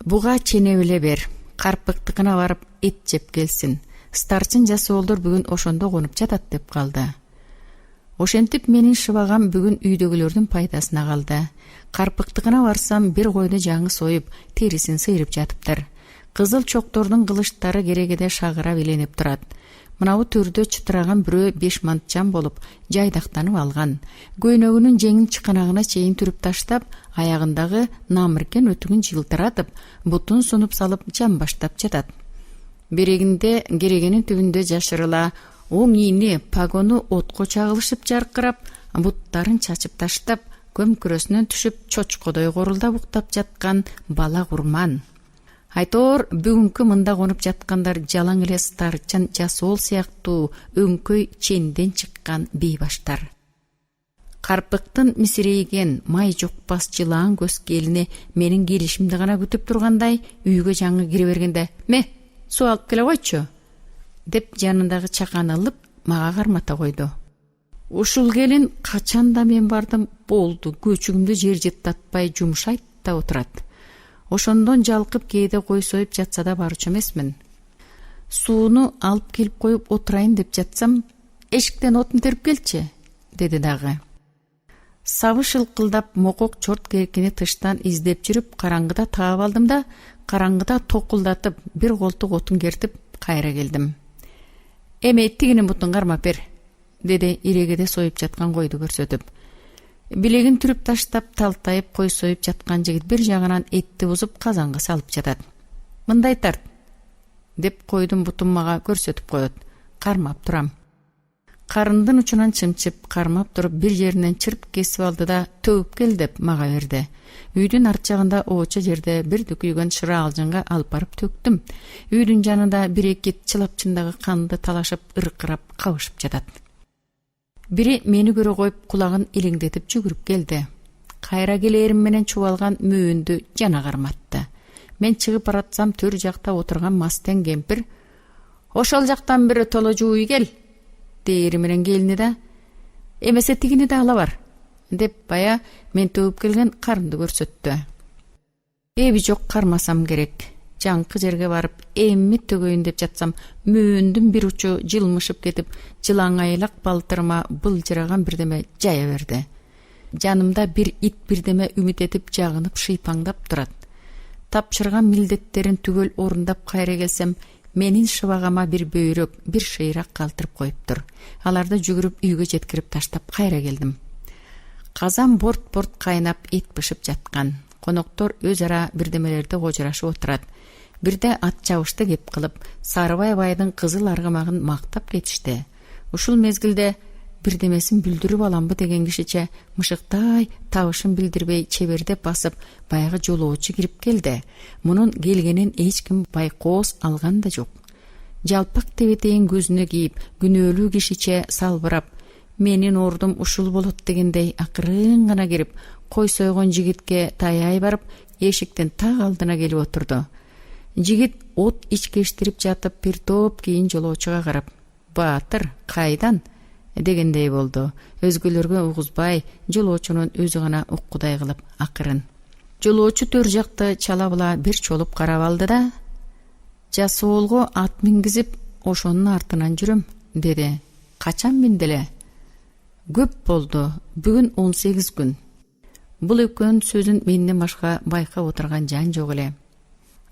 "Буга чене биле бер, карпыктыкына барып эт жеп келсин. Старчын жасуолдор бүгүн ошондо конуп жатат", деп калды. Ошентип менин шыбагам бүгүн үйдөгүлөрдүн пайдасына калды. Карпыктыкына барсам, бир койду жаңы союп, терисин сыйрып жатыптыр. Кызыл чоктордун кылычтары керегеде шагыра биленип турат. Мынабу төрдө чытыраган бирөө 5 мантчан болуп, жайдактанып алган. Көйнөгүнүн жеңин чыканагына чейин түрүп таштап, аягындагы намыркен өтүгүн жылтыратып, бутун сунуп салып жан баштап жатат. Берегинде керегенин түбүндө жашырыла, оң ийни пагону отко чагылышып жаркырап, буттарын чачып таштап, көмкүрөсүнөн түшүп, чочкодой корулдап уктап жаткан бала курман. Айтор бүгүнкү мында конуп жаткандар жалаң эле старчын жасуол сыяктуу өңкөй ченден чыккан бейбаштар. Карпыктын мисирейген май жукпас жылаан көз келини менин келишимди гана күтүп тургандай үйгө жаңы кире бергенде «Ме, суу алып келе койчу» деп жанындагы чаканы алып мага кармата койду. Ушул келин качанда мен бардым болду, көчүгүмдү жер жыттатпай жумшайт да отурат. Ошондон жалкып кээде кой союп жатса да барчу эмесмин. Сууну алып келип коюп отурайын деп жатсам, эшиктен отун терип келчи, деди дагы. Сабы шылкылдап мокок чорт керкини тыштан издеп жүрүп, караңгыда таап алдым да, караңгыда токулдатып, бир колтук отун кертип, кайра келдим. Эме тигинин бутун кармап бер, деди ирегеде союп жаткан койду көрсөтүп. Билегин түрүп таштап, талтайып кой союп жаткан жигит бир жагынан этти бузуп казанга салып жатат. Мындай тарт, деп койдун бутун мага көрсөтүп коет. Кармап турам. Карындын учунан чымчып, кармап туруп бир жеринен чырп кесип алды да төгүп кел деп мага берди. Үйдүн арт жагында ооча жерде бир дүкүйгөн шыра алжынга алып барып төктүм. Үйдүн жанында бир эки чылапчындагы канды талашып, ыркырап, кабышып жатат. Бири мени көрө коюп кулагын илиңдетип жүгүрүп келди. Кайра келээрим менен чубалган мөөндү жана карматты. Мен чыгып баратсам төр жакта отурган мастен кемпир «Ошол жактан бир толожу үй кел» дээри менен келини да «Эмесе тигини да ала бар» деп бая мен төгүп келген карынды көрсөттү. Эби жок, кармасам керек. Жаңкы жерге барып эмми төгөйүн деп жатсам, мөөндүн бир учу жылмышып кетип, жылаңайлак балтырыма былжыраган бирдеме жая берди. Жанымда бир ит бирдеме үмүт этип жагынып шыйпаңдап турат. Тапшырган милдеттерин түгөл орундап кайра келсем, менин шыбагама бир бөйрөк, бир шыйрак калтырып коюптур. Аларды жүгүрүп үйгө жеткирип таштап кайра келдим. Казан борт-борт кайнап, эт бышып жаткан. Коноктор өз ара бирдемелерди кожурашып отурат. Бирде ат чабышты кеп кылып, Сарыбай байдын кызыл аргымагын мактап кетишти. Ушул мезгилде бирдемесин бүлдүрүп аламбы деген кишиче мышыктай табышын билдирбей чебердеп басып, баягы жолоочу кирип келди. Мунун келгенин эч ким байкоос алган да жок. Жалпак тебетейин көзүнө кийип, күнөөлүү кишиче салбырап, менин ордум ушул болот дегендей акырын гана кирип, кой сойгон жигитке таяй барып, эшиктин так алдына келип отурду. Жигит от ичкештирип жатып, бир топ кийин жолоочуга карап, «Баатыр, кайдан?» дегендей болду. Өзгөлөргө угузбай, жолоочунун өзү гана уккудай кылып акырын. Жолоочу төр жакты чала була бир чолуп карап алды да «Жасоолго ат мингизип, ошонун артынан жүрөм» деди. «Качан минделе?» «Көп болду. Бүгүн 18 күн». Бул экөөнүн сөзүн менден башка байкап отурган жан жок эле.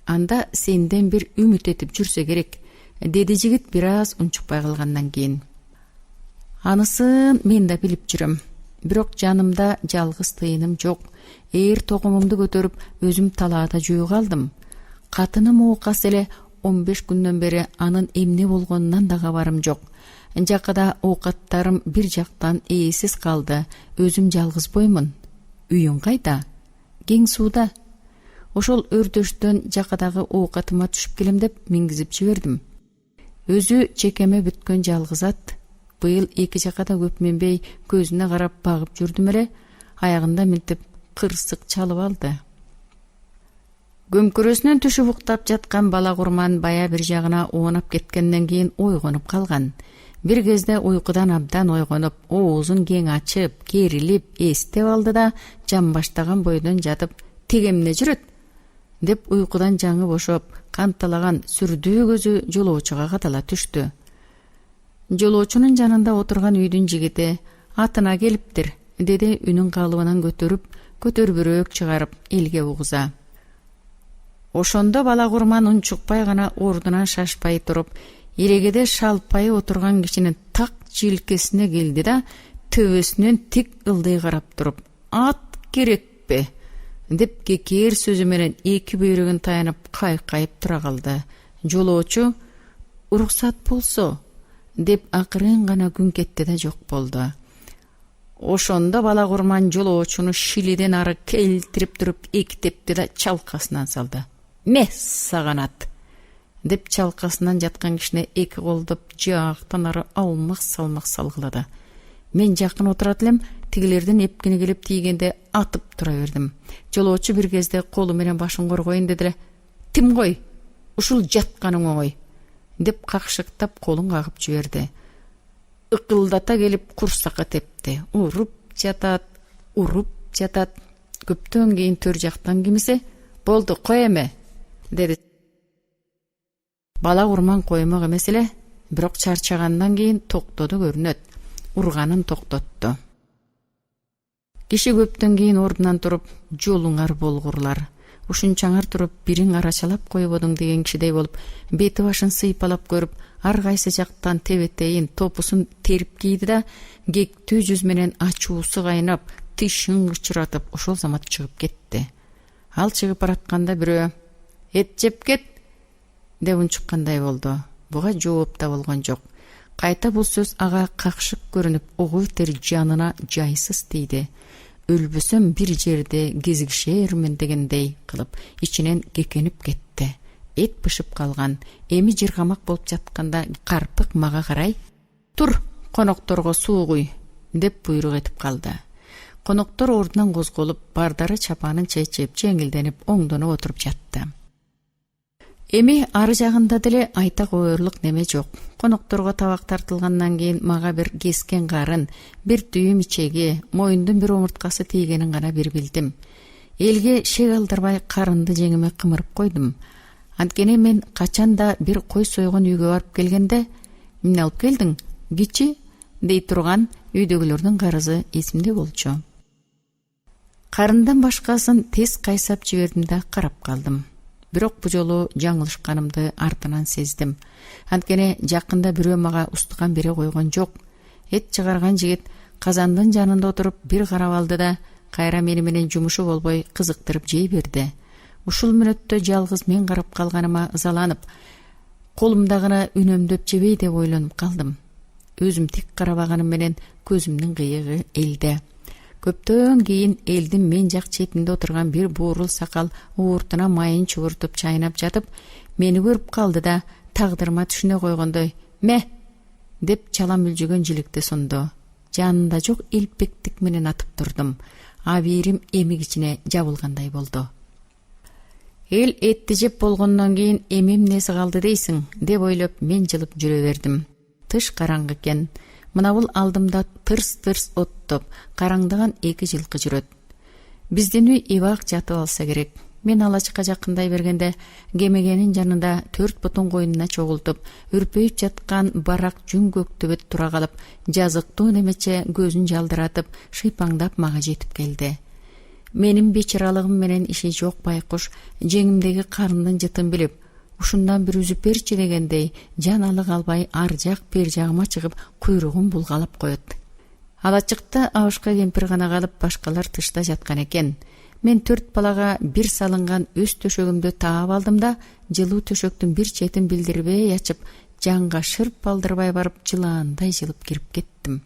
«Анда сенден бир үмүт этип жүрсө керек», деди жигит бир аз унчукпай калгандан кийин. Анысын мен да билип жүрөм. Бирок жанымда жалгыз тыйыным жок. Ээр тогумумду көтөрүп, өзүм талаада жүйүп алдым. Катыным оокас эле 15 күндөн бери анын эмне болгонунан да кабарым жок. Жакада оокаттарым бир жактан ээсиз калды. Өзүм жалгызбоймун. Үйүң кайда? Кең сууда. Ошол өрдөштөн жакадагы оокатыма түшүп келем деп мингизип жибердим. Өзү чекеме бүткөн жалгыз ат. Быйыл эки жакада көп менбей көзүнө карап багып жүрдүм эле, аягында мынтип кырсык чалып алды. Көмкөрөсүнөн түшүп уктап жаткан бала курман бая бир жагына оонап кеткенден кийин ойгонуп калган. Бир кезде уйкудан абдан ойгонуп, оозун кең ачып, керилип, эстеп алды да жан баштаган бойдон жатып, «Тиг эмне жүрөт?» деп уйкудан жаңы бошоп, канталаган сүрдүү көзү жолоочуга кадала түштү. Жолоочунун жанында отурган үйдүн жигити «Атына келиптир» деди үнүн калыбынан көтөрбүрөөк чыгарып элге угуза. Ошондо бала курман унчукпай гана ордунан шашпай туруп, ирегеде шалпайы отурган кишинин так жилкесине келди да төбөсүнөн тик ылдый карап туруп «Ат керекпи?» деп кекер сөзү менен эки бөйрөгүн таянып кайкайып тура калды. Жолоочу «Уруксат болсо» деп акырын гана күн кетти да жок болду. Ошондо бала курман жолоочуну шилиден ары келтирип туруп эки тепти да чалкасынан салды. «Ме саганат!» деп чалкасынан жаткан кишине эки колдоп жактан ары алмак салмак салгылады. Мен жакын отурат элем, тигилердин эпкини келип тийгенде атып тура бердим. Жолоочу бир кезде колу менен башын коргоюн деди эле. Тим кой, ушул жатканың оңой деп какшыктап колун кагып жиберди. Ыкылдата келип курсакка тепти. Уруп жатат. Көптөн кийин төр жактан кимисе, "Болду, кой эме" деди. Бала урман коймок эмес эле, бирок чарчагандан кийин токтоду көрүнөт. Урганын токтотту. Киши көптөн кийин ордунан туруп, "Жолуңар болгурлар. Ушунчаңар туруп, бириң арачалап койбодуң" деген кишидей болуп, бети башын сыйпалап көрүп, ар кайсы жактан тебетейин, топусун терип кийди да, кектүү жүз менен ачуусу кайнап, тишин кычыратып, ошол замат чыгып кетти. Ал чыгып баратканда бирөө "Эт жеп кет" деп унчуккандай болду. Буга жооп да болгон жок. Кайта бул сөз ага какшык көрүнүп, угу тер жанына жайсыз тийди. Өлбөсөм бир жерде кезигишермин дегендей кылып, ичинен кекенип кетти. Эт бышып калган. Эми жыргамак болуп жатканда карпык мага карай "Тур, конокторго суу куй" деп буйрук этип калды. Коноктор ордунан козголуп, бардары чапанын чечип, жеңилденип, оңдонуп отуруп жатты. Эми ары жагында деле айта коерлук неме жок. Конокторго табак тартылгандан кийин мага бир кескен карын, бир түйүм ичеги, моюндун бир омурткасы тийгенин гана бир билдим. Элге шек алдырбай карынды жеңиме кымырып койдум. Анткени мен качан да бир кой сойгон үйгө барып келгенде, "Эмне алып келдиң, кичи?" дей турган үйдөгүлөрдүн карызы эсимде болчу. Карындан башкасын тез кайсап жибердим да карап калдым. Бирок бу жолу жаңылышканымды артынан сездим. Анткени жакында бирөө мага устуган бере койгон жок. Эт чыгарган жигит казандын жанында отуруп бир карап алды да, кайра мени менен жумушу болбой кызыктырып жей берди. Ушул мүнөттө жалгыз мен карап калганыма ызаланып, колумдагыны үнөмдөп жебей деп ойлонуп калдым. Өзүм тик карабаганым менен көзүмдүн кыйыгы элди. Көптөн кийин элдин мен жак четинде отурган бир буурул сакал ууртуна майын чууртуп чайнап жатып, мени көрүп калды да, тагдырыма түшүнө койгондой "Ме" деп чала мүлжөгөн жиликти сунду. Жанында жок элпектик менен атып турдум. Абийирим эмик ичине жабылгандай болду. Эл этти жеп болгондон кийин эми эмнеси калды дейсиң деп ойлоп мен жылып жүрө бердим. Тыш караңгы экен. Мына бул алдымда тырс-тырс оттоп, караңдаган эки жылкы жүрөт. Биздин үй эбак жатып алса керек. Мен алачыкка жакындай бергенде, кемегенин жанында 4 бутун койнуна чогултуп, үрпөйүп жаткан барак жүн көктөбөт тура калып, жазыктуу немече көзүн жалдыратып, шыйпаңдап мага жетип келди. Менин бечаралыгым менен иши жок байкуш, жеңимдеги карындын жытын билип, ушундан бир үзүп берчи дегендей, жан алык албай ар жак бер жагыма чыгып, куйругун булгалап коет. Алачыкта абышка кемпир гана калып, башкалар тышта жаткан экен. Мен 4 балага бир салынган өз төшөгүмдү таап алдым да, жылуу төшөктүн бир четин билдирбей ачып, жанга шырп алдырбай барып, жылаандай жылып кирип кеттим.